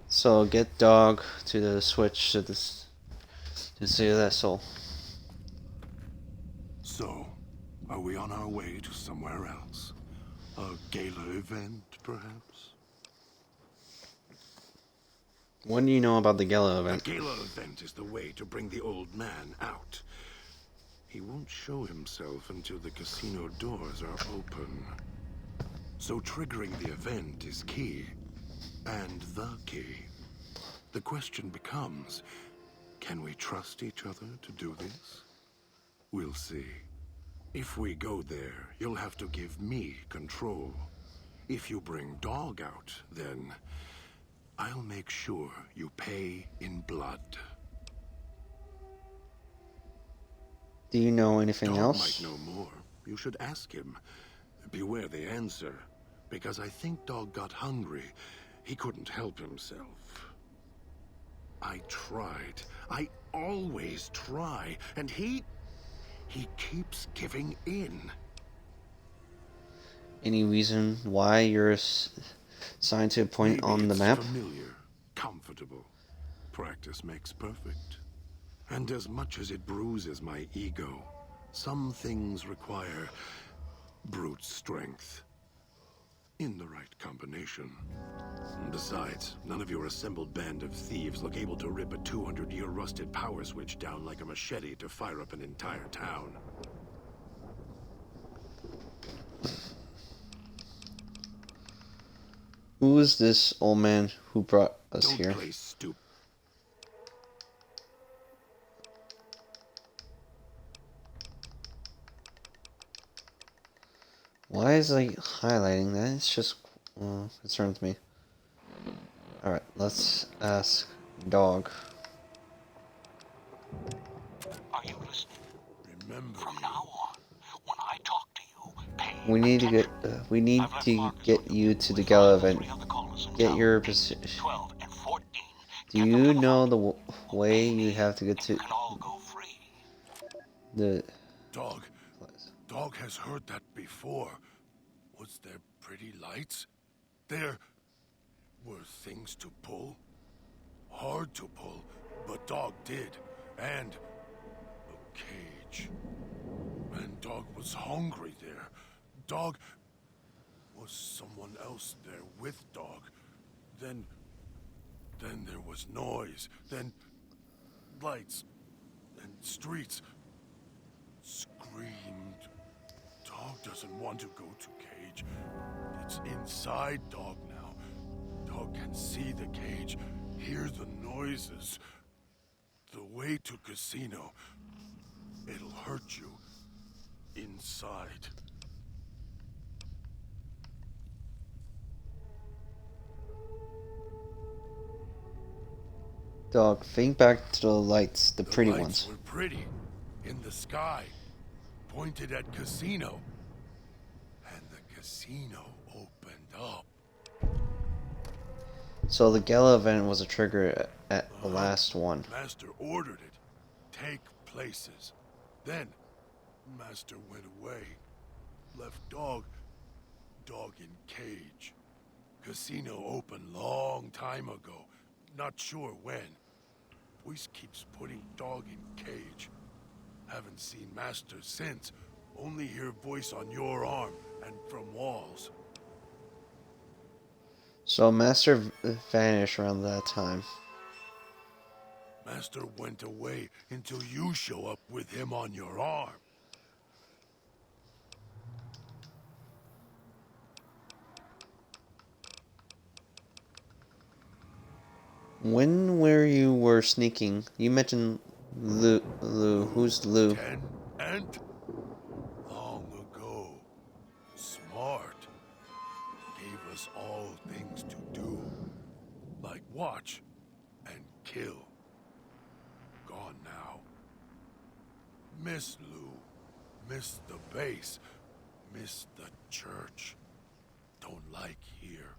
So get dog to the switch to this to see that soul. So, are we on our way to somewhere else? A gala event, perhaps? What do you know about the gala A event? gala event is the way to bring the old man out. He won't show himself until the casino doors are open. So triggering the event is key. And the key. The question becomes, can we trust each other to do this? We'll see. If we go there, you'll have to give me control. If you bring Dog out, then I'll make sure you pay in blood. Do you know anything Dog else? might know more. You should ask him. Beware the answer, because I think Dog got hungry. He couldn't help himself. I tried. I always try, and he keeps giving in. Any reason why you're assigned to a point Maybe on the it's map? familiar, comfortable. Practice makes perfect. And as much as it bruises my ego, some things require brute strength. In the right combination. Besides, none of your assembled band of thieves look able to rip a 200-year rusted power switch down like a machete to fire up an entire town. Who is this old man who brought us Don't here? play stupid. Why is like highlighting that? It's just concerns me. Alright, let's ask Dog. Are you listening? Remember From you. now on, when I talk to you, pay We need to get you to the gala event. Get your position. 12 and 14. Do you know the way you have to get to Can all go free. the Dog. place? Dog has heard that before. Was there pretty lights? There were things to pull. Hard to pull, but Dog did. And a cage. And Dog was hungry there. Dog was someone else there with Dog. Then there was noise. Then lights and streets. Screamed. Dog doesn't want to go to cage. It's inside Dog now. Dog can see the cage, hear the noises. The way to casino. It'll hurt you. Inside. Dog, think back to the lights, the pretty lights ones. were pretty. In the sky. Pointed at casino. And the casino opened up. So the gala event was a trigger at the last one. Master ordered it. Take places. Then, Master went away. Left Dog in cage. Casino opened long time ago. Not sure when. Voice keeps putting Dog in cage. Haven't seen Master since. Only hear voice on your arm and from walls. So Master vanished around that time. Master went away until you show up with him on your arm. When you were sneaking, you mentioned Lou. Who's Lou? 10 and long ago. Smart. Gave us all things to do. Like watch and kill. Gone now. Miss Lou. Miss the base. Miss the church. Don't like here.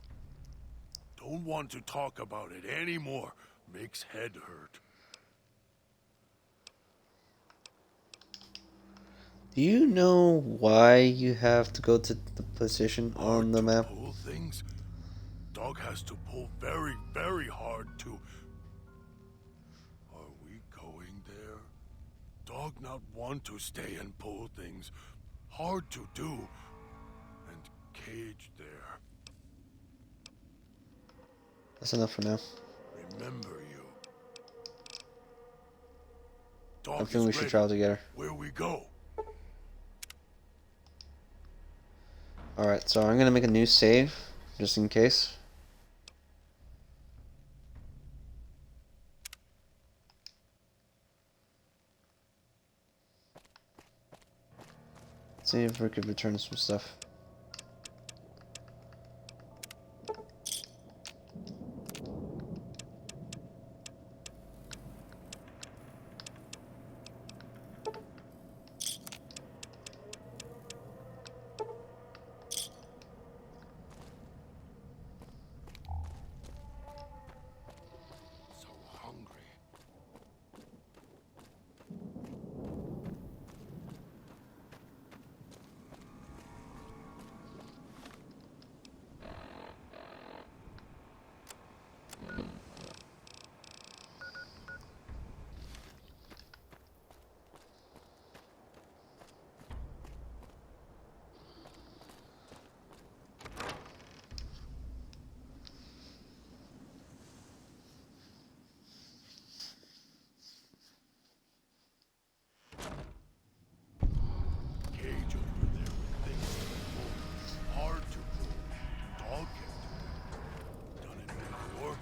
Don't want to talk about it anymore. Makes head hurt. Do you know why you have to go to the position on the map? Pull things. Dog has to pull very, very hard to. Are we going there? Dog not want to stay and pull things. Hard to do. And cage there. That's enough for now. Remember you. Dog I is think we should ready. travel together. Where we go? Alright, so I'm gonna make a new save, just in case. See if we could return some stuff. So hungry. Cage over there with things to pull. Hard to pull. Dog kept it. Done it before.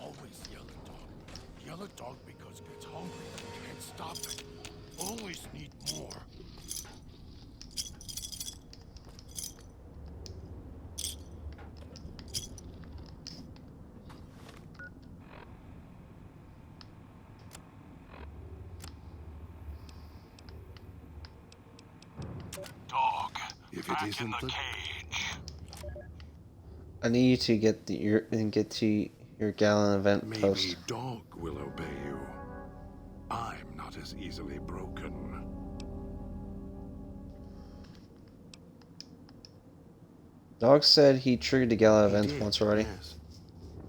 Always yell at dog. Yell at dog because it gets hungry. Can't stop it. Always need more. Dog. If it isn't the cage. I need you to get to your Gallon event Maybe post. dog will obey you. I'm not as easily broken. Dog said he triggered the Gala He event did, once already. yes.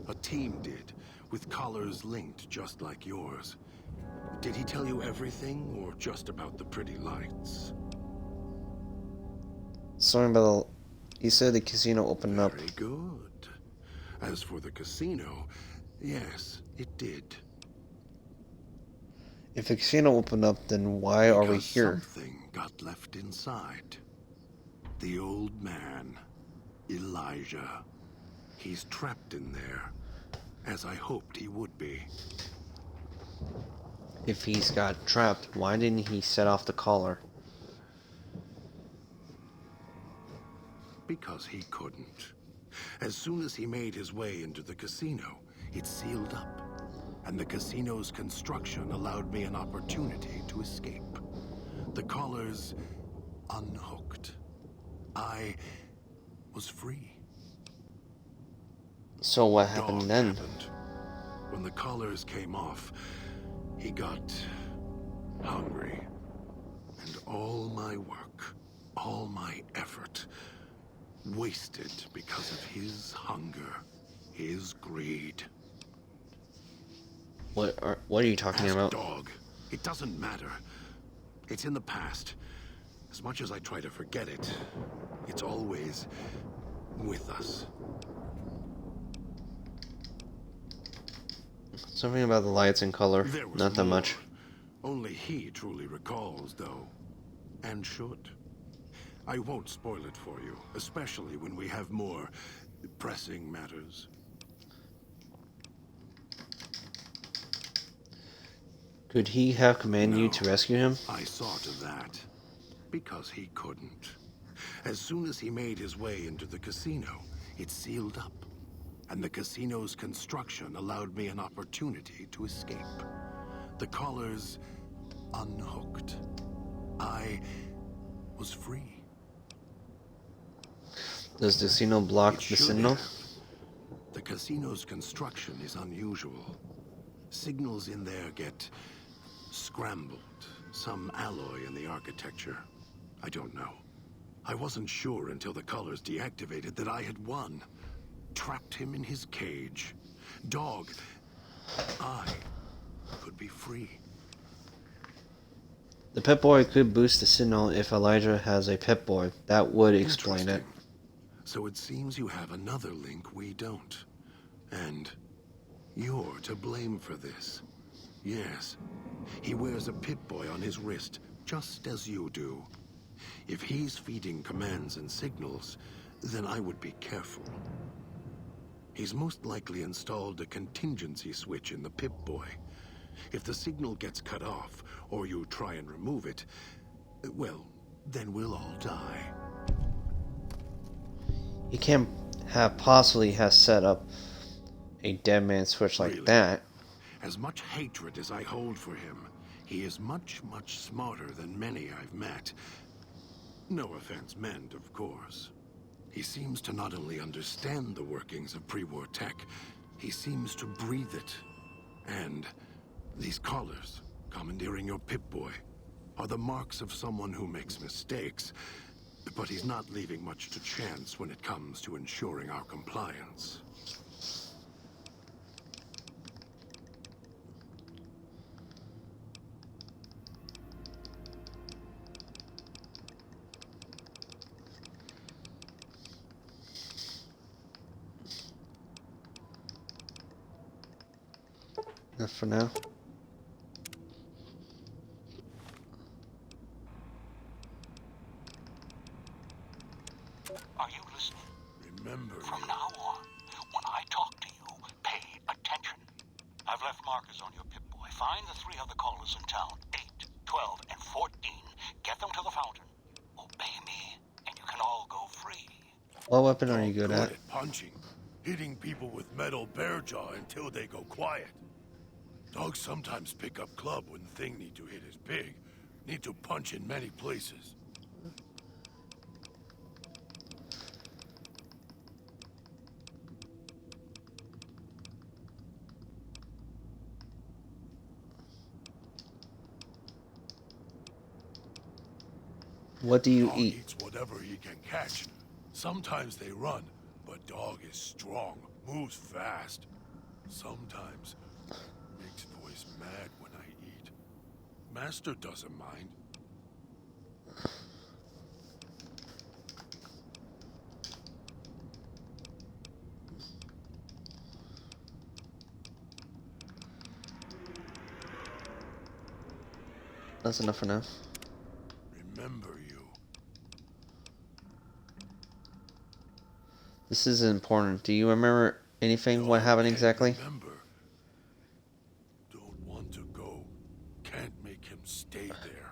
A team did, with collars linked just like yours. Did he tell you everything, or just about the pretty lights? Something about he said the casino opened up. Very good. As for the casino, yes, it did. If the casino opened up, then why are we Because here? something got left inside. The old man, Elijah. He's trapped in there, as I hoped he would be. If he's got trapped, why didn't he set off the collar? Because he couldn't. As soon as he made his way into the casino, it sealed up. And the casino's construction allowed me an opportunity to escape. The collars unhooked. I was free. So what happened Dog then? happened. When the collars came off, he got hungry. And all my work, all my effort, wasted because of his hunger, his greed. What are you talking Ask about? Dog. It doesn't matter. It's in the past. As much as I try to forget it, it's always with us. Something about the lights and color. There was Not that more. much. Only he truly recalls, though. And should. I won't spoil it for you, especially when we have more pressing matters. Could he have commanded you No. to rescue him? I saw to that. Because he couldn't. As soon as he made his way into the casino, it sealed up. And the casino's construction allowed me an opportunity to escape. The collars unhooked. I was free. Does the casino block It the should signal? have. The casino's construction is unusual. Signals in there get scrambled. Some alloy in the architecture. I don't know. I wasn't sure until the colors deactivated that I had won. Trapped him in his cage. Dog, I could be free. The Pip-Boy could boost the signal if Elijah has a Pip-Boy. That would explain it. Interesting. So it seems you have another link we don't. And you're to blame for this. Yes. He wears a Pip-Boy on his wrist, just as you do. If he's feeding commands and signals, then I would be careful. He's most likely installed a contingency switch in the Pip-Boy. If the signal gets cut off, or you try and remove it, well, then we'll all die. He can't have possibly has set up a dead man switch like Really? that. As much hatred as I hold for him, he is much, much smarter than many I've met. No offense meant, of course. He seems to not only understand the workings of pre-war tech, he seems to breathe it. And these collars, commandeering your Pip-Boy, are the marks of someone who makes mistakes, but he's not leaving much to chance when it comes to ensuring our compliance. Enough for now. Are you listening? Remember From you. now on, when I talk to you, pay attention. I've left markers on your Pip-Boy. Find the 3 other callers in town, 8, 12, and 14. Get them to the fountain. Obey me, and you can all go free. What weapon are you good Good at? at punching, hitting people with metal bear jaw until they go quiet. Dogs sometimes pick up club when the thing need to hit is big. Need to punch in many places. What do you Dog eat? eats whatever he can catch. Sometimes they run, but dog is strong, moves fast. Sometimes makes voice mad when I eat. Master doesn't mind. That's enough for now. Remember you. This is important. Do you remember anything? What Dog happened can't exactly? Remember. Don't want to go. Can't make him stay there.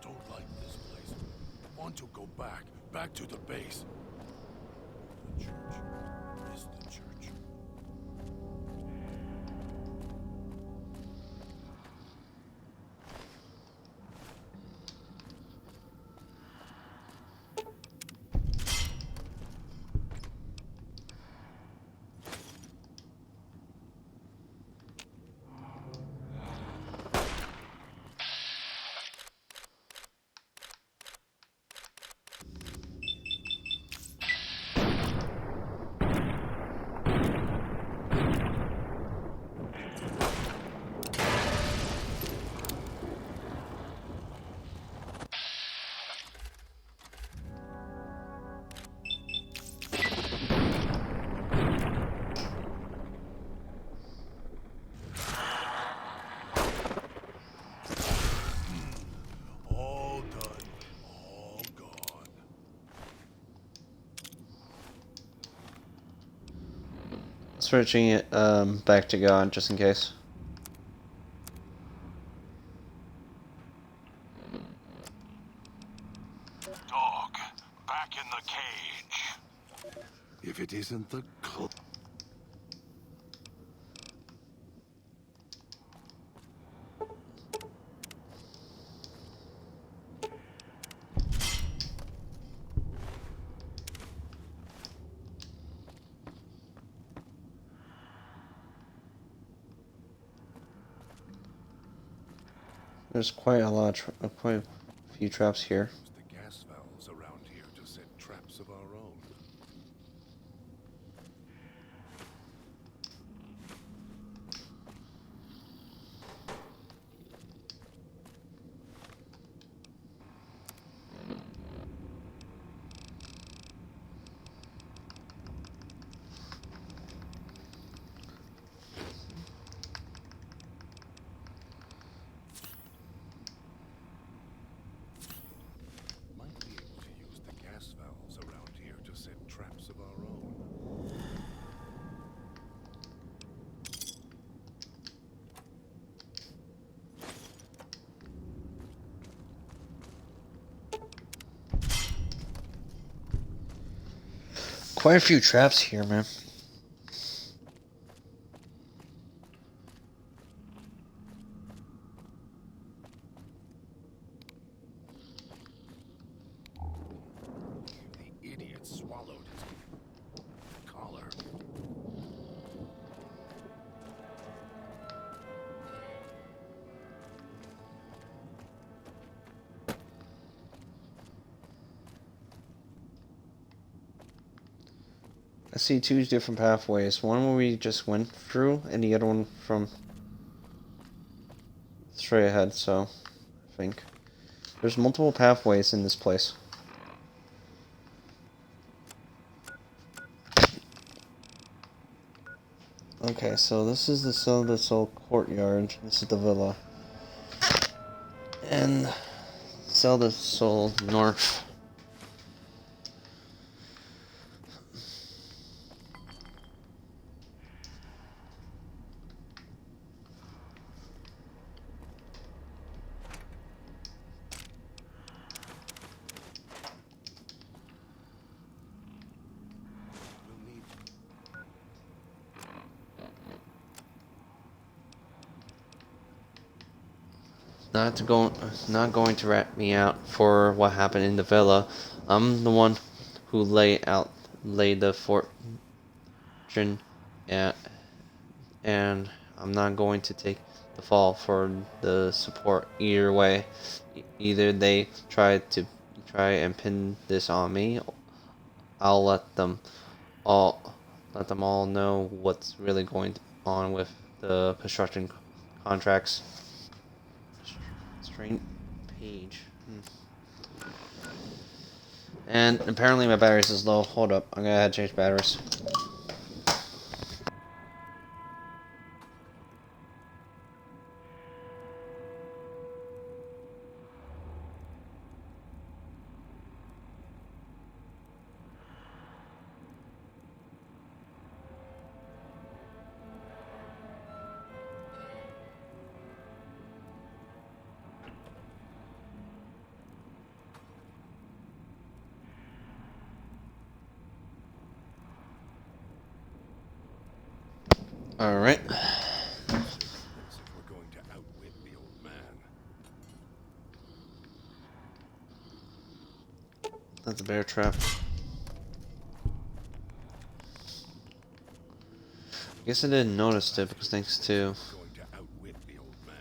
Don't like this place. Want to go back to the base. The church is the church. switching it back to God just in case. Dog, back in the cage. If it isn't the There's quite a few traps here. the gas valves around here to set traps of our own. Might be able to use the gas valves around here to set traps of our own. Quite a few traps here, man. The idiot swallowed his collar. I see two different pathways. One where we just went through, and the other one from straight ahead, so I think. There's multiple pathways in this place. Okay, so this is the Cell of the Soul courtyard. This is the villa. And Cell of the Soul north. We'll need Not going to rat me out for what happened in the villa. I'm the one who laid the fortune, and I'm not going to take the fall for the support either way. Either they try and pin this on me, I'll let them all know what's really going on with the construction contracts. Strange page. And apparently my batteries is low. Hold up, I'm gonna have to change batteries. Alright. looks if we're going to outwit the old man. That's a bear trap. I guess I didn't notice it because thanks to Going to outwit the old man.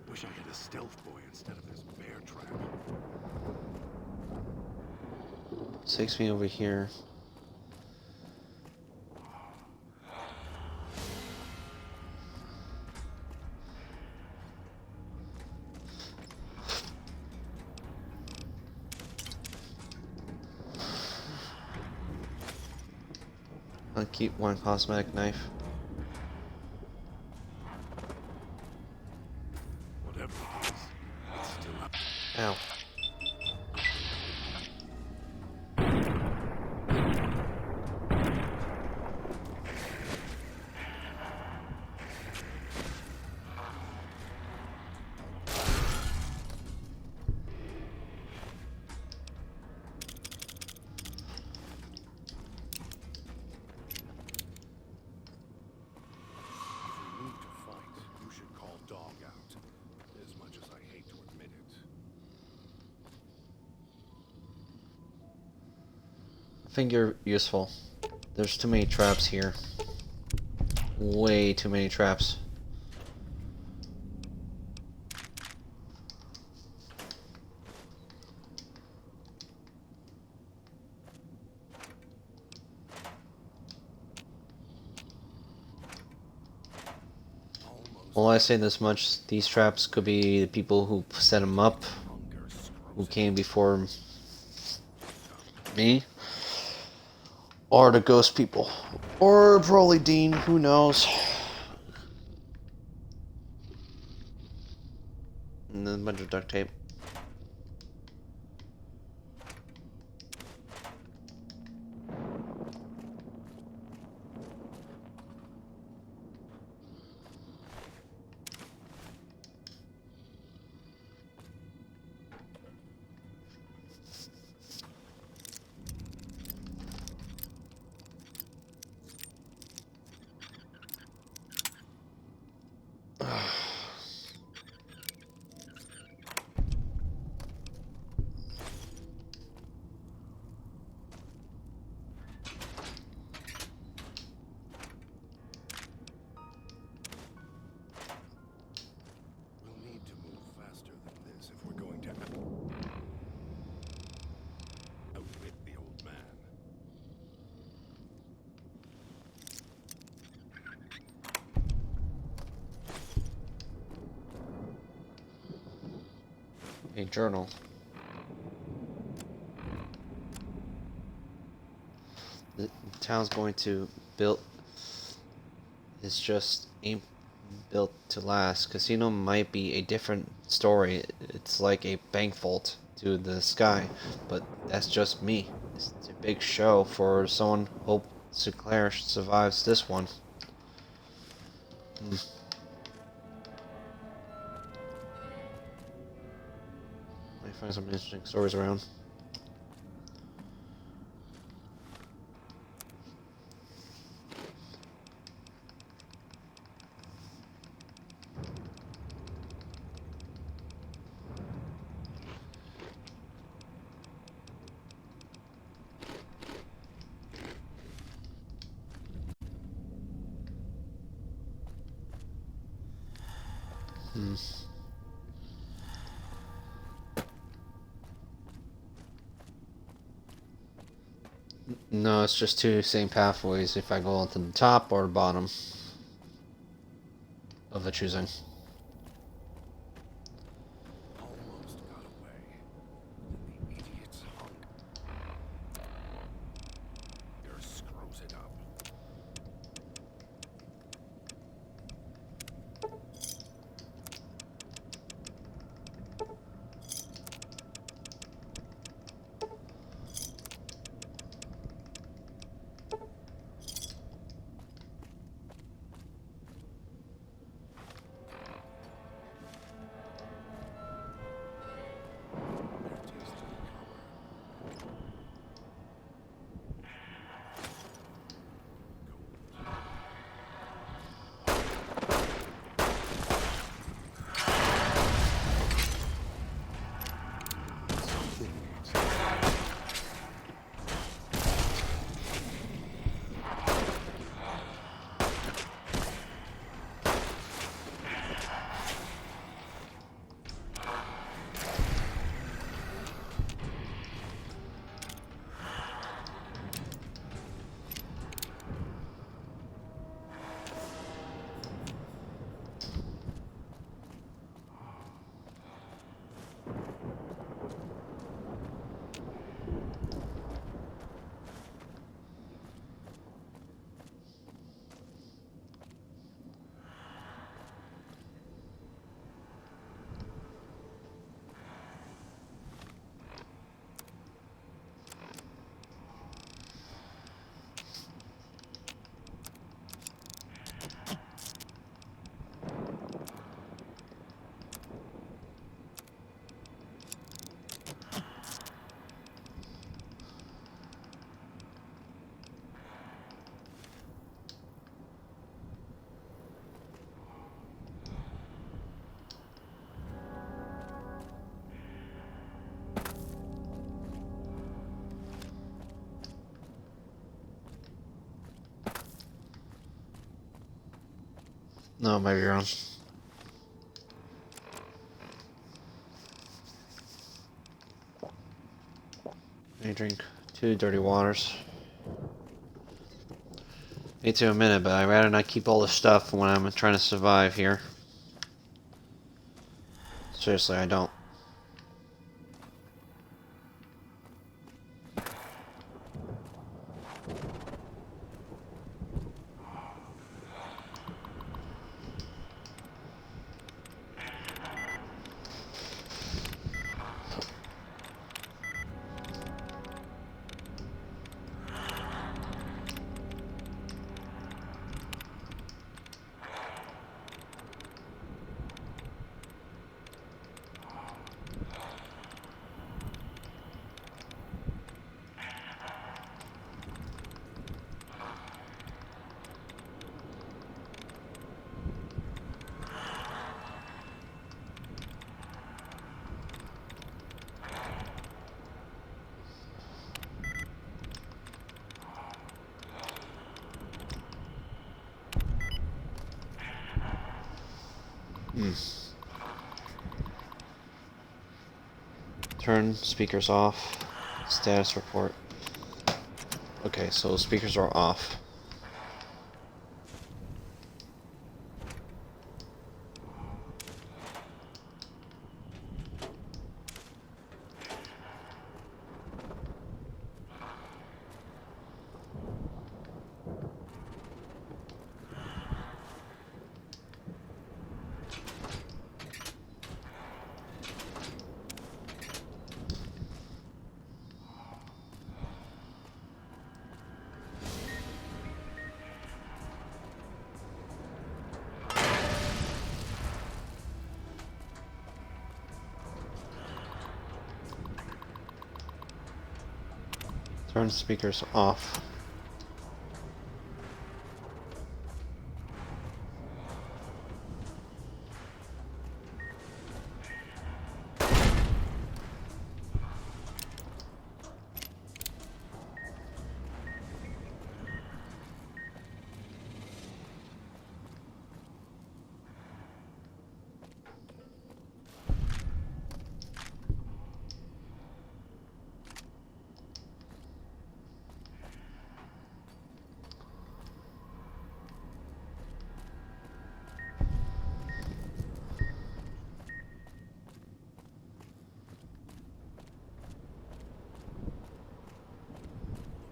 Wish I had a stealth boy instead of this bear trap. takes me over here. I'll keep one cosmetic knife. Whatever it is, it's still up. Ow. I think you're useful. There's too many traps here. Way too many traps. Well, I say this much, these traps could be the people who set them up, who came before me, or the ghost people, or probably Dean, who knows. And then a bunch of duct tape. We'll need to move faster than this if we're going to outwit the old man. A journal. The town's going to build. It's just ain't built to last. Casino might be a different story. It's like a bank vault to the sky, but that's just me. It's a big show for someone. Hope Sinclair survives this one. Might find some interesting stories around. No, it's just two same pathways if I go onto the top or bottom of the choosing. Almost got away. The idiot's hung. Your screws it up. No, maybe you're wrong. I drink 2 dirty waters. Me too a minute, but I'd rather not keep all this stuff when I'm trying to survive here. Seriously, I don't. Turn speakers off. Status report. Okay, so speakers are off. Turn speakers off.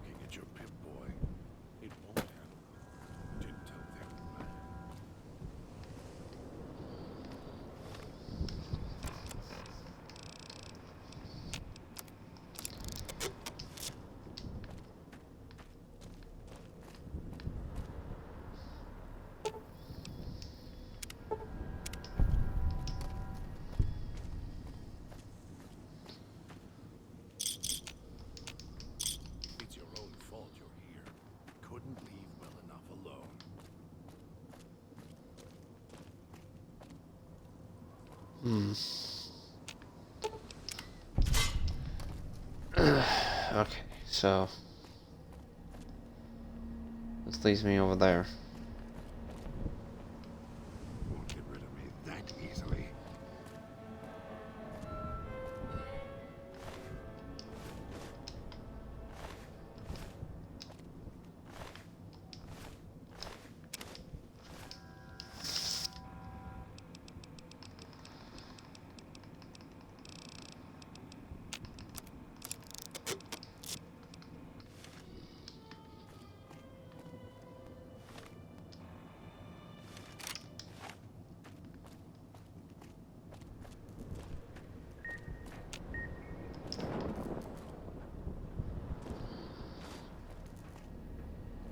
Looking at your Pip-Boy, it won't happen. Didn't tell them. It's your own fault you're here. Couldn't leave well enough alone. Okay, so this leaves me over there. Won't get rid of me that easily.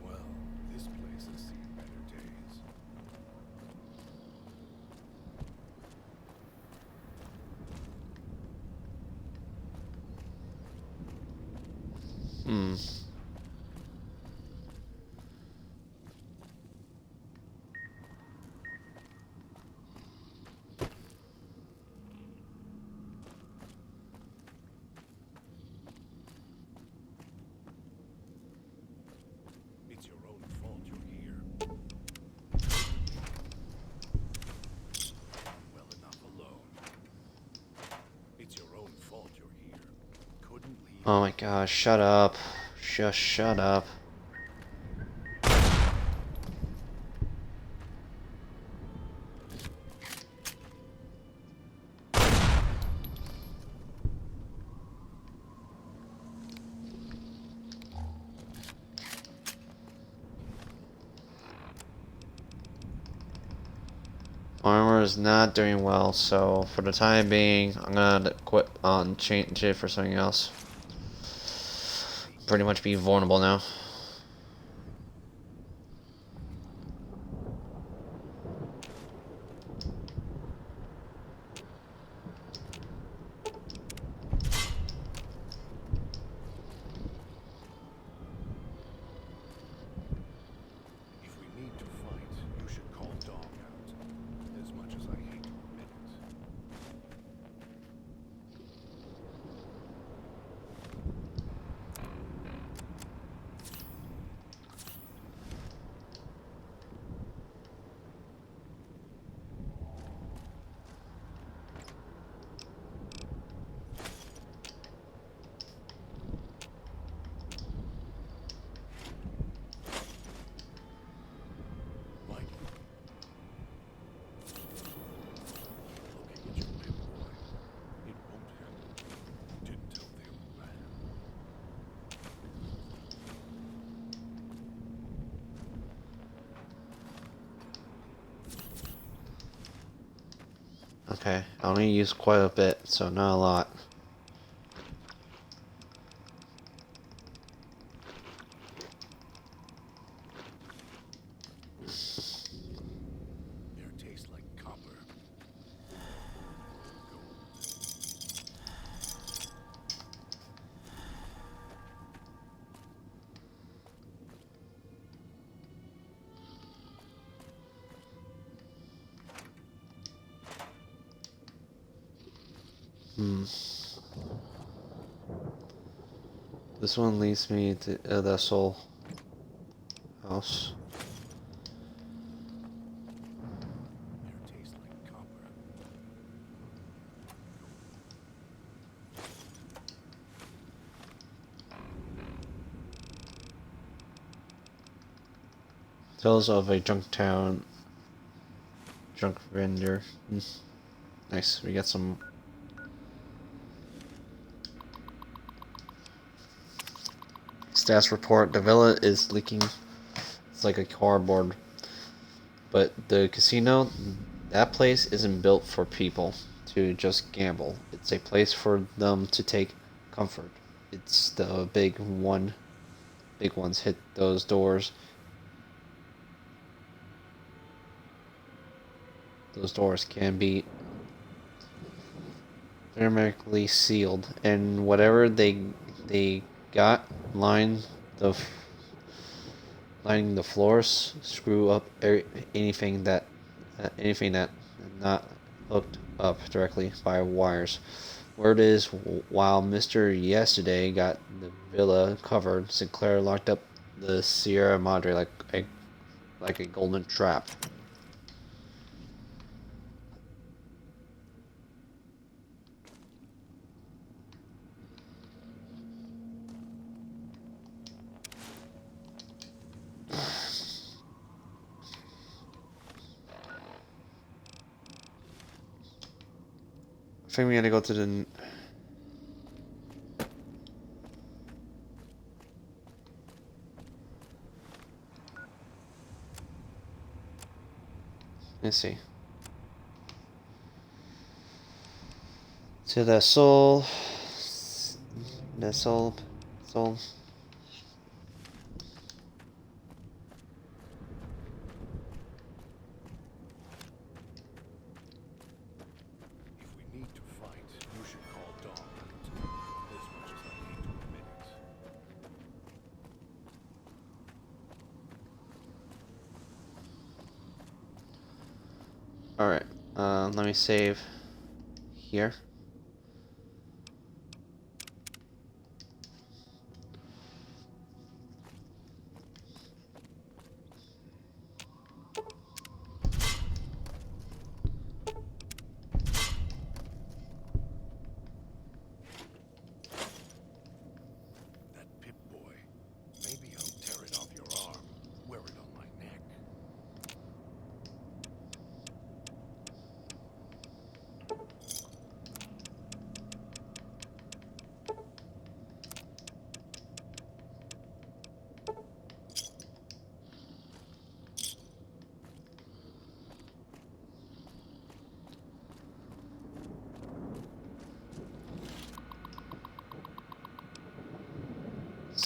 Well, this place has seen better days. Hmm. It's your own fault you're here. Oh my gosh, shut up. Just shut up. Armor is not doing well, so for the time being, I'm gonna quit on change it for something else. Pretty much be vulnerable now. If we need to fight, you should call Dog out. As much as I hate to admit it. Mike. Looking at your pip boy. It won't help. Didn't tell the old man. Okay, I only use quite a bit, so not a lot. Air tastes like copper. This one leads me to the soul house. Air tastes like copper. Tales of a junk town. Junk vendor. Nice, we got some. Stats report, the villa is leaking. It's like a cardboard. But the casino, that place isn't built for people to just gamble. It's a place for them to take comfort. It's the big ones hit those doors. Those doors can be hermetically sealed, and whatever they got lining the floors, screw up anything that not hooked up directly by wires. Word is, while Mr. Yesterday got the villa covered, Sinclair locked up the Sierra Madre like a golden trap. I think we gotta go to the. Let's see. To the soul. The soul. Soul. If we need to fight, you should call Dog out. As much as I hate to admit it. Alright. Let me save here.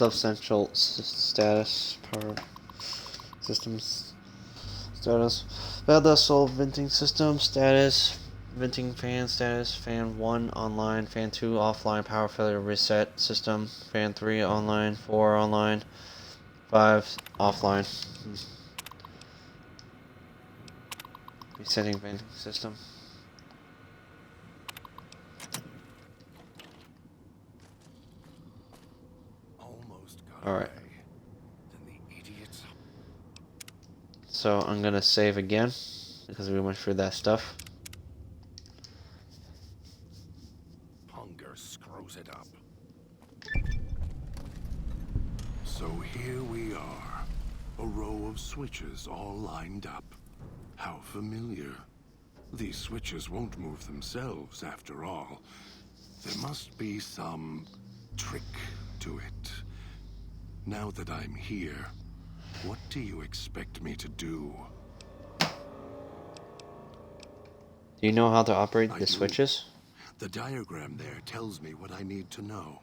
substantial status, power systems status. Valda Soul venting system status. Venting fan status. Fan 1 online. Fan 2 offline. Power failure reset system. Fan 3 online. 4 online. 5 offline. Resetting venting system. Almost got Alright. away. Then the idiots. So I'm gonna save again because we went through that stuff. Hunger screws it up. So here we are. A row of switches all lined up. How familiar. These switches won't move themselves after all. There must be some trick to it. Now that I'm here, what do you expect me to do? Do you know how to operate I the do. switches? The diagram there tells me what I need to know.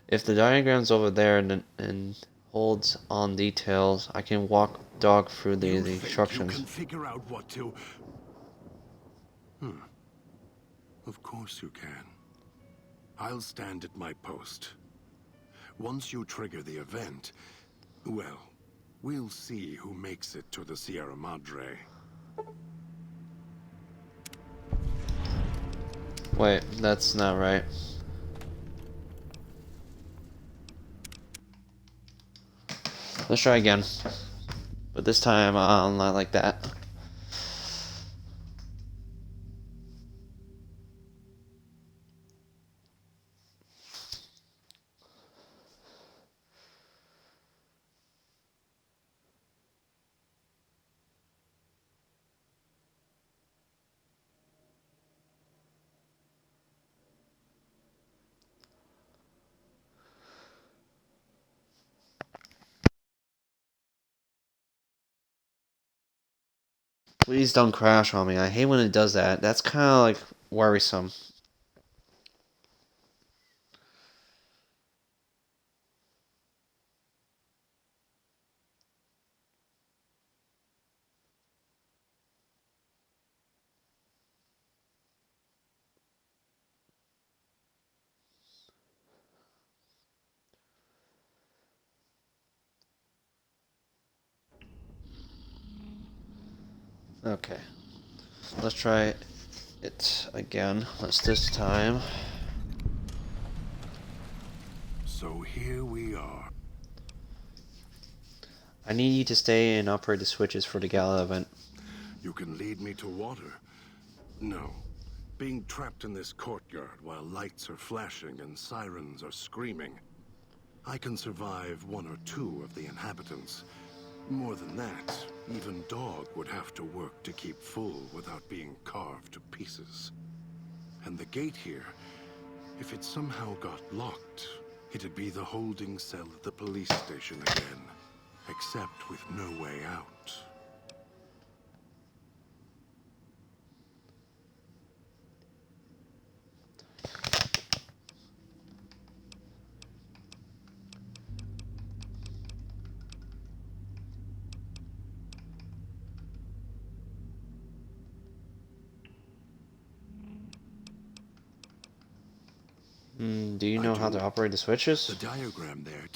If the diagram's over there and holds on details, I can walk dog through the You think instructions. you can figure out what to... Of course you can. I'll stand at my post. Once you trigger the event, well, we'll see who makes it to the Sierra Madre. Wait, that's not right. Let's try again. But this time, not like that. Please don't crash on me. I hate when it does that. That's kind of like worrisome. Okay. Let's try it again. This time. So here we are. I need you to stay and operate the switches for the gala event. You can lead me to water. No. Being trapped in this courtyard while lights are flashing and sirens are screaming. I can survive one or two of the inhabitants. More than that, even Dog would have to work to keep full without being carved to pieces. And the gate here, if it somehow got locked, it'd be the holding cell at the police station again. Except with no way out. Do you know how to operate the The switches? diagram there.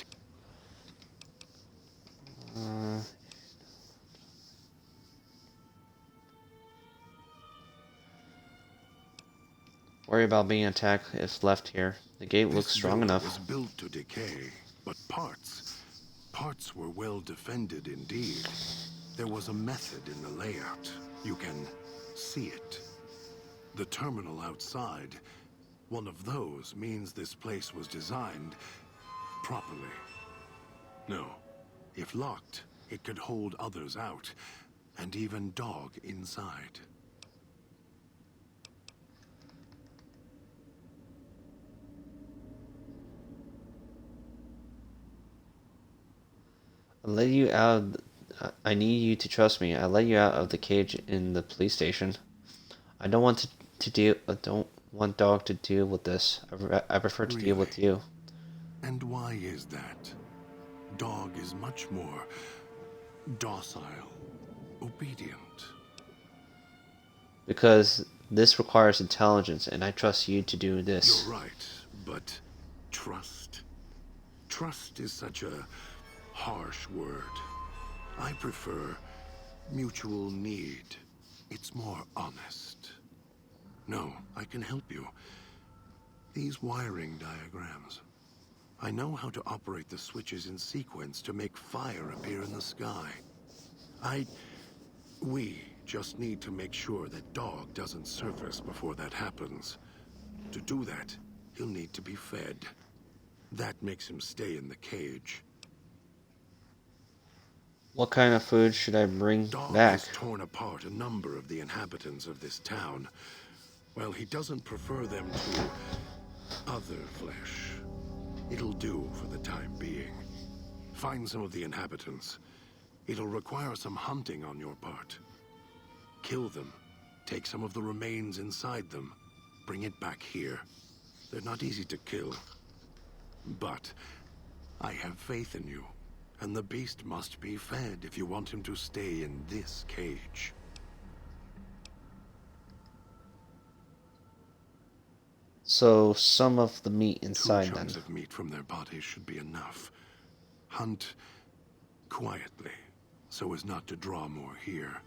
Worry about being attacked if left here. The gate looks This strong building enough. was built to decay, but parts were well defended indeed. There was a method in the layout. You can see it. The terminal outside, one of those means this place was designed properly. No, if locked, it could hold others out, and even Dog inside. I let you out. I need you to trust me. I let you out of the cage in the police station. I don't want to deal. I don't want Dog to deal with this. I prefer to deal with you. And why is that? Dog is much more docile, obedient. Because this requires intelligence, and I trust you to do this. You're right, but trust? Trust is such a harsh word. I prefer mutual need. It's more honest. No, I can help you. These wiring diagrams. I know how to operate the switches in sequence to make fire appear in the sky. We just need to make sure that Dog doesn't surface before that happens. To do that, he'll need to be fed. That makes him stay in the cage. What kind of food should I bring Dog back? has torn apart a number of the inhabitants of this town. Well, he doesn't prefer them to other flesh. It'll do for the time being. Find some of the inhabitants. It'll require some hunting on your part. Kill them. Take some of the remains inside them. Bring it back here. They're not easy to kill. But I have faith in you. And the beast must be fed if you want him to stay in this cage. So some of the meat 2 inside then. chunks of meat from their bodies should be enough. Hunt quietly, so as not to draw more here.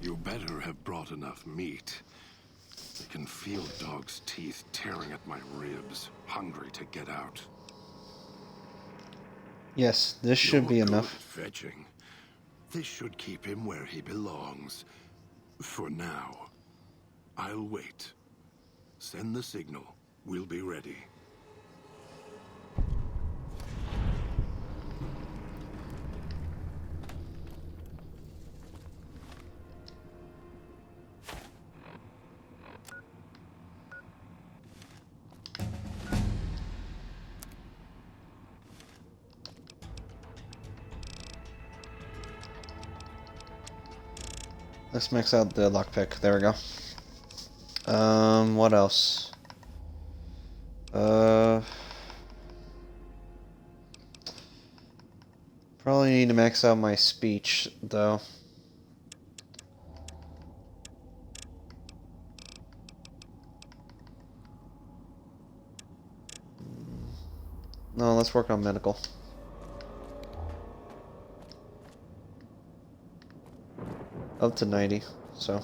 You better have brought enough meat. I can feel Dog's teeth tearing at my ribs, hungry to get out. Yes, this should be You're good enough. at fetching. This should keep him where he belongs. For now. I'll wait. Send the signal. We'll be ready. Let's max out the lockpick. There we go. What else? Probably need to max out my speech, though. No, let's work on medical. Up to 90, so.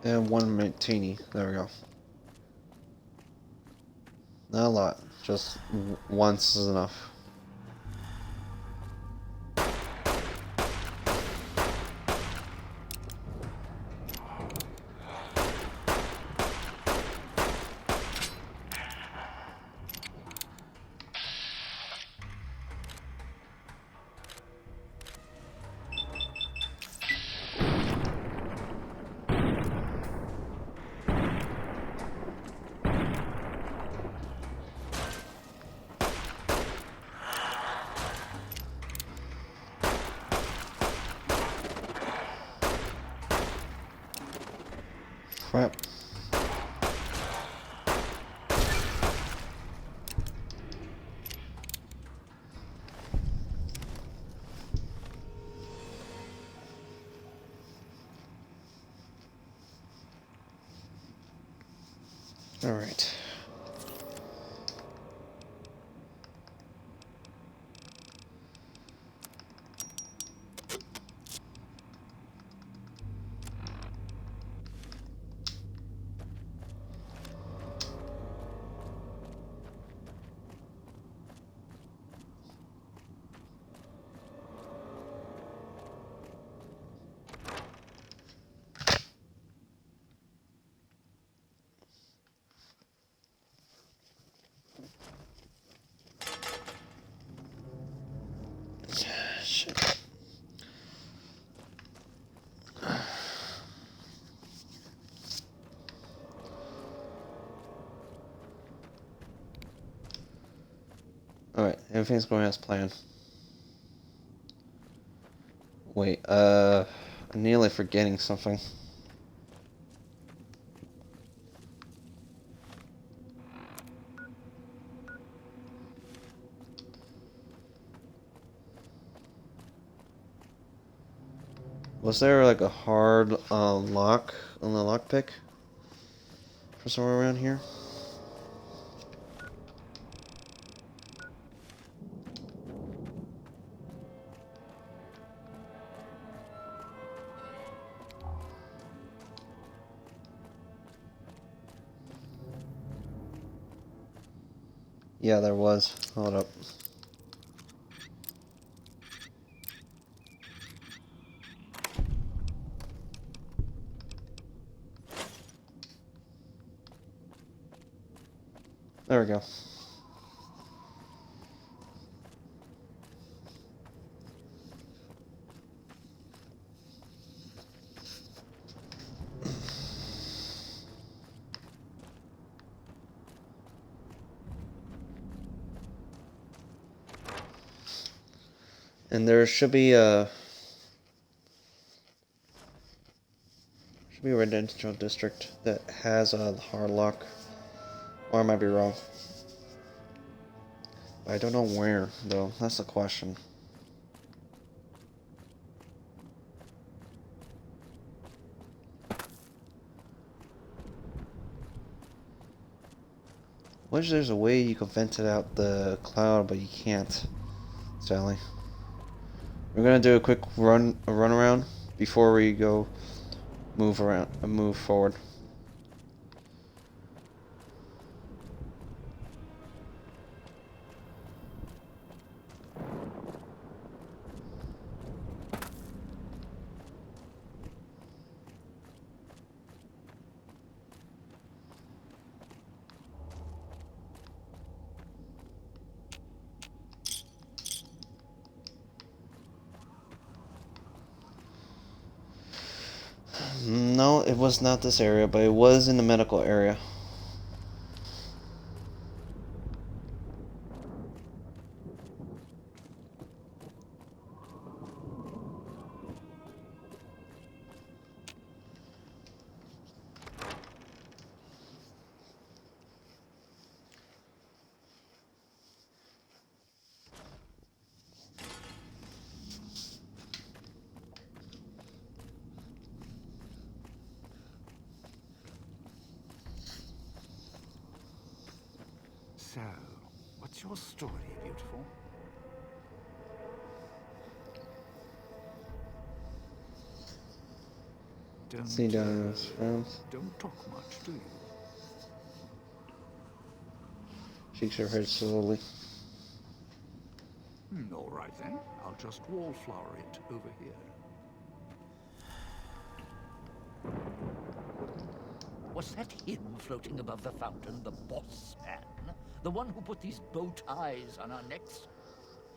And one martini. There we go. Not a lot. Just once is enough. Crap. All right. Shit. Alright, everything's going as planned. Wait, I'm nearly forgetting something. Was there like a hard lock on the lockpick for somewhere around here? Yeah, there was. Hold up. There we go. And there should be a residential district that has a hard lock, or I might be wrong. I don't know where though. That's the question. Wish there's a way you could vent it out the cloud, but you can't, Sally. We're gonna do a quick run around before we go move forward. No, it was not this area, but it was in the medical area. So, what's your story, beautiful? See you down, his friends. Don't talk much, do you? Shakes her head slowly. All right then. I'll just wallflower it over here. Was that him floating above the fountain, the boss man? The one who put these bow ties on our necks?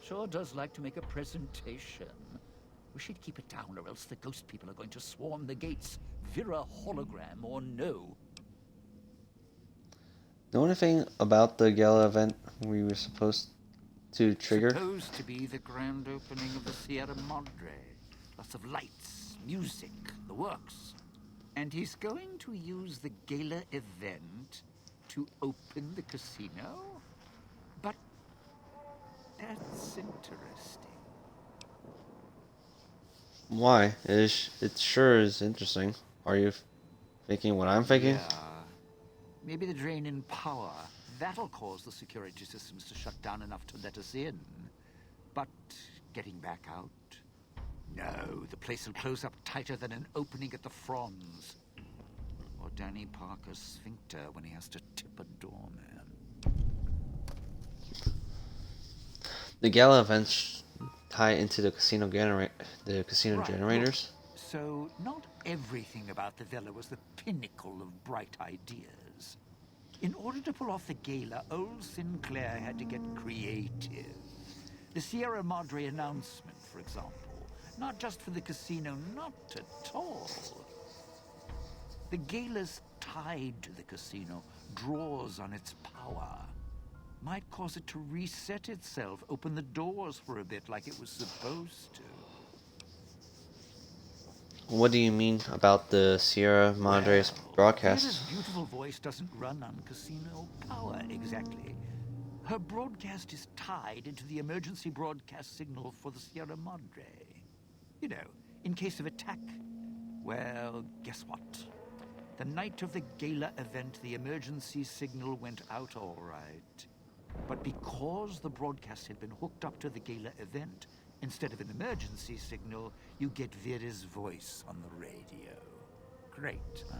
Sure does like to make a presentation. We should keep it down, or else the ghost people are going to swarm the gates. Vira hologram or no. Know anything about the gala event we were supposed to trigger? Supposed to be the grand opening of the Sierra Madre. Lots of lights, music, the works. And he's going to use the gala event to open the casino? But that's interesting. Why? It sure is interesting. Are you thinking what I'm thinking? Yeah. Maybe the drain in power. That'll cause the security systems to shut down enough to let us in. But getting back out? No, the place will close up tighter than an opening at the Fronds. Or Danny Parker's sphincter when he has to tip a doorman. The gala events tie into the casino Right, generators. look, so not everything about the villa was the pinnacle of bright ideas. In order to pull off the gala, old Sinclair had to get creative. The Sierra Madre announcement, for example. Not just for the casino, not at all. The gala's tied to the casino, draws on its power. Might cause it to reset itself, open the doors for a bit like it was supposed to. What do you mean about the Sierra Madre's broadcast? Vera's beautiful voice doesn't run on casino power, exactly. Her broadcast is tied into the emergency broadcast signal for the Sierra Madre. You know, in case of attack. Well, guess what? The night of the gala event, the emergency signal went out all right. But because the broadcast had been hooked up to the gala event, instead of an emergency signal, you get Vera's voice on the radio. Great, huh?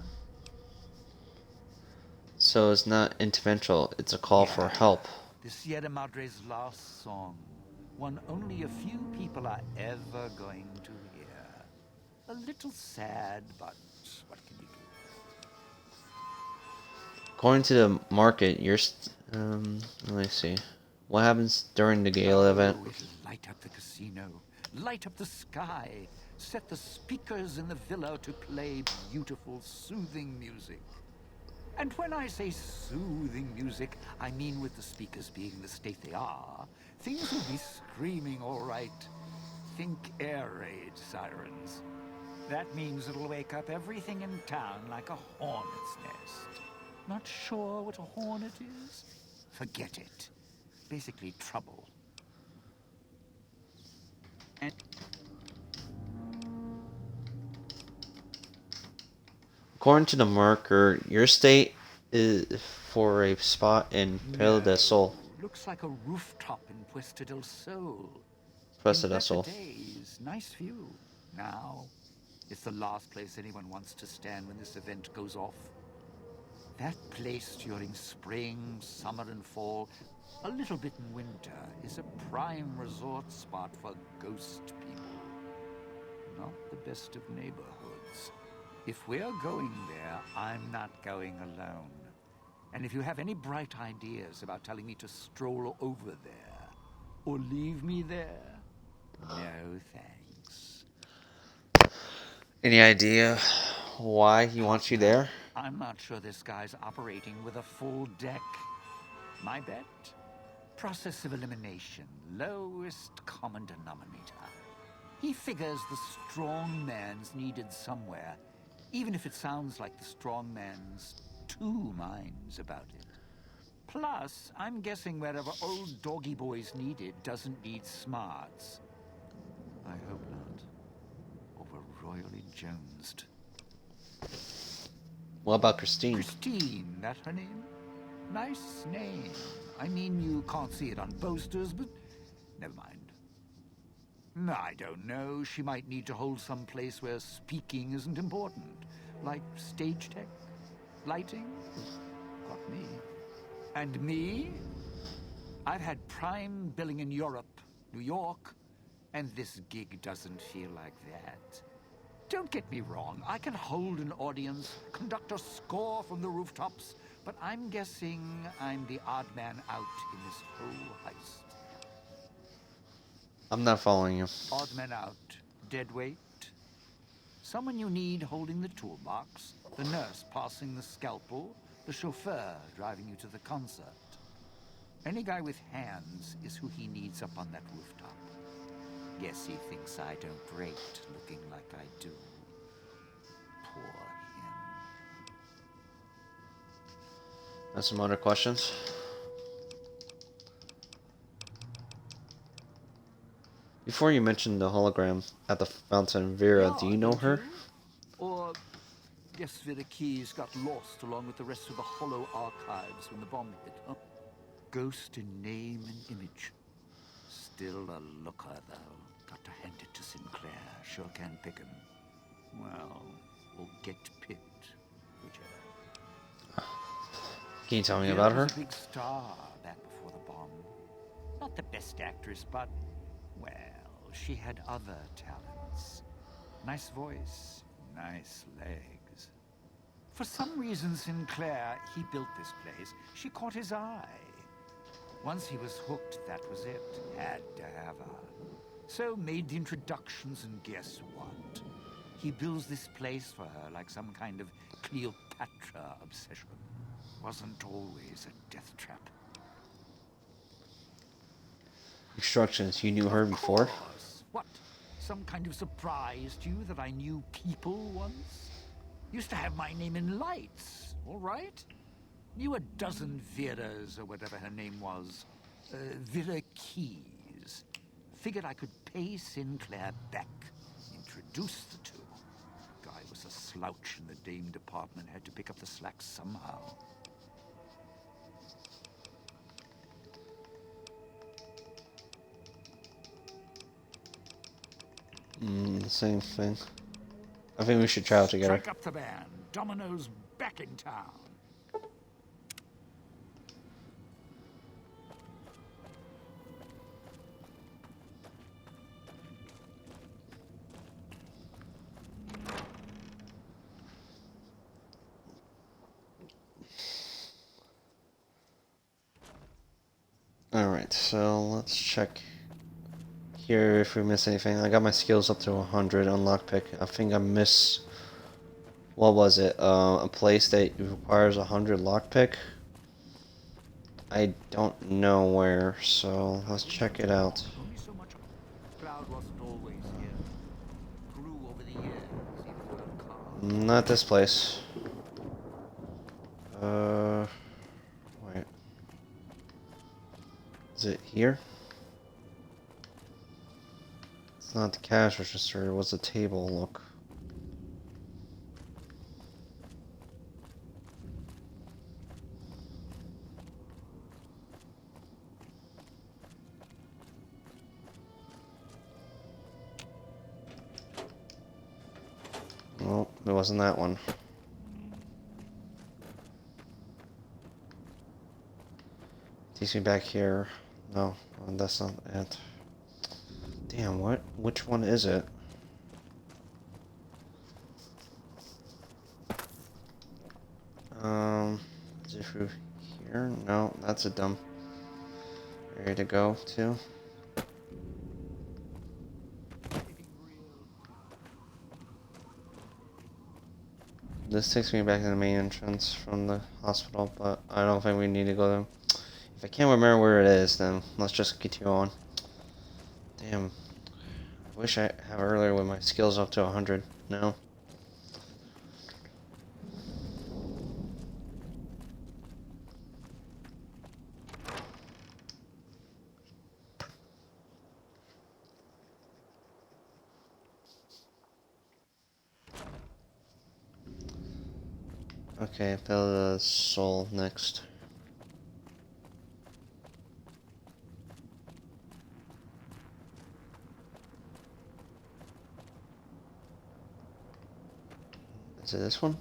So it's not interventional, it's a call for help. The Sierra Madre's last song. One only a few people are ever going to hear. A little sad, but what can you do? According to the market, let me see. What happens during the gala event? Oh, it'll light up the casino, light up the sky, set the speakers in the villa to play beautiful, soothing music. And when I say soothing music, I mean with the speakers being the state they are, things will be screaming all right. Think air raid sirens. That means it'll wake up everything in town like a hornet's nest. Not sure what a hornet is? Forget it. Basically trouble. And According to the marker, your state is for a spot in Puerto del Sol. looks like a rooftop in Puesta del Sol. Puesta In del better Sol. days, nice view. Now, it's the last place anyone wants to stand when this event goes off. That place during spring, summer, and fall, a little bit in winter, is a prime resort spot for ghost people. Not the best of neighborhoods. If we're going there, I'm not going alone. And if you have any bright ideas about telling me to stroll over there, or leave me there, no thanks. Any idea why he wants you there? I'm not sure this guy's operating with a full deck. My bet? Process of elimination, lowest common denominator. He figures the strong man's needed somewhere, even if it sounds like the strong man's two minds about it. Plus, I'm guessing wherever old doggy boy's needed doesn't need smarts. I hope not. Or we're royally jonesed. What about Christine? Christine, that her name? Nice name. I mean, you can't see it on posters, but never mind. I don't know. She might need to hold some place where speaking isn't important. Like stage tech? Lighting? Got me. And me? I've had prime billing in Europe, New York, and this gig doesn't feel like that. Don't get me wrong, I can hold an audience, conduct a score from the rooftops, but I'm guessing I'm the odd man out in this whole heist. I'm not following you. Odd man out. Dead weight. Someone you need holding the toolbox, the nurse passing the scalpel, the chauffeur driving you to the concert. Any guy with hands is who he needs up on that rooftop. Guess he thinks I don't rate looking like I do. Poor him. That's some other questions. Before you mentioned the hologram at the fountain, Vera, Yeah, do you know don't her? you? Or guess Vera Keys got lost along with the rest of the Hollow archives when the bomb hit, huh? Ghost in name and image. Still a looker, though. Got to hand it to Sinclair. Sure can pick him. Well, or get picked. Whichever. Can you tell me Vera about her? was a big star back before the bomb. Not the best actress, but, well, she had other talents. Nice voice, nice legs. For some reason, Sinclair, he built this place. She caught his eye. Once he was hooked, that was it. Had to have her. So made the introductions, and guess what? He builds this place for her like some kind of Cleopatra obsession. Wasn't always a death trap. Instructions. You knew her before? Of course. What? Some kind of surprise to you that I knew people once? Used to have my name in lights, all right? Knew a dozen Veras, or whatever her name was. Vera Keys. Figured I could pay Sinclair back. Introduce the two. Guy was a slouch in the dame department. Had to pick up the slack somehow. Same thing. I think we should travel together. Strike up the band. Domino's back in town. Alright, so let's check here if we miss anything. I got my skills up to 100 on lockpick. I think I missed... What was it? A place that requires 100 lockpick? I don't know where, so let's check it out. Only so much. Cloud wasn't always here. Grew over the years, even without cars. Not this place. Wait. Is it here? It's not the cash register, it was the table, look. Well, it wasn't that one. Takes me back here. No, that's not it. Damn, what? Which one is it? Is it through here? No, that's a dumb area to go to. This takes me back to the main entrance from the hospital, but I don't think we need to go there. If I can't remember where it is, then let's just continue on. Damn. I wish I had earlier with my skills up to 100. No. Okay, build a soul next. Is it this one?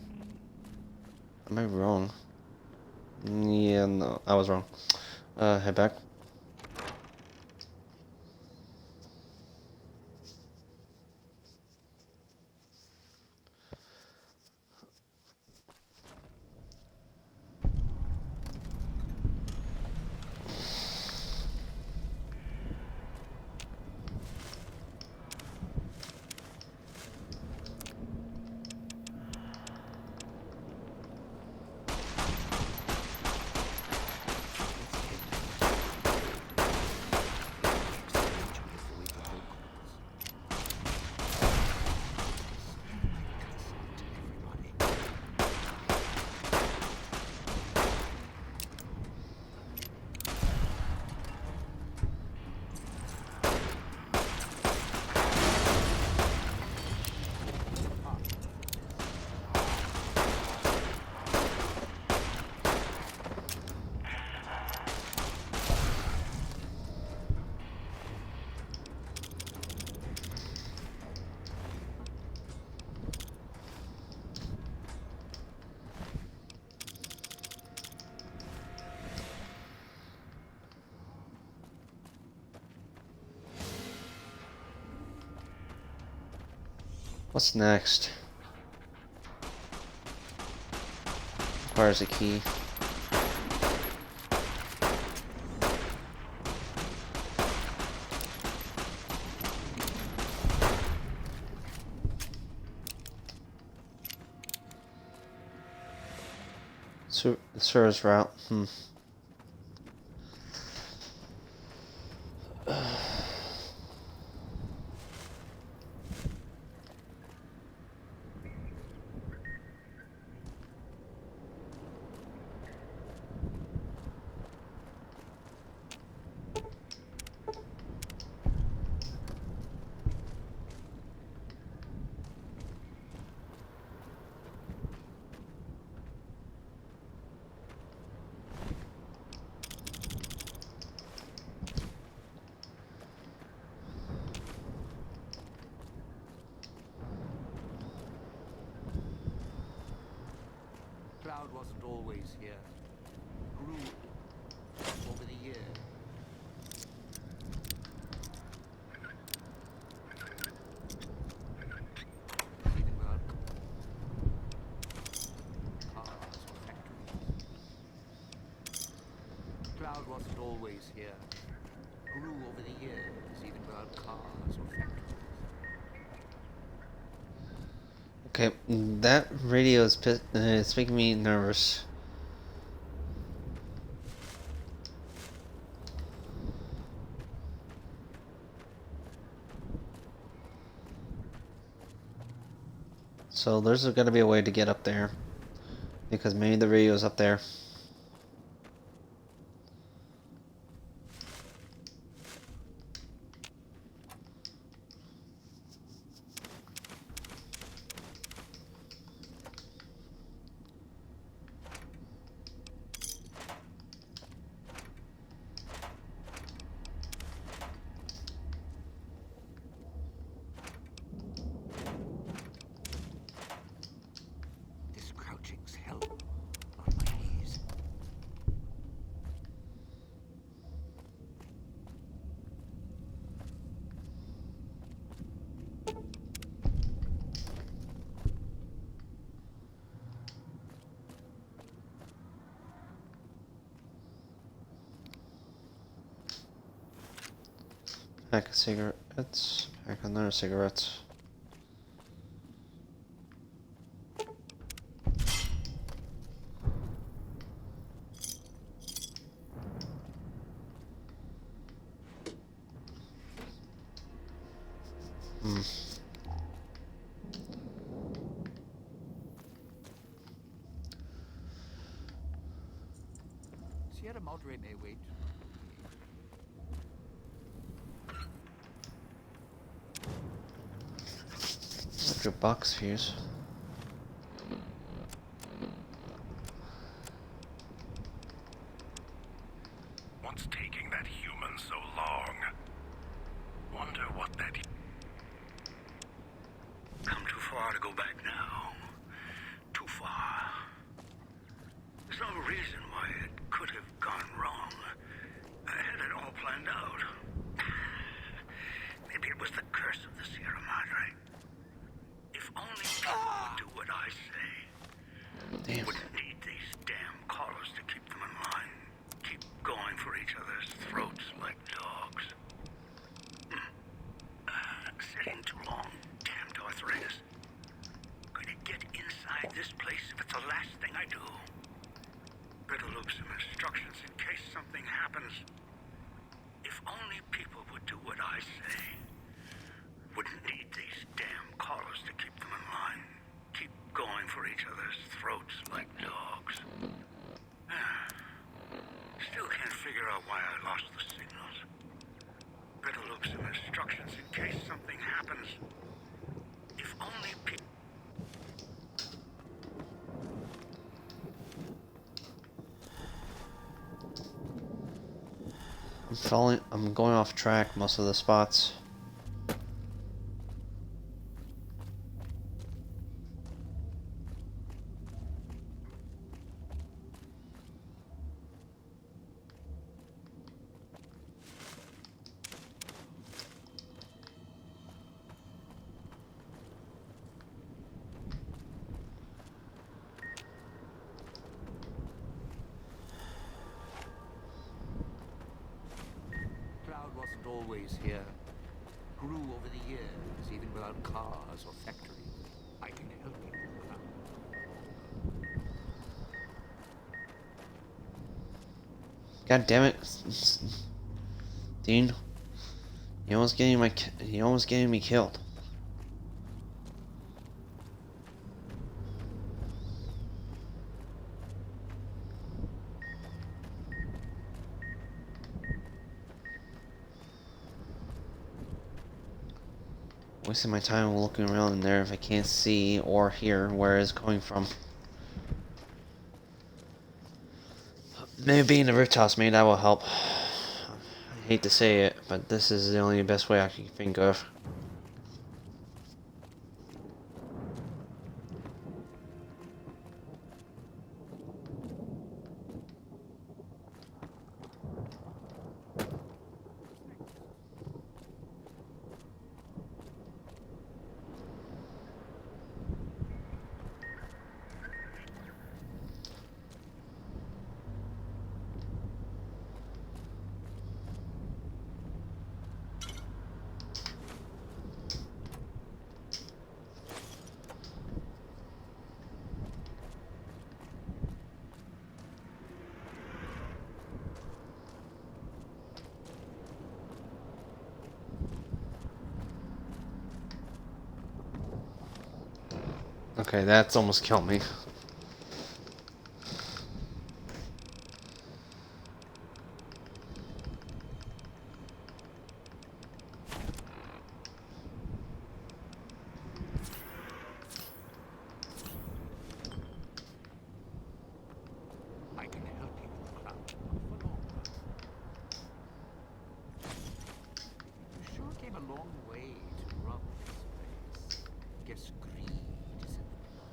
Am I wrong? Yeah, no, I was wrong. Head back. What's next? Requires a key. Service route. Cloud wasn't always here. Grew over the years. Even without cars or factories. Cloud wasn't always here. Grew over the years, even without cars or factories. Okay, that radio is it's making me nervous. So there's got to be a way to get up there, because maybe the radio is up there. This crouching's hell on my knees. Pack of cigarettes. Pack another cigarettes. Sierra Madre may wait. Electric box fuse. What's taking that human so long? Wonder what that... Come too far to go back now. something happens. If only people would do what I say. Wouldn't need these damn collars to keep them in line. Keep going for each other's throats like dogs. Still can't figure out why I lost the signals. Better look some instructions in case something happens. If only people... I'm going off track most of the spots. Cloud wasn't always here. Grew over the years, even without cars or factories. I can help you, Cloud. God damn it, Dean! You almost getting me killed. Wasting my time looking around in there if I can't see or hear where it's coming from. Maybe being the rooftops, maybe that will help. I hate to say it, but this is the only best way I can think of. Okay, that's almost killed me. I can help you, Cloud. You sure came a long way to rob this place. Guess greed is in the blood.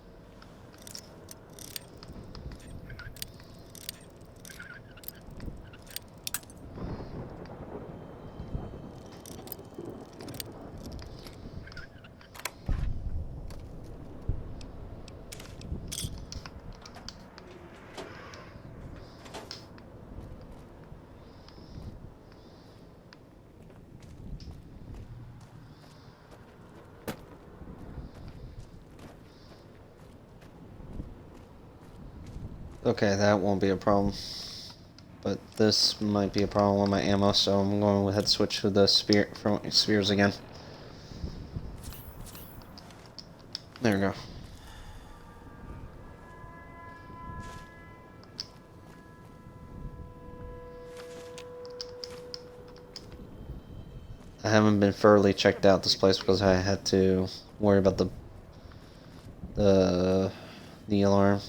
Okay, that won't be a problem. But this might be a problem with my ammo, so I'm going to head switch to the spears again. There we go. I haven't been thoroughly checked out this place because I had to worry about the alarm.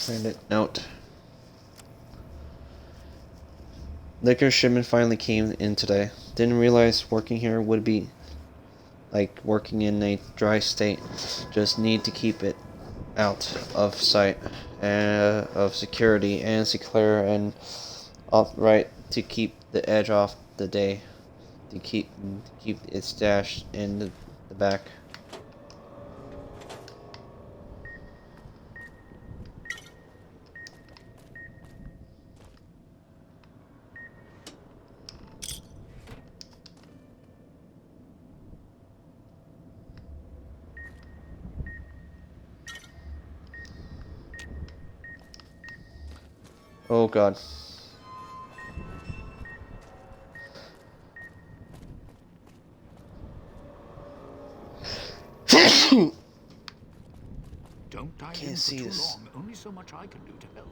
Find it. Note. Liquor shipment finally came in today. Didn't realize working here would be like working in a dry state. Just need to keep it out of sight of security and secure and right to keep the edge off the day. To keep it stashed in the back. Oh god. Don't dive Can't in for see too this. long. Only so much I can do to help.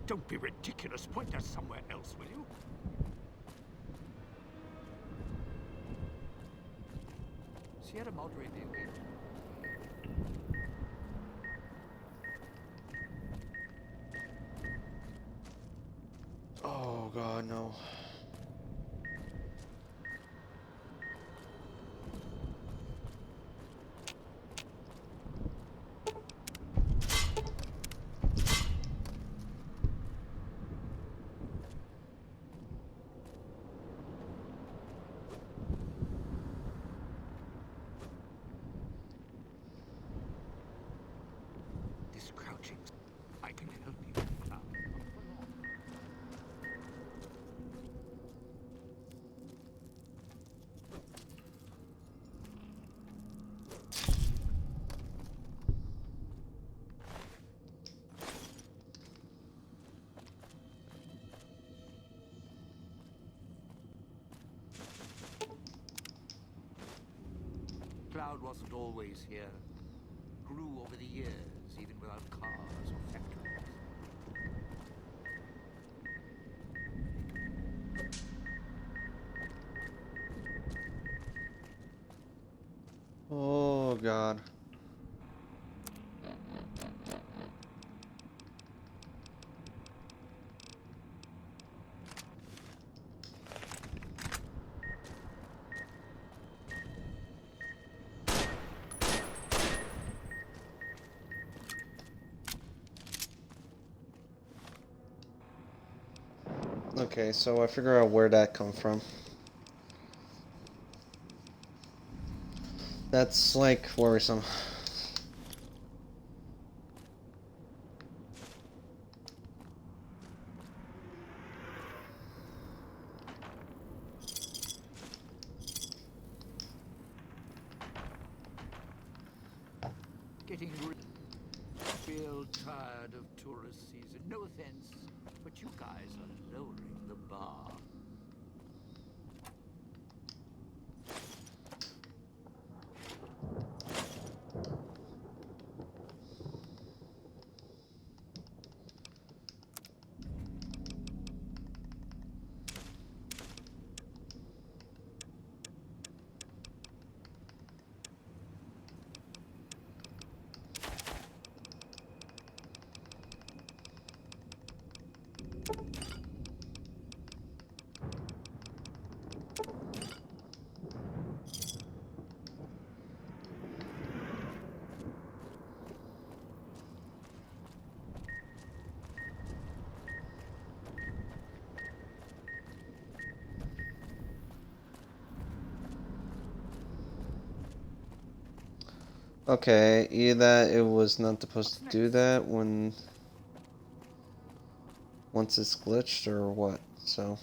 Don't be ridiculous. Point us somewhere else, will you? Sierra Madre may wait. Oh god, no. This crouching. I can help you. Now. Cloud wasn't always here. Grew over the years, even without cars or factories. Oh god. Okay, so I figure out where that come from. That's like worrisome. Getting real tired of tourist season. No offense, but you guys are lowering the bar. Okay, either it was not supposed to do that when once it's glitched or what, so.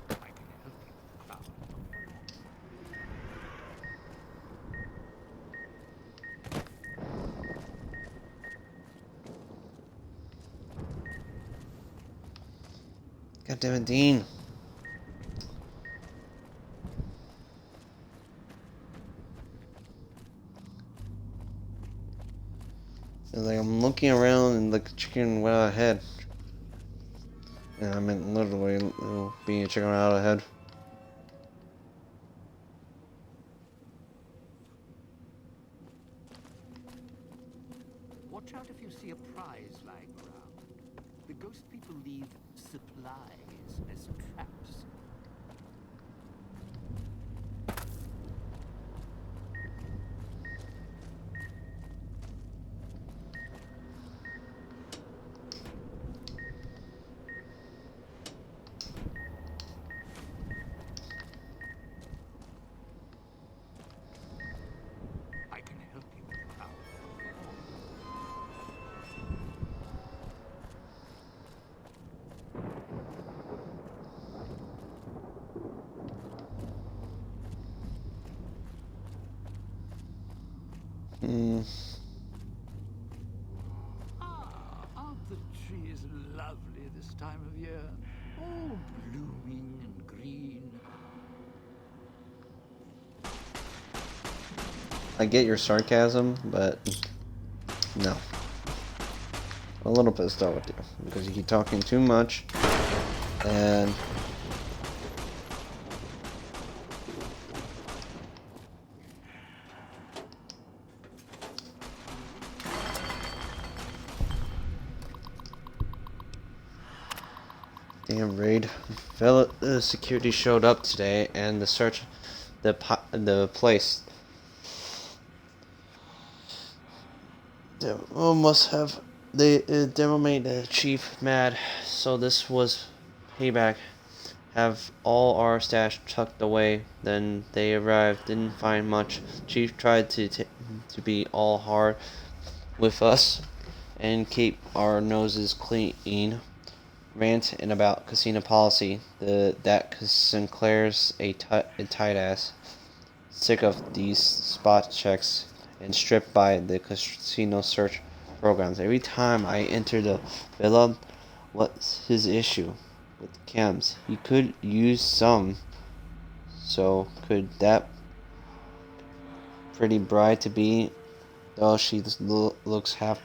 I can help you, Cloud. God damn it, Dean. It's like I'm looking around and like chicken without a head. Yeah, I meant literally being a chicken out of head. Watch out if you see a prize lying around. The ghost people leave supplies as traps. I can help you now. Hmm. Aren't the trees lovely this time of year? All blooming and green. I get your sarcasm, but no. I'm a little pissed off with you because you keep talking too much, and damn raid. Security showed up today, and the place. Demo made the chief mad, so this was payback. Have all our stash tucked away. Then they arrived, didn't find much. Chief tried to be all hard with us and keep our noses clean. Rant and about casino policy. That Sinclair's a tight ass. Sick of these spot checks and stripped by the casino search programs. Every time I enter the villa, what's his issue with the cams? He could use some. So could that pretty bride to be, though she looks half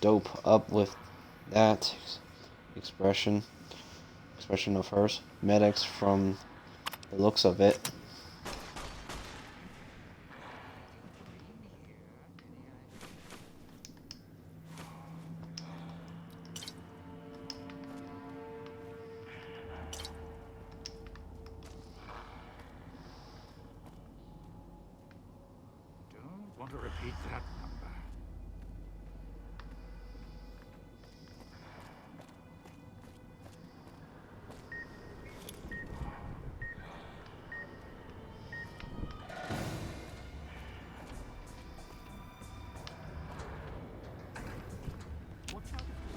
dope up with that expression of hers. Medics from the looks of it. Don't want to repeat that number. Watch out if you see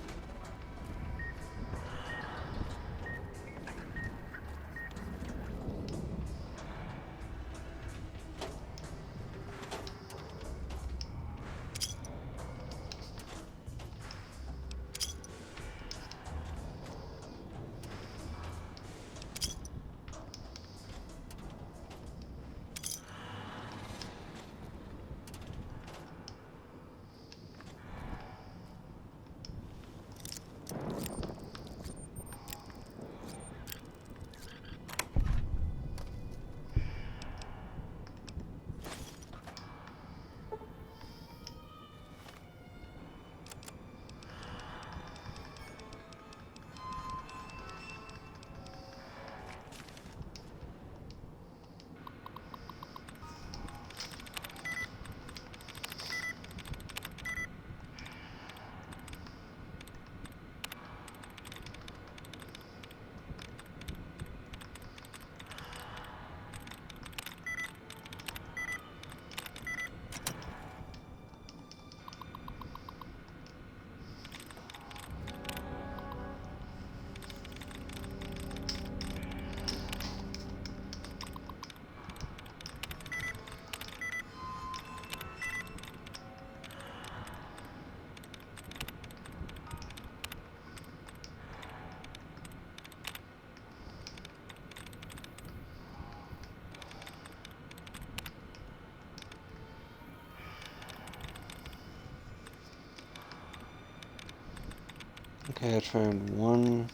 Okay, I tried 1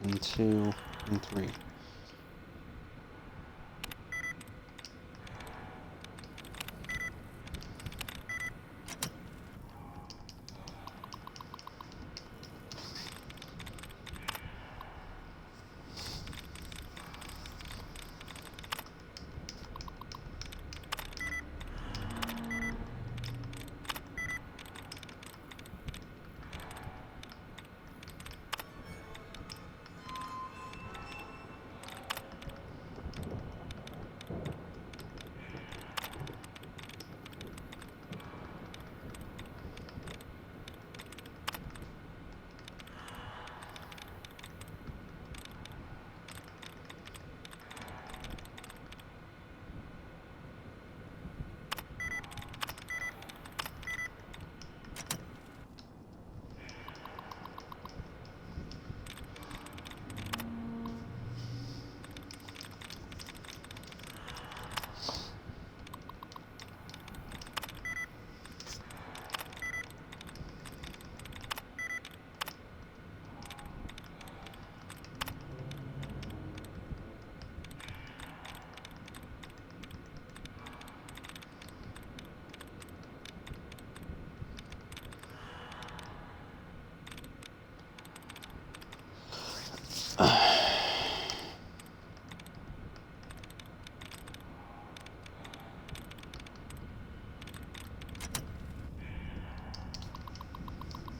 and 2 and 3.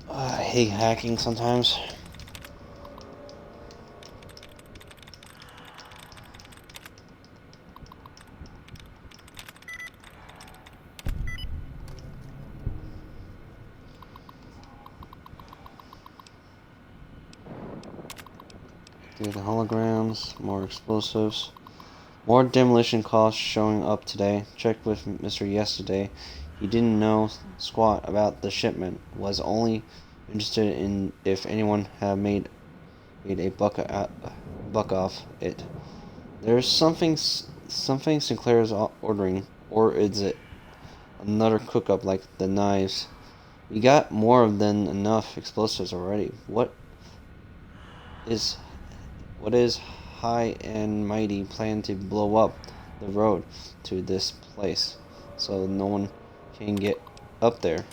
I hate hacking sometimes. Do the holograms, more explosives. More demolition costs showing up today. Checked with Mr. yesterday. He didn't know squat about the shipment. Was only interested in if anyone had made a buck off it. There's something Sinclair's ordering, or is it another cook-up like the knives? We got more than enough explosives already. Is High and Mighty plan to blow up the road to this place so no one can get up there?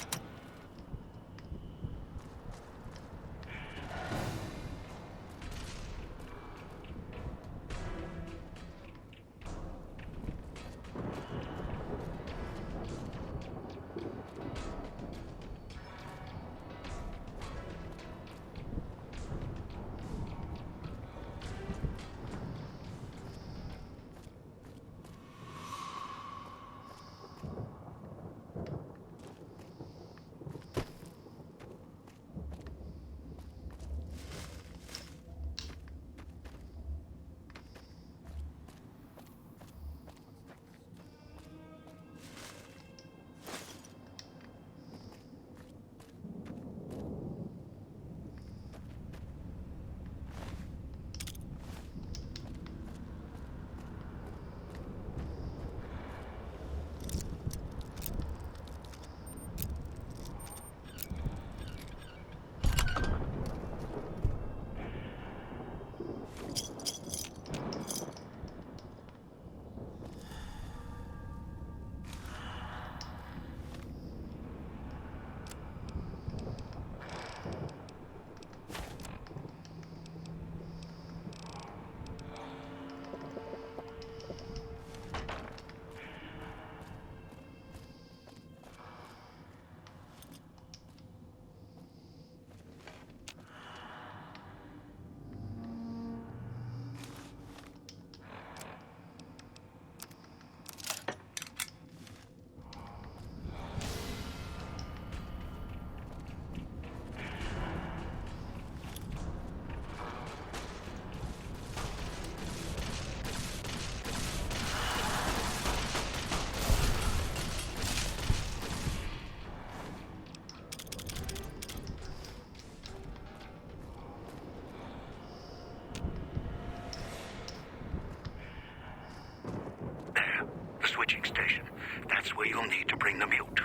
There, the switching station. That's where you'll need to bring the mute.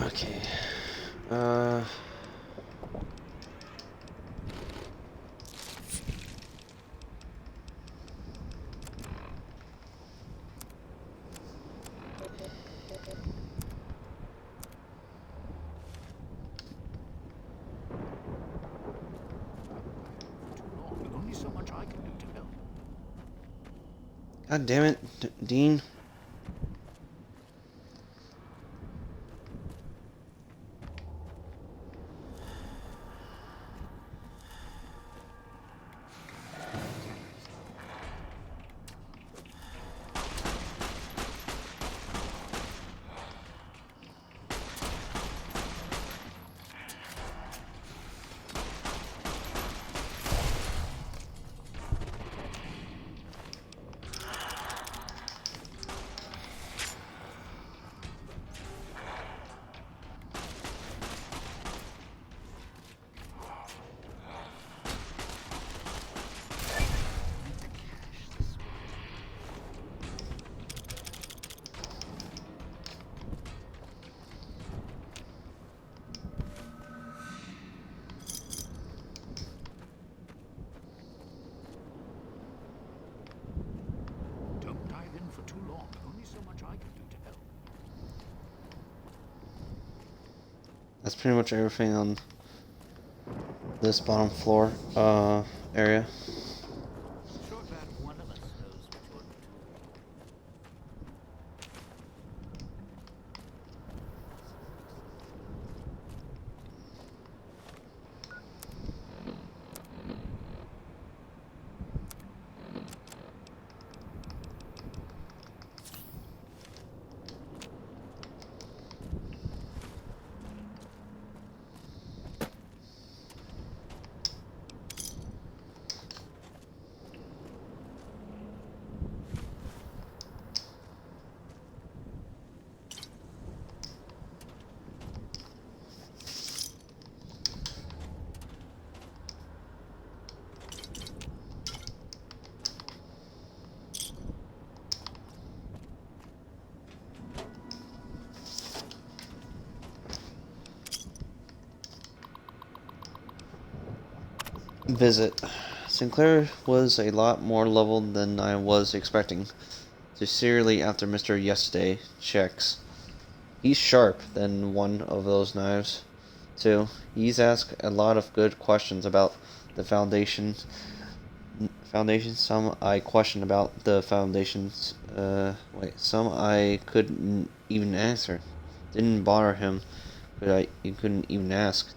Okay. Uh. Only so much I can do to help. God damn it, Dean. Don't dive in for too long. Only so much I can do to help. That's pretty much everything on this bottom floor area. Sure glad one of us knows what you're up to. Visit. Sinclair was a lot more leveled than I was expecting. Sincerely, after Mr. Yesterday checks. He's sharp than one of those knives, too. He's asked a lot of good questions about the Foundation. Some I questioned about the Foundations. Some I couldn't even answer. Didn't bother him, but you couldn't even ask.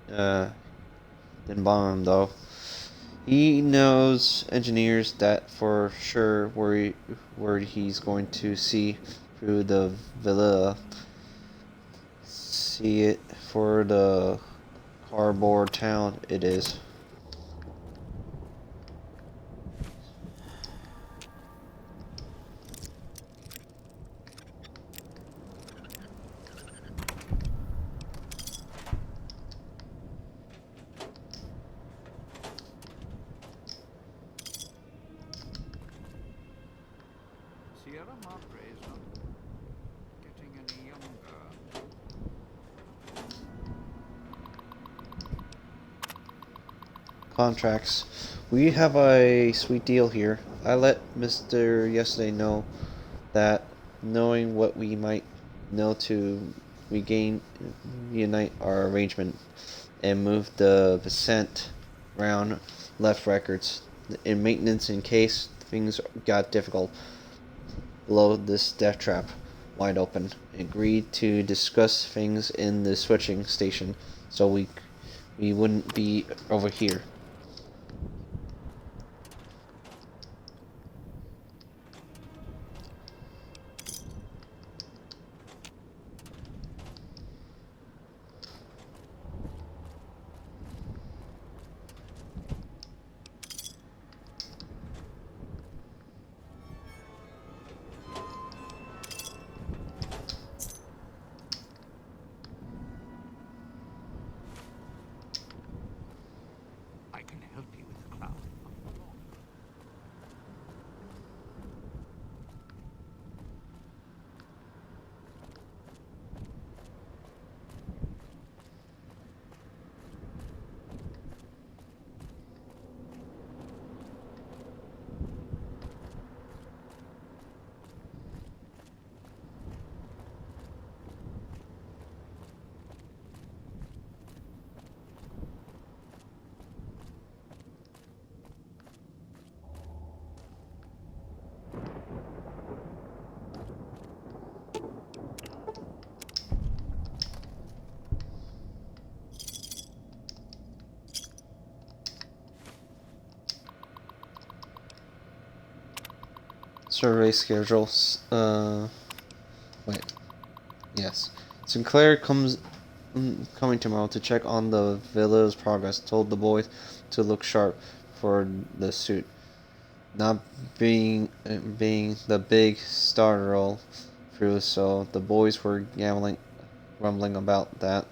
Didn't bother him though. He knows engineers that for sure where he's going to see through the villa. See it for the cardboard town it is. Sierra Madre is not getting any younger. Contracts. We have a sweet deal here. I let Mr. Yesterday know that knowing what we might know to reunite our arrangement and move the Vicent round left records in maintenance in case things got difficult below this death trap wide open. Agreed to discuss things in the switching station so we wouldn't be over here. survey schedules. Wait. Yes. Sinclair coming tomorrow to check on the villa's progress. Told the boys to look sharp for the suit. Not being the big star roll through, so the boys were rumbling about that.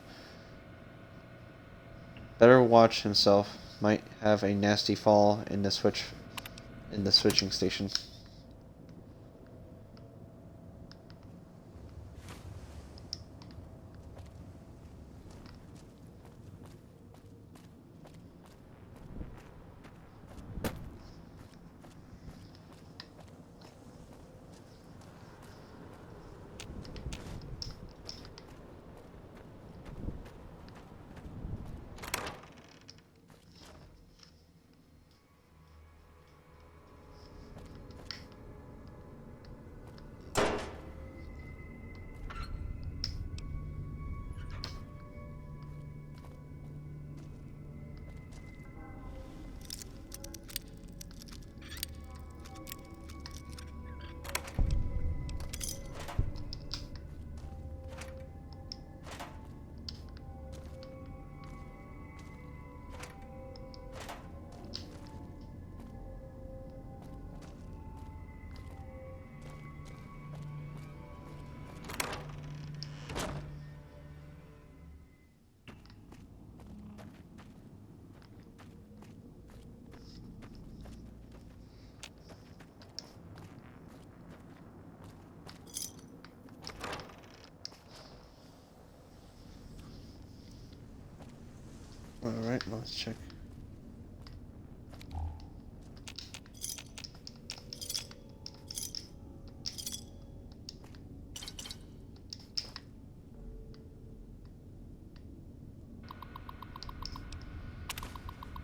Better watch himself. Might have a nasty fall in the switching station. Alright, let's check.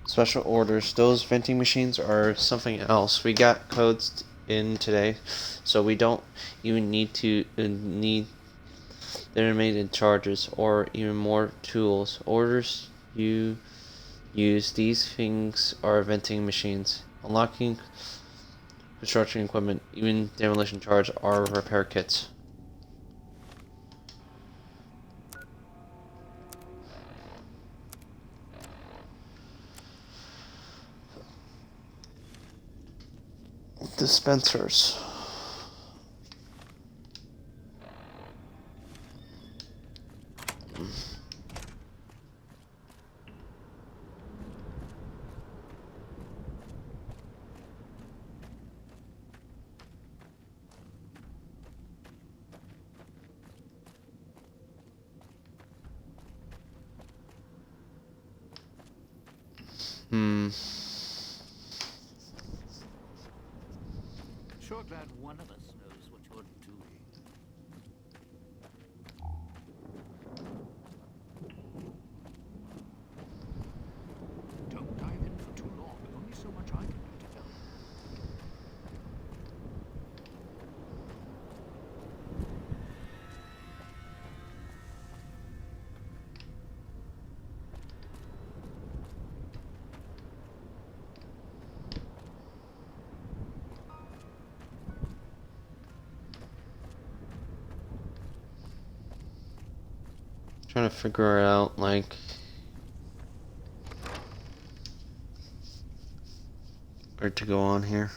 Special orders. Those venting machines are something else. We got codes in today, so we don't even need need intermittent charges or even more tools. Orders you use. These things are venting machines. Unlocking construction equipment, even demolition charge are repair kits. Dispensers. Sure glad one of us knows what you're doing. Don't dive in for too long. Only so much I can do to help. Trying to figure it out, like where to go on here.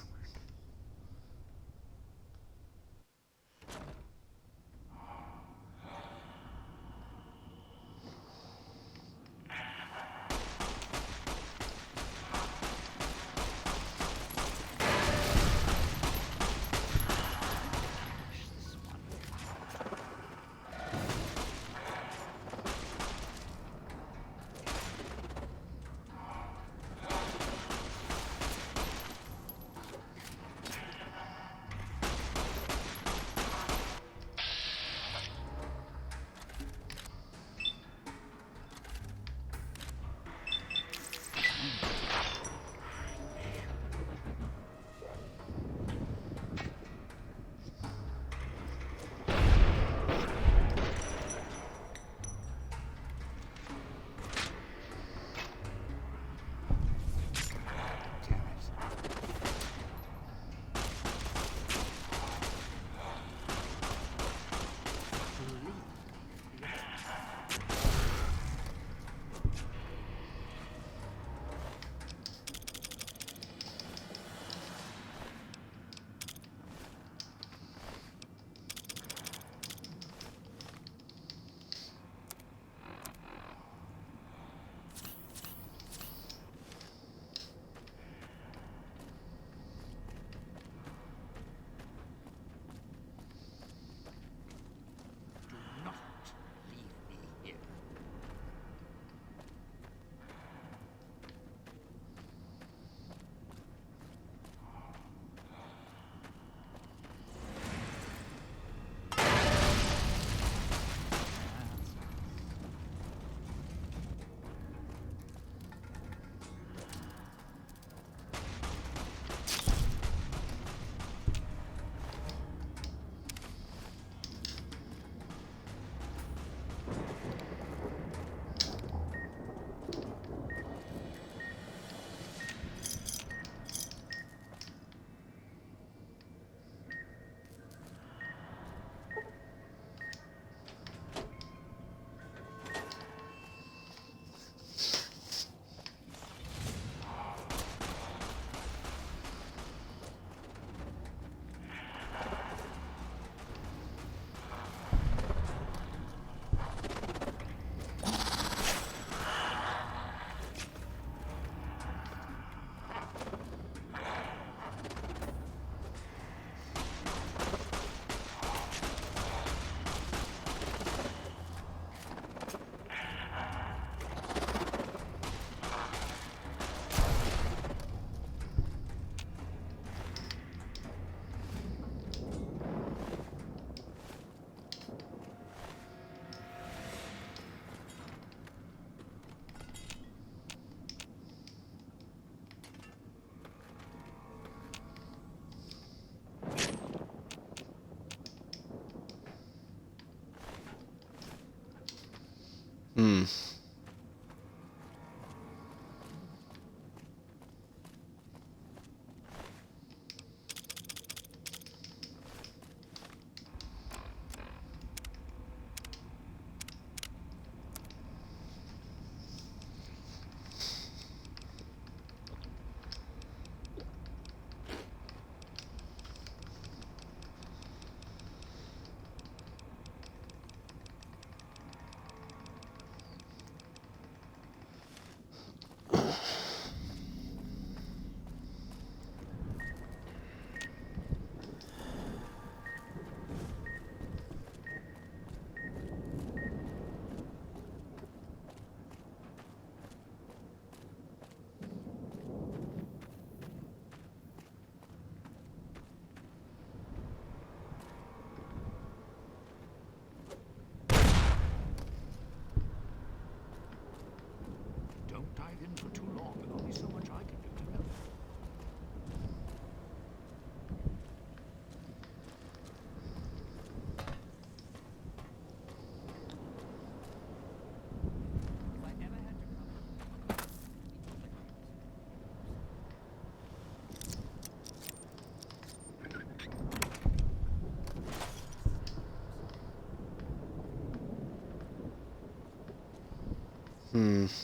Hmm. Don't dive in for too long. There's only so much I can do to help. If I ever had to come...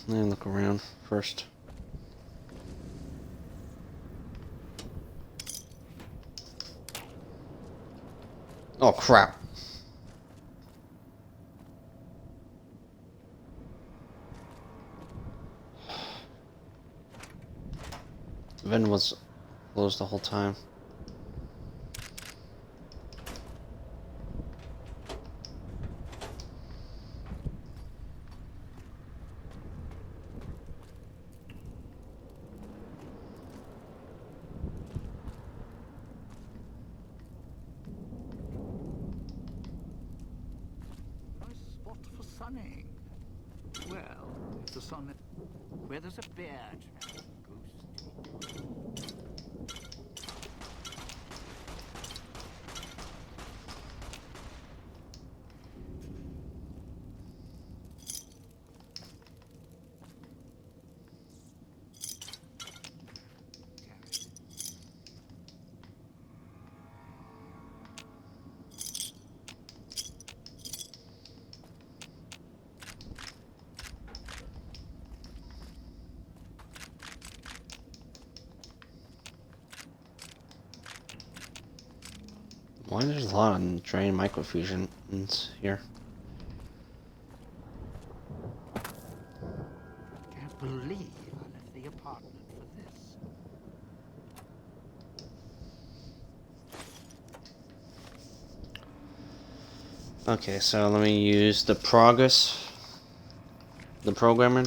Let me look around first. Oh crap. Vin was closed the whole time. Nice spot for sunning. Well, if the sun... Where there's a bear trap, ghost. Why there's a lot of drain microfusions here? Can't believe I left the apartment for this. Okay, so let me use the progress, the programmer.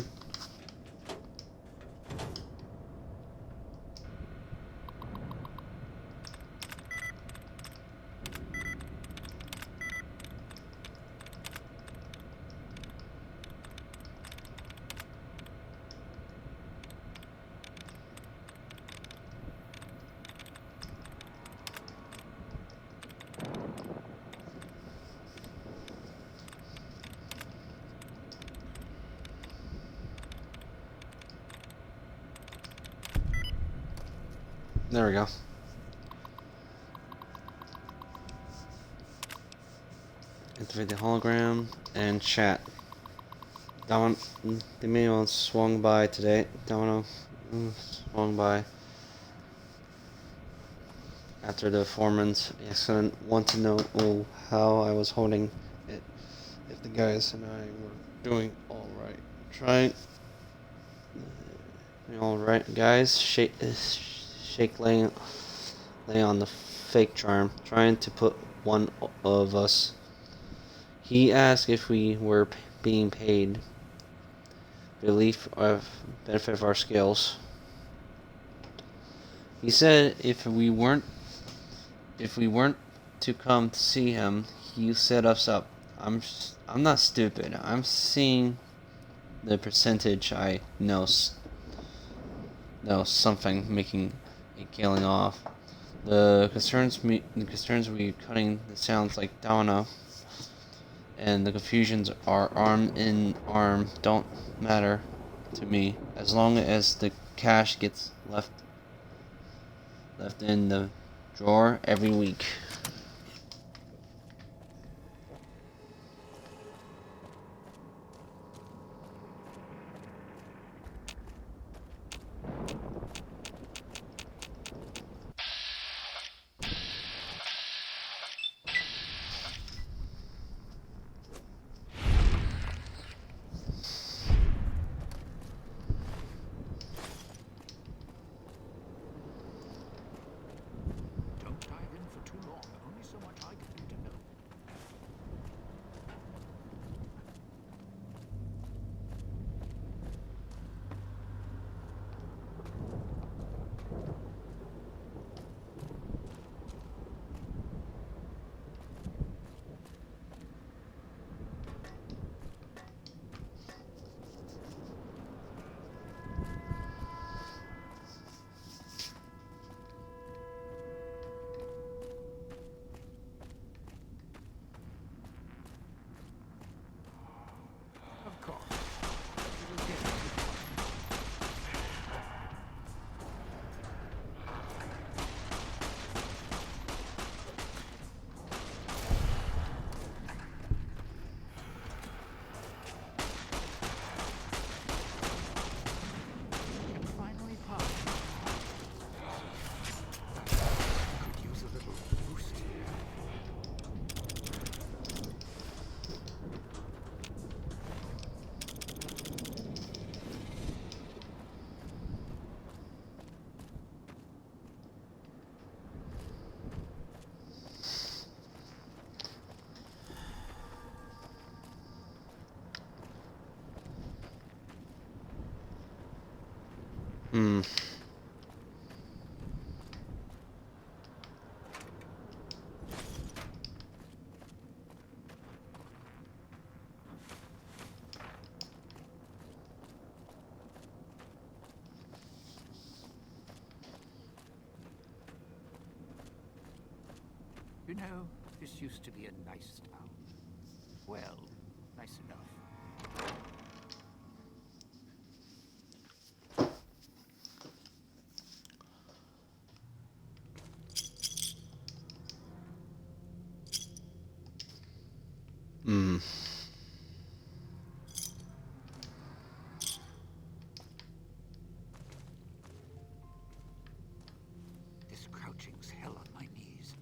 There we go. Activate the hologram and chat. The mail swung by today. Domino swung by after the foreman's accident. Want to know how I was holding it. If the guys and I were doing all right. Trying. All right, guys. Shake lay on the fake charm, trying to put one of us. He asked if we were being paid relief of benefit of our skills. He said if we weren't to come to see him, he set us up. I'm not stupid. I'm seeing the percentage I know something making a killing off. The concerns we cutting the sounds like Domino. and the confusions are arm in arm don't matter to me as long as the cash gets left in the drawer every week. Don't dive in for too long. Only so much I can do to help. Of course. It'll get you. Can finally pop. Could use a little boost here. Hmm. You know, this used to be a nice town. Well, nice enough. Hmm. This crouching's hell on my knees.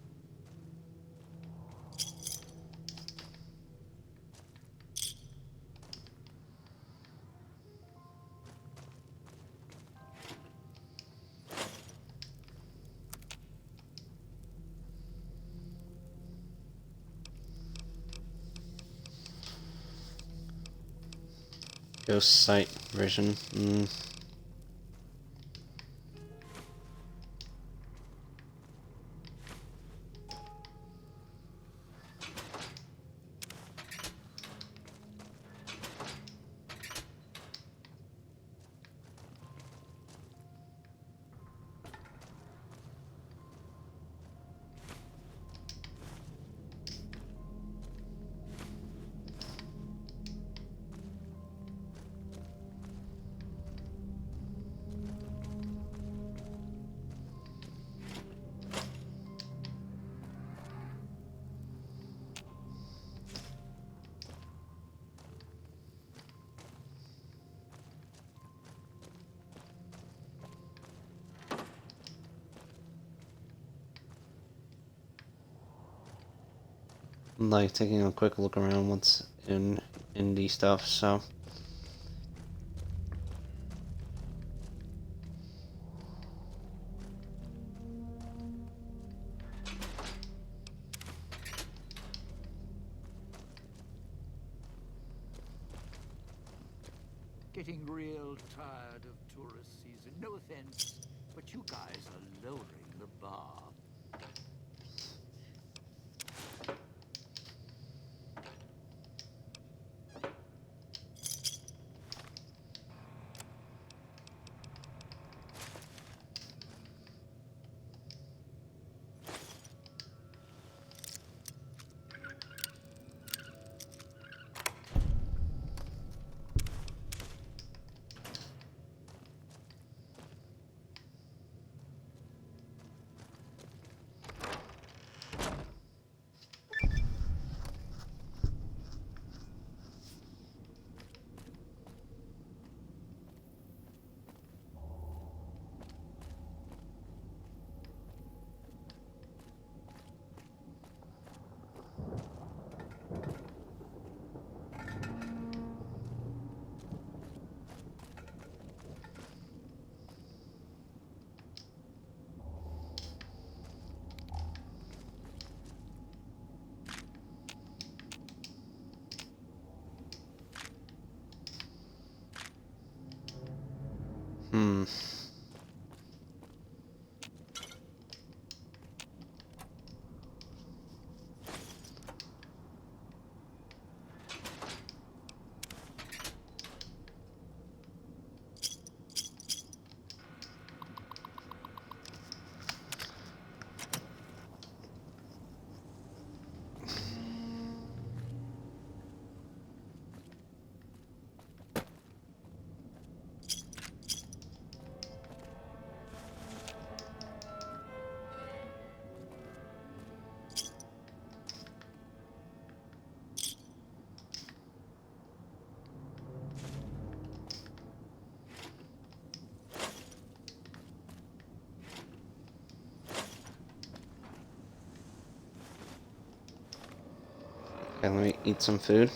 Ghost sight vision. Hmm. Like taking a quick look around what's in indie stuff, so Getting real tired of tourist season. No offense, but you guys are lowering the bar. Okay, let me eat some food.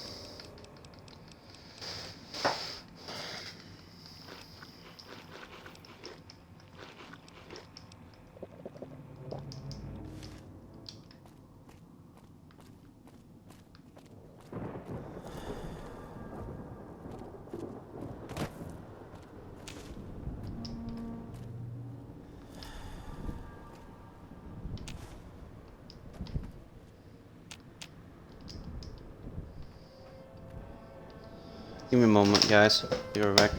Give me a moment, guys. Be right back.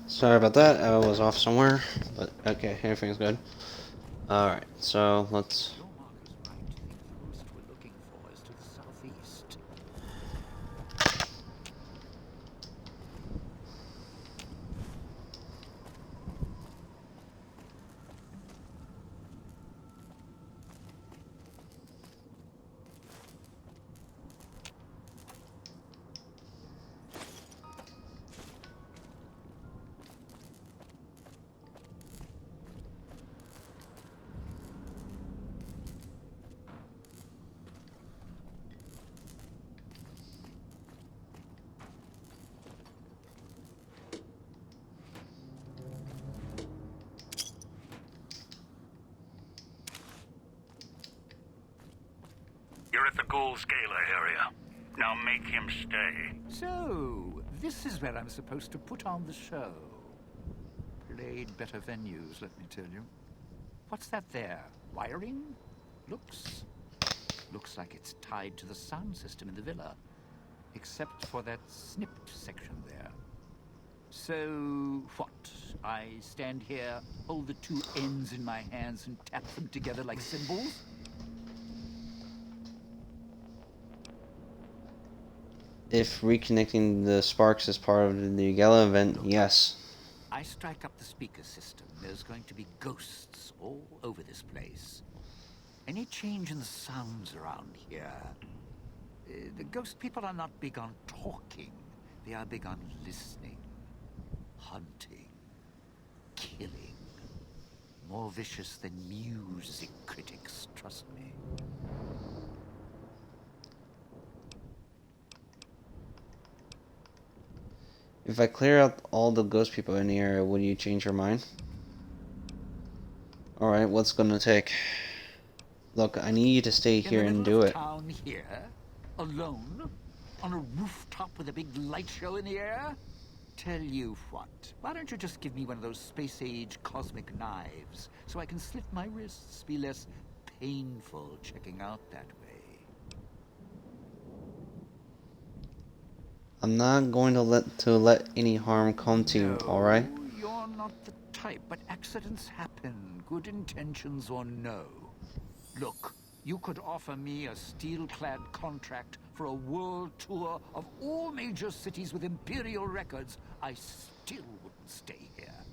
Sorry about that. I was off somewhere, but okay, everything's good. Alright, so let's... Your mark is right. The host we're looking for is to the southeast. You're at the Ghoul Scalar area. Now make him stay. So, this is where I'm supposed to put on the show. Played better venues, let me tell you. What's that there? Wiring? Looks like it's tied to the sound system in the villa. Except for that snipped section there. So, what? I stand here, hold the two ends in my hands and tap them together like cymbals? If reconnecting the sparks is part of the gala event, yes. I strike up the speaker system. There's going to be ghosts all over this place. Any change in the sounds around here? The ghost people are not big on talking. They are big on listening, hunting, killing. More vicious than music critics, trust me. If I clear out all the ghost people in the area, will you change your mind? Alright, what's gonna take? Look, I need you to stay here and do it. Town here, alone, on a rooftop with a big light show in the air? Tell you what, why don't you just give me one of those space-age cosmic knives so I can slit my wrists, be less painful checking out that way? I'm not going to let any harm come to you, alright? You're not the type, but accidents happen, good intentions or no. Look, you could offer me a steel-clad contract for a world tour of all major cities with imperial records. I still wouldn't stay here.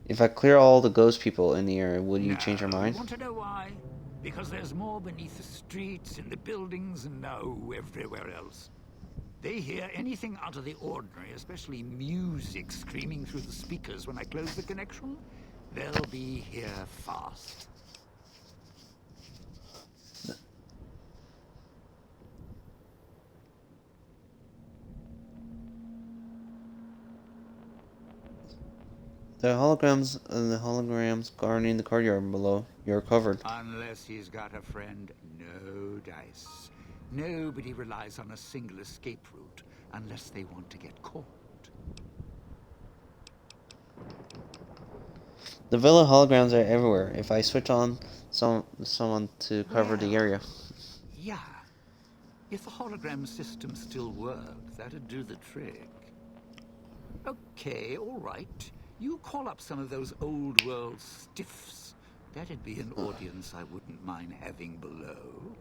If I clear all the ghost people in the area, will you change your mind? Want to know why? Because there's more beneath the streets, in the buildings, and everywhere else. They hear anything out of the ordinary, especially music screaming through the speakers when I close the connection. They'll be here fast. The holograms guarding the courtyard below. You're covered. Unless he's got a friend, no dice. Nobody relies on a single escape route unless they want to get caught. The villa holograms are everywhere. If I switch on someone to cover the area. Yeah. If the hologram system still worked, that'd do the trick. Okay, all right. You call up some of those old world stiffs. That'd be an audience I wouldn't mind having below.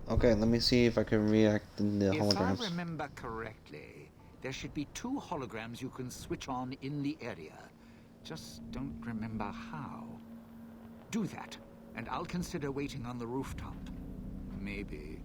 Okay, let me see if I can react in the If holograms. I remember correctly, there should be 2 holograms you can switch on in the area. Just don't remember how. Do that, and I'll consider waiting on the rooftop. Maybe.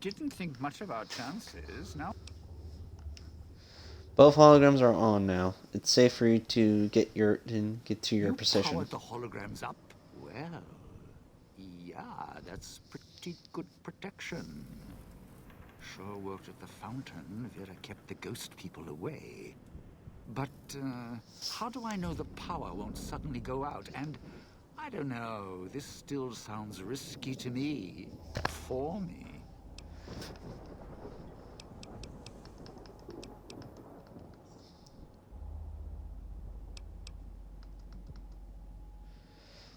Didn't think much of our chances, now. Both holograms are on now. It's safe for you to get to your You position. powered the holograms up? Well, yeah, that's pretty good protection. Sure worked at the fountain. Vera kept the ghost people away. But, how do I know the power won't suddenly go out? And, I don't know, this still sounds risky to me. For me.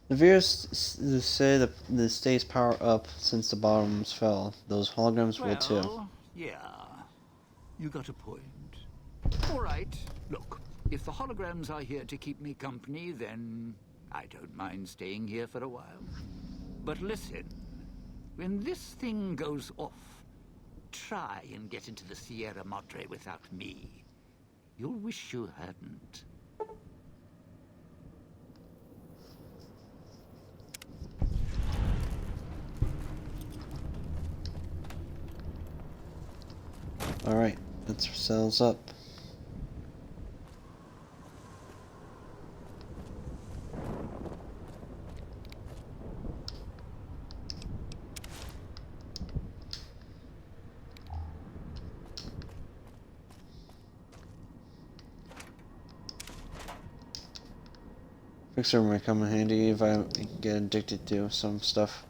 The Veers say the stays power up since the bottoms fell. Those holograms will too. Well, yeah. You got a point. All right. Look, if the holograms are here to keep me company, then I don't mind staying here for a while. But listen, When this thing goes off, try and get into the Sierra Madre without me. You'll wish you hadn't. Alright, that's ourselves up. Fixer might come in handy if I get addicted to some stuff.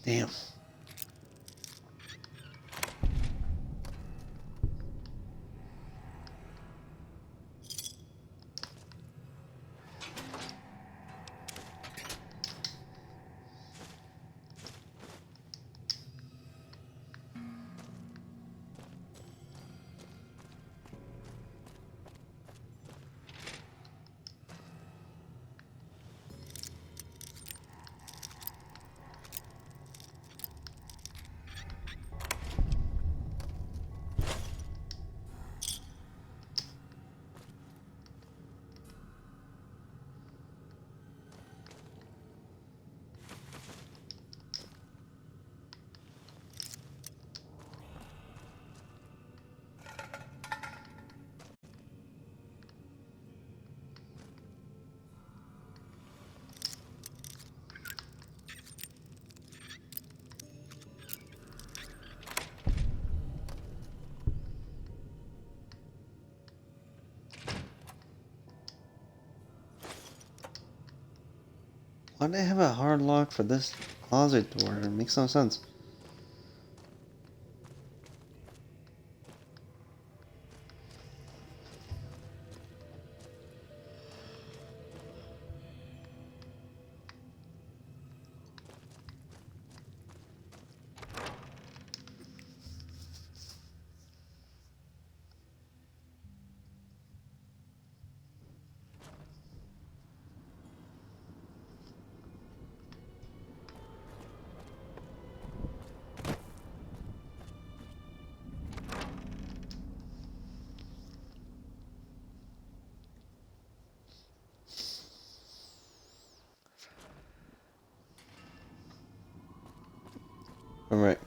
Damn. Why do they have a hard lock for this closet door? It makes no sense. Alright.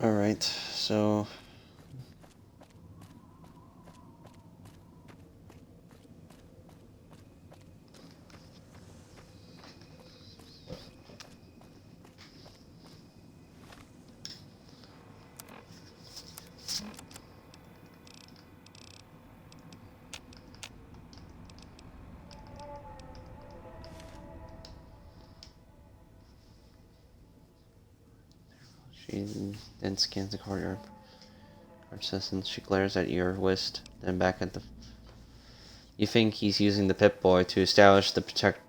Alright, so... She then scans the courtyard. And she glares at your wrist, then back at the... You think he's using the Pip-Boy to establish the protector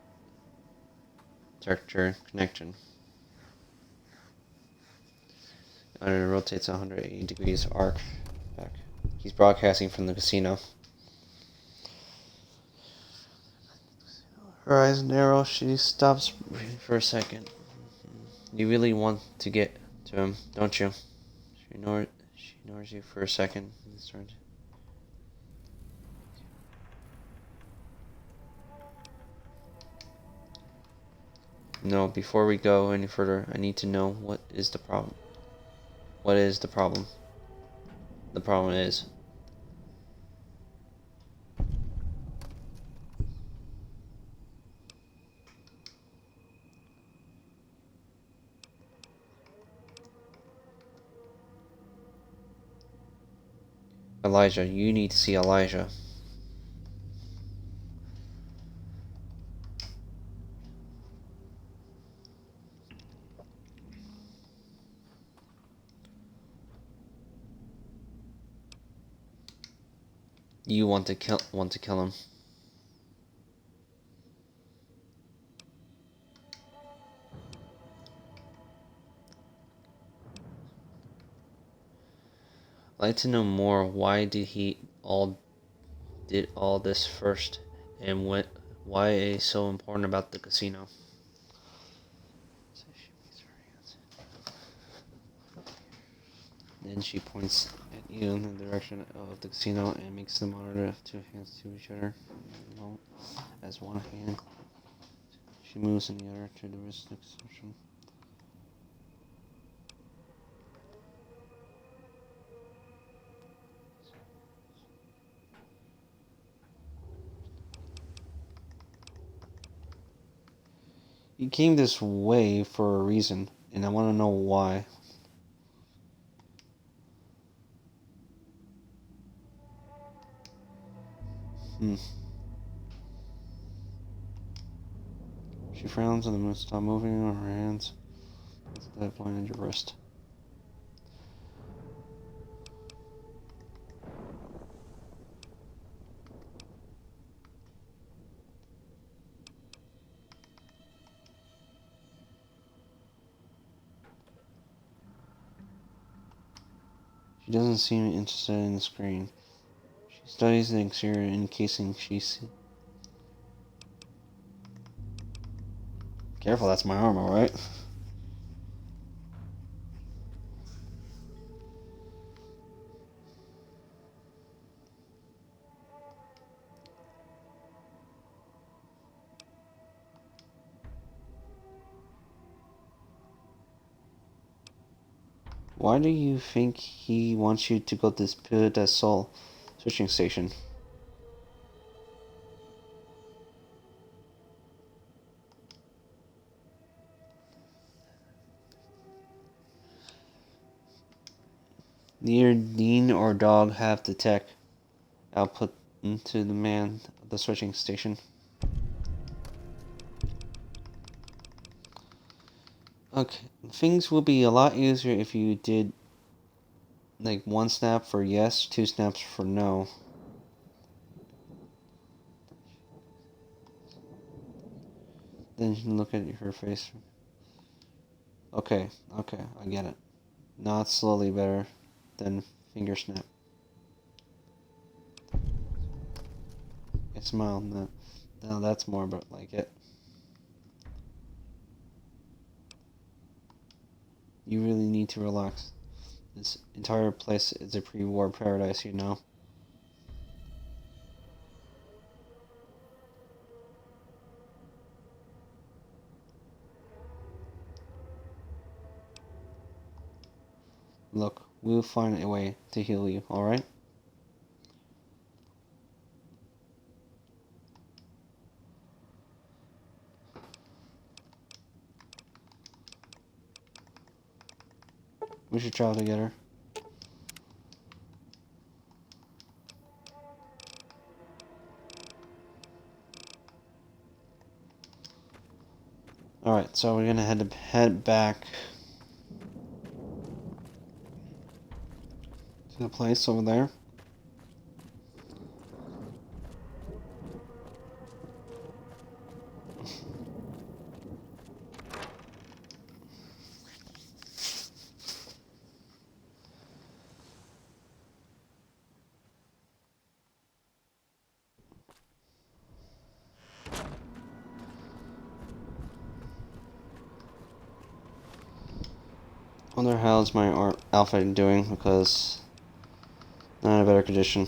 connection. And it rotates 180 degrees arc back. He's broadcasting from the casino. Her eyes narrow. She stops for a second. You really want to get to him, don't you? She ignores you for a second. No, before we go any further, I need to know what is the problem. What is the problem? The problem is... Elijah, you need to see Elijah. You want to kill him. I'd like to know more. Why did all this first, and why is so important about the casino? Then she points at you in the direction of the casino and makes the monitor two hands to each other. As one hand, she moves in the other to the wrist extension. You came this way for a reason, and I want to know why. She frowns and the moon stops moving on her hands. It's at that point in your wrist. She doesn't seem interested in the screen. She studies the exterior encasing she sees. Careful, that's my arm, alright? Why do you think he wants you to go to this Puy du Sol switching station? Neither Dean or Dog have the tech output into the man of the switching station. Okay, things will be a lot easier if you did like one snap for yes, two snaps for no. Then you can look at her face. Okay, I get it. Not slowly better than finger snap. I smile. No, that's more but like it. You really need to relax. This entire place is a pre-war paradise, you know. Look, we'll find a way to heal you, alright? We should travel together. Alright, so we're gonna head back to the place over there. I wonder how's my outfit doing, because not in a better condition.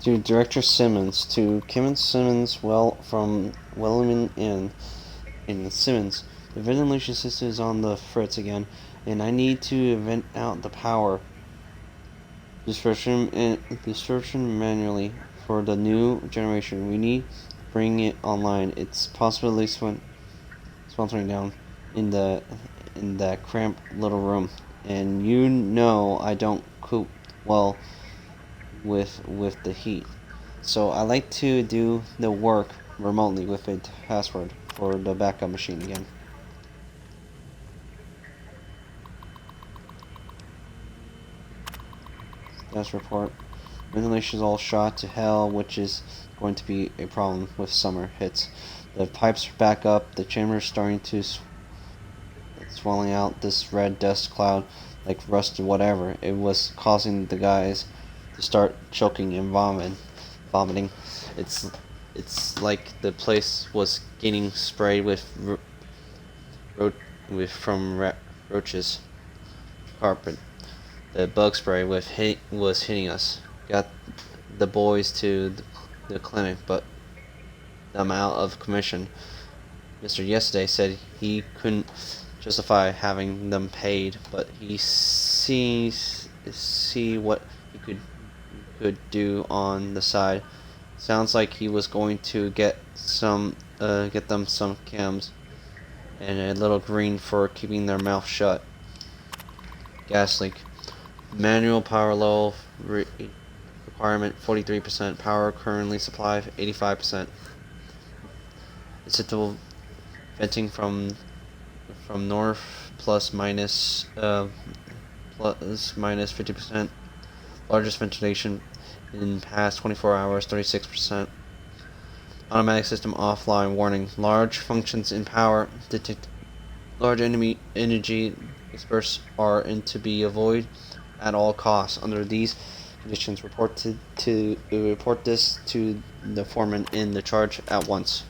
To Director Simmons, to Kevin Simmons, from Wellman Inn in Simmons. The ventilation system is on the fritz again, and I need to vent out the power. Distortion manually for the new generation. We need to bring it online. It's possibly sponsoring down in that cramped little room, and you know I don't cope well with the heat. So I like to do the work remotely with a password for the backup machine again. Status report. Ventilation is all shot to hell, which is going to be a problem with summer hits. The pipes are back up. The chamber is starting to swelling out this red dust cloud like rust or whatever. It was causing the guys to start choking and vomiting. It's like the place was getting sprayed with roaches. Carpet. The bug spray was hitting us. Got the boys to the clinic, but them out of commission. Mr. Yesterday said he couldn't justify having them paid, but he see what he could do on the side. Sounds like he was going to get them some cams and a little green for keeping their mouth shut. Gas leak. Manual power low. Requirement 43%. Power currently supply 85%. Acceptable venting from north plus minus 50%. Largest ventilation in past 24 hours 36%. Automatic system offline warning. Large functions in power detect. Large enemy energy disperse are to be avoided at all costs. Under these conditions, report this to the foreman in the charge at once.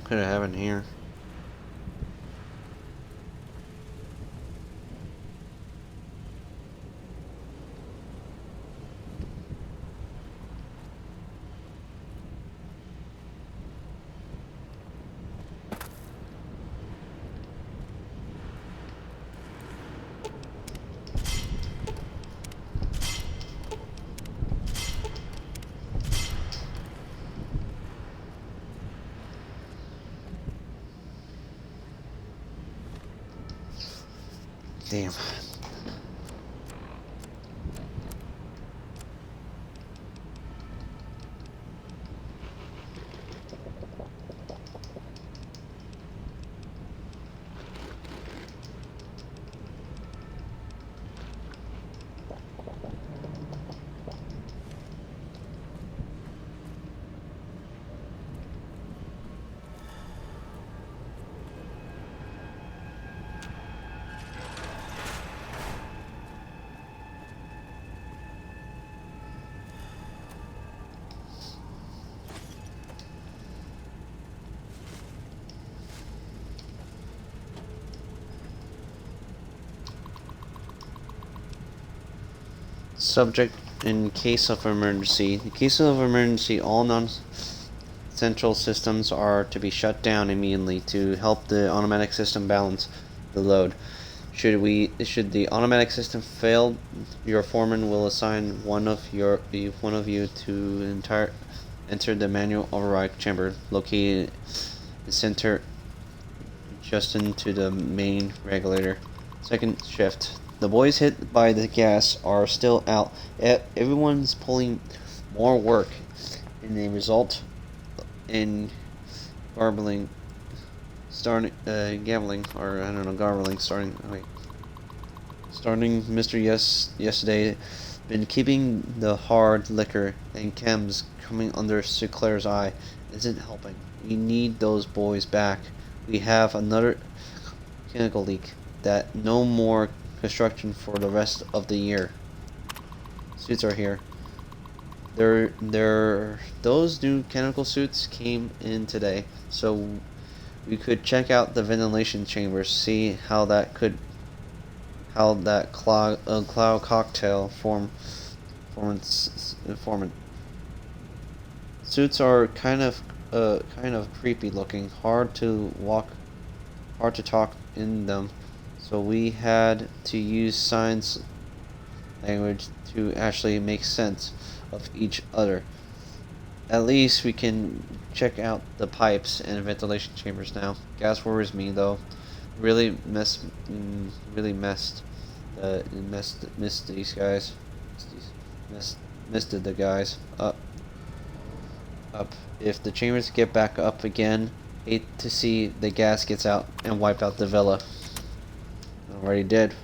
What could it have in here? Damn. Subject: in case of emergency. In case of emergency, all non-central systems are to be shut down immediately to help the automatic system balance the load. Should the automatic system fail, your foreman will assign one of you to enter the manual override chamber located in the center just into the main regulator. Second shift. The boys hit by the gas are still out. Everyone's pulling more work, and the result in garbling, gambling, or I don't know, garbling, starting Mr. Yesterday, been keeping the hard liquor and chems coming under Sinclair's eye. Isn't helping. We need those boys back. We have another chemical leak. That no more construction for the rest of the year. Suits are here. Those new chemical suits came in today, so we could check out the ventilation chambers, see how that cloud cocktail form. Suits are kind of creepy looking, hard to talk in them. So we had to use signs language to actually make sense of each other. At least we can check out the pipes and ventilation chambers now. Gas worries me though. Really missed these guys. Missed the guys. Up. If the chambers get back up again, hate to see the gas gets out and wipe out the villa. Already did.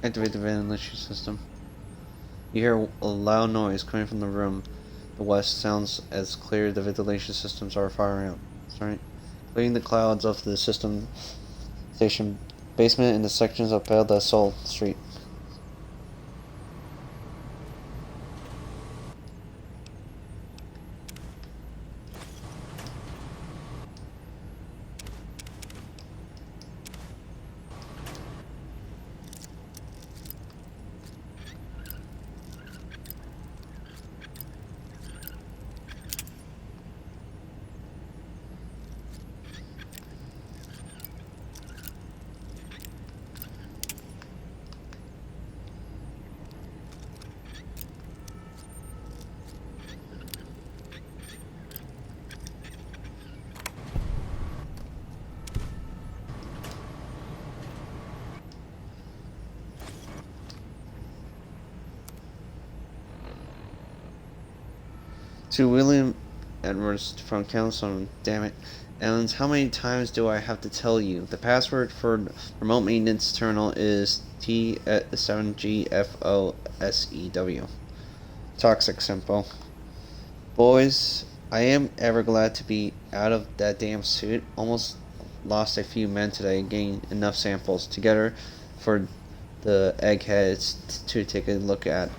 Activate the ventilation system. You hear a loud noise coming from the room. The west sounds as clear. The ventilation systems are firing up. Sorry. Clearing the clouds of the system station basement and the sections of Belle de Sol Street. To William Edwards from Council, damn it. Ellens, how many times do I have to tell you? The password for remote maintenance terminal is T7GFOSEW. Toxic Simple. Boys, I am ever glad to be out of that damn suit. Almost lost a few men today getting enough samples together for the eggheads to take a look at.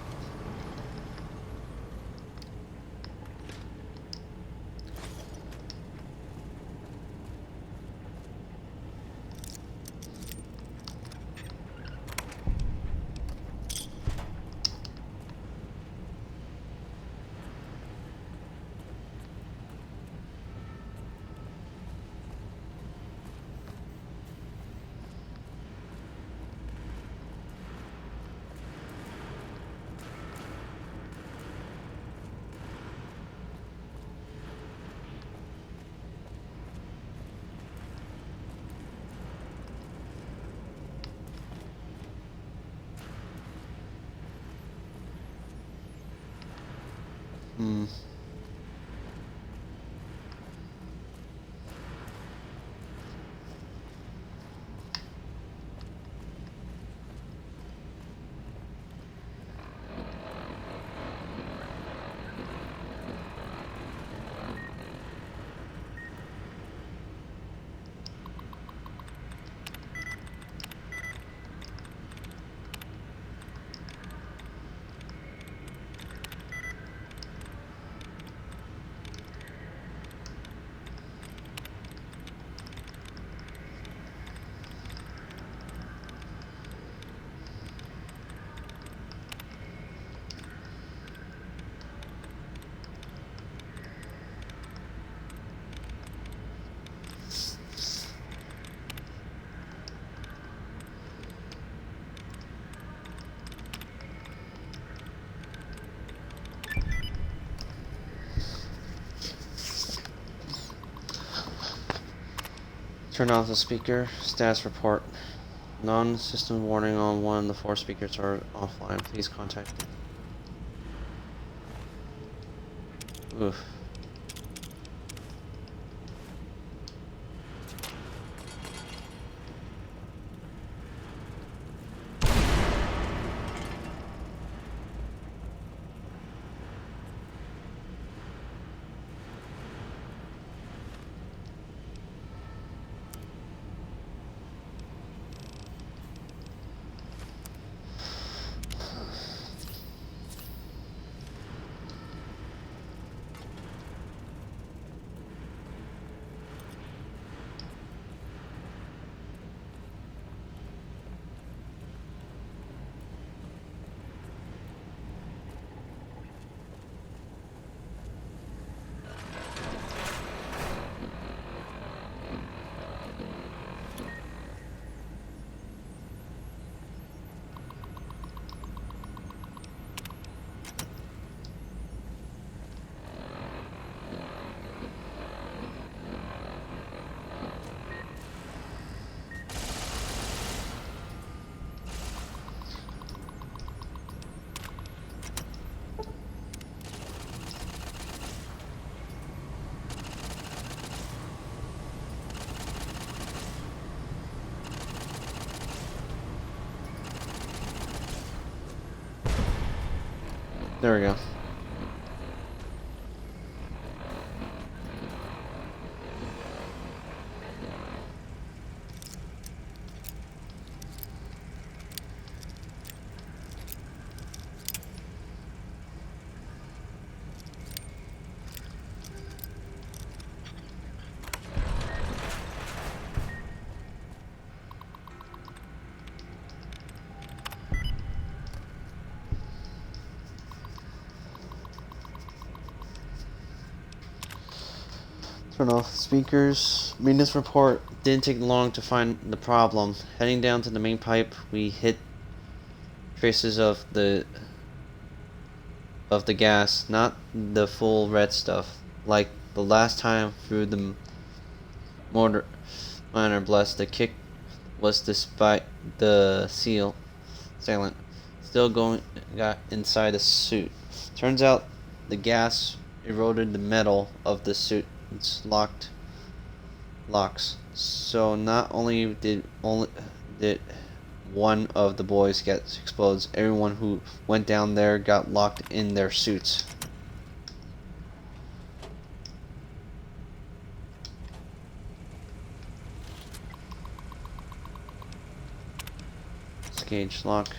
Hmm. Turn off the speaker. Status report. Non-system warning on one of the 4 speakers are offline. Please contact me. Oof. There we go. Turn off speakers. Maintenance report. Didn't take long to find the problem. Heading down to the main pipe, we hit traces of the gas, not the full red stuff. Like the last time through the mortar miner blast, the kick was despite the sealant still got inside the suit. Turns out the gas eroded the metal of the suit. It's locked locks. So not only did one of the boys get explodes, everyone who went down there got locked in their suits. Gauge lock.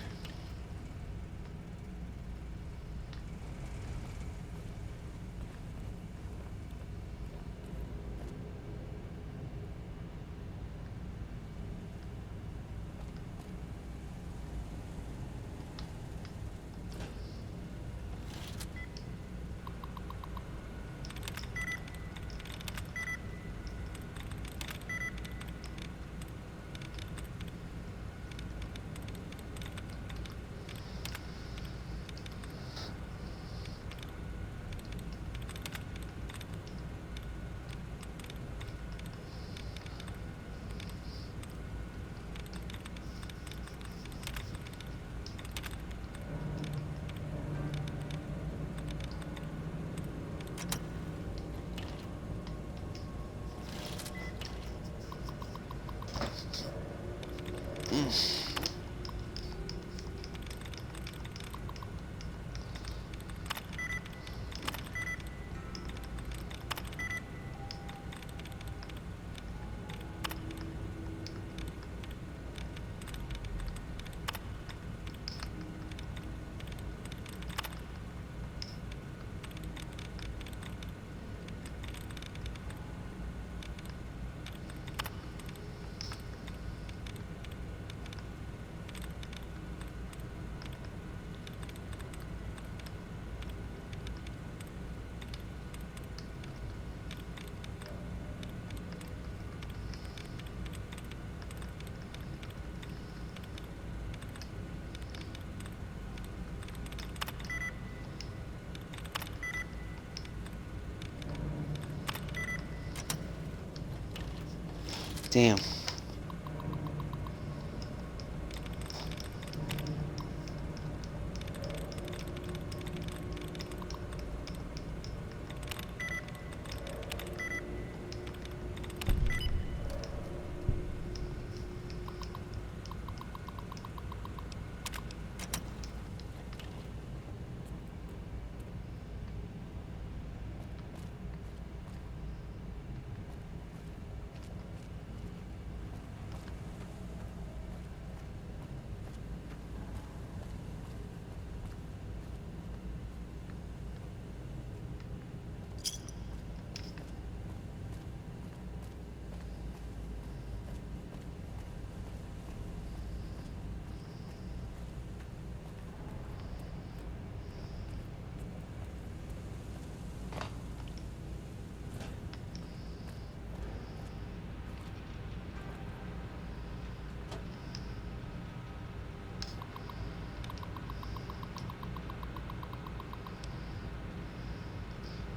Damn.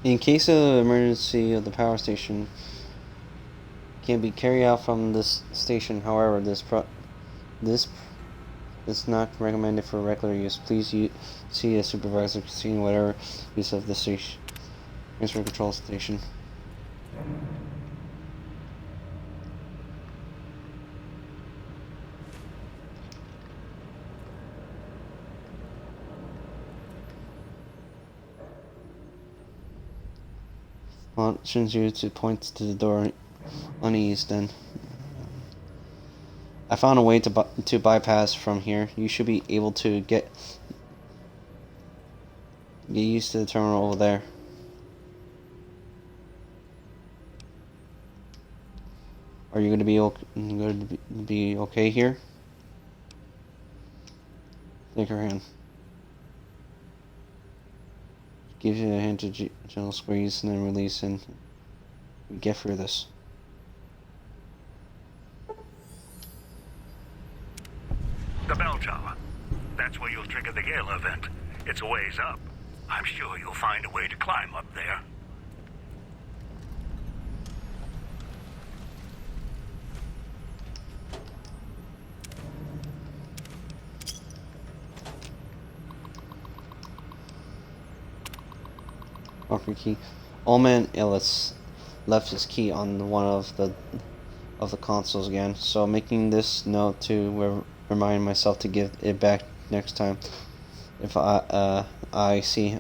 In case of emergency of the power station can be carried out from this station. However, this is not recommended for regular use. Please see a supervisor concerning whatever use of the station. Transfer control station. Options you to point to the door on the east end. I found a way to bypass from here. You should be able to get used to the terminal over there. Are you going to be okay here? Take her hand. Give you a hand to gentle squeeze and then release, and we get through this. The bell tower. That's where you'll trigger the Gale event. It's a ways up. I'm sure you'll find a way to climb up there. Walker key. Allman Ellis. left his key on one of the consoles again. So making this note to remind myself to give it back next time. If I see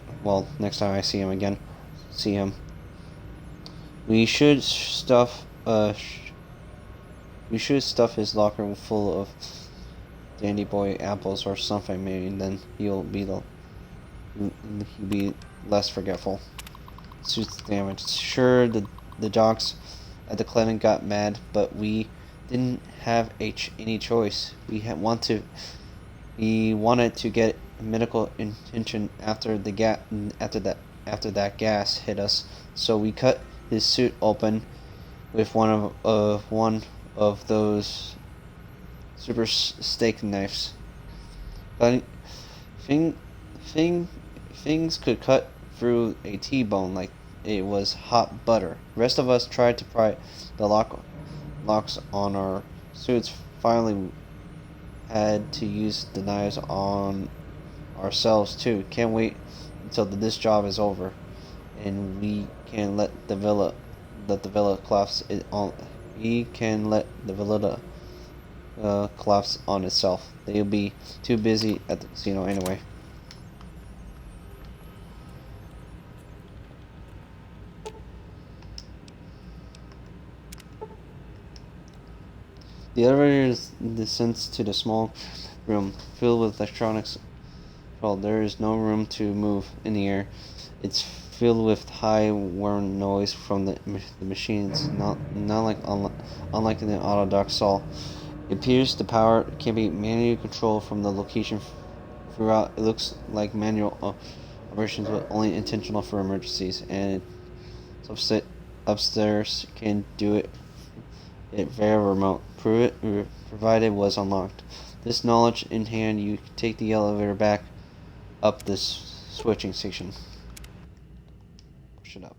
next time I see him again, we should stuff his locker full of Dandy Boy apples or something, maybe, and then he'll be less forgetful. Suits damaged. Sure, the docs at the clinic got mad, but we didn't have any choice. We wanted to get medical attention after that gas hit us. So we cut his suit open with one of those super steak knives. Cutting, things could cut through a T-bone like it was hot butter. The rest of us tried to pry the locks on our suits. Finally, had to use the knives on ourselves too. Can't wait until this job is over, and we can let the villa collapse. We can let the villa collapse on itself. They'll be too busy at the casino anyway. The elevator descends to the small room filled with electronics. Well, there is no room to move in the air. It's filled with high whirring noise from the machines, unlike in the auto dock saw. It appears the power can be manually controlled from the location throughout. It looks like manual operations, but only intentional for emergencies, and upstairs can do it very remote, provided it was unlocked. This knowledge in hand, you take the elevator back up this switching station. Push it up.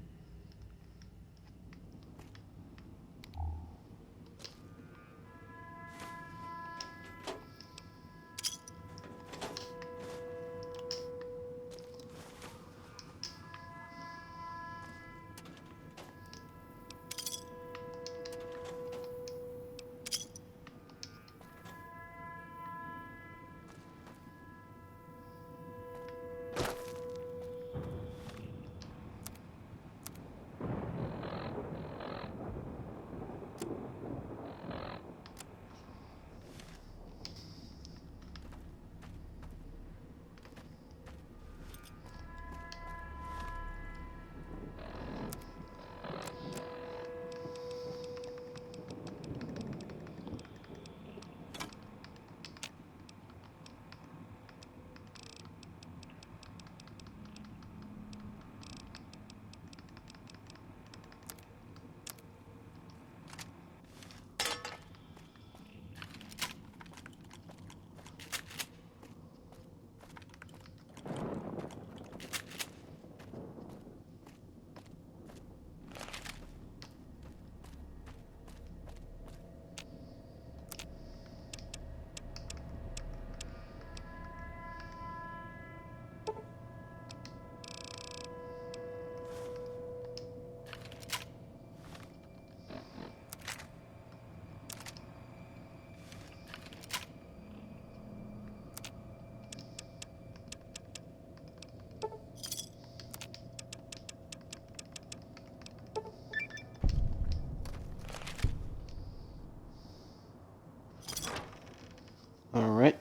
All right.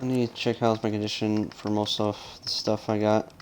I need to check how's my condition for most of the stuff I got.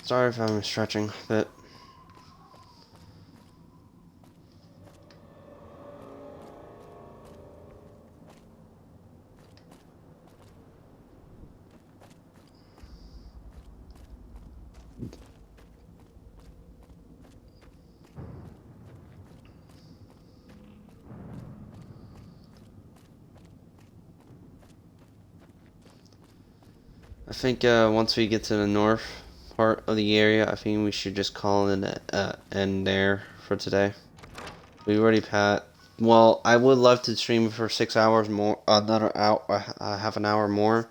Sorry if I'm stretching a bit. I think once we get to the north part of the area, I think we should just call it an end there for today. We already well, I would love to stream for 6 hours more, another hour, half an hour more,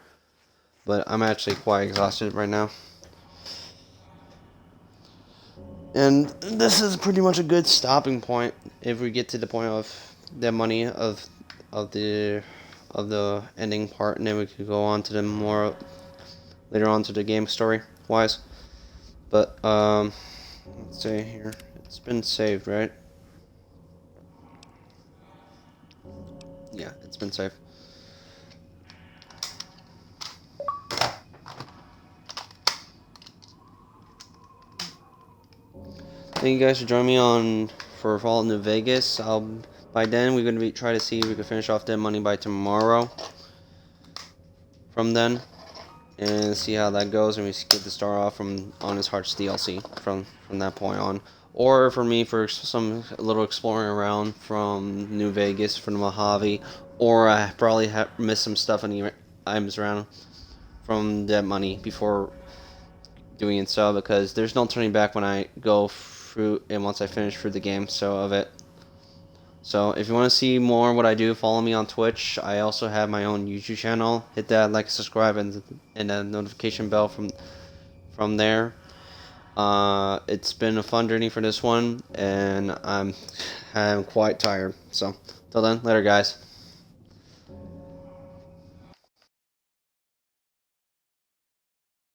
but I'm actually quite exhausted right now. And this is pretty much a good stopping point if we get to the point of the money of the ending part, and then we could go on to the more later on to the game story wise. But let's see here. It's been saved, right? Yeah, it's been saved. Thank you guys for joining me on for Fallout New Vegas. By then we're gonna try to see if we can finish off Dead Money by tomorrow. From then, and see how that goes, and we get to start off from Honest Hearts DLC from that point on. Or for me, for some little exploring around from New Vegas, from the Mojave, or I probably have missed some stuff in the items around from Dead Money before doing it, so because there's no turning back when I go through and once I finish through the game of it. So if you want to see more of what I do, follow me on Twitch. I also have my own YouTube channel. Hit that like, subscribe, and the notification bell from there. It's been a fun journey for this one, and I'm quite tired. So till then, later guys.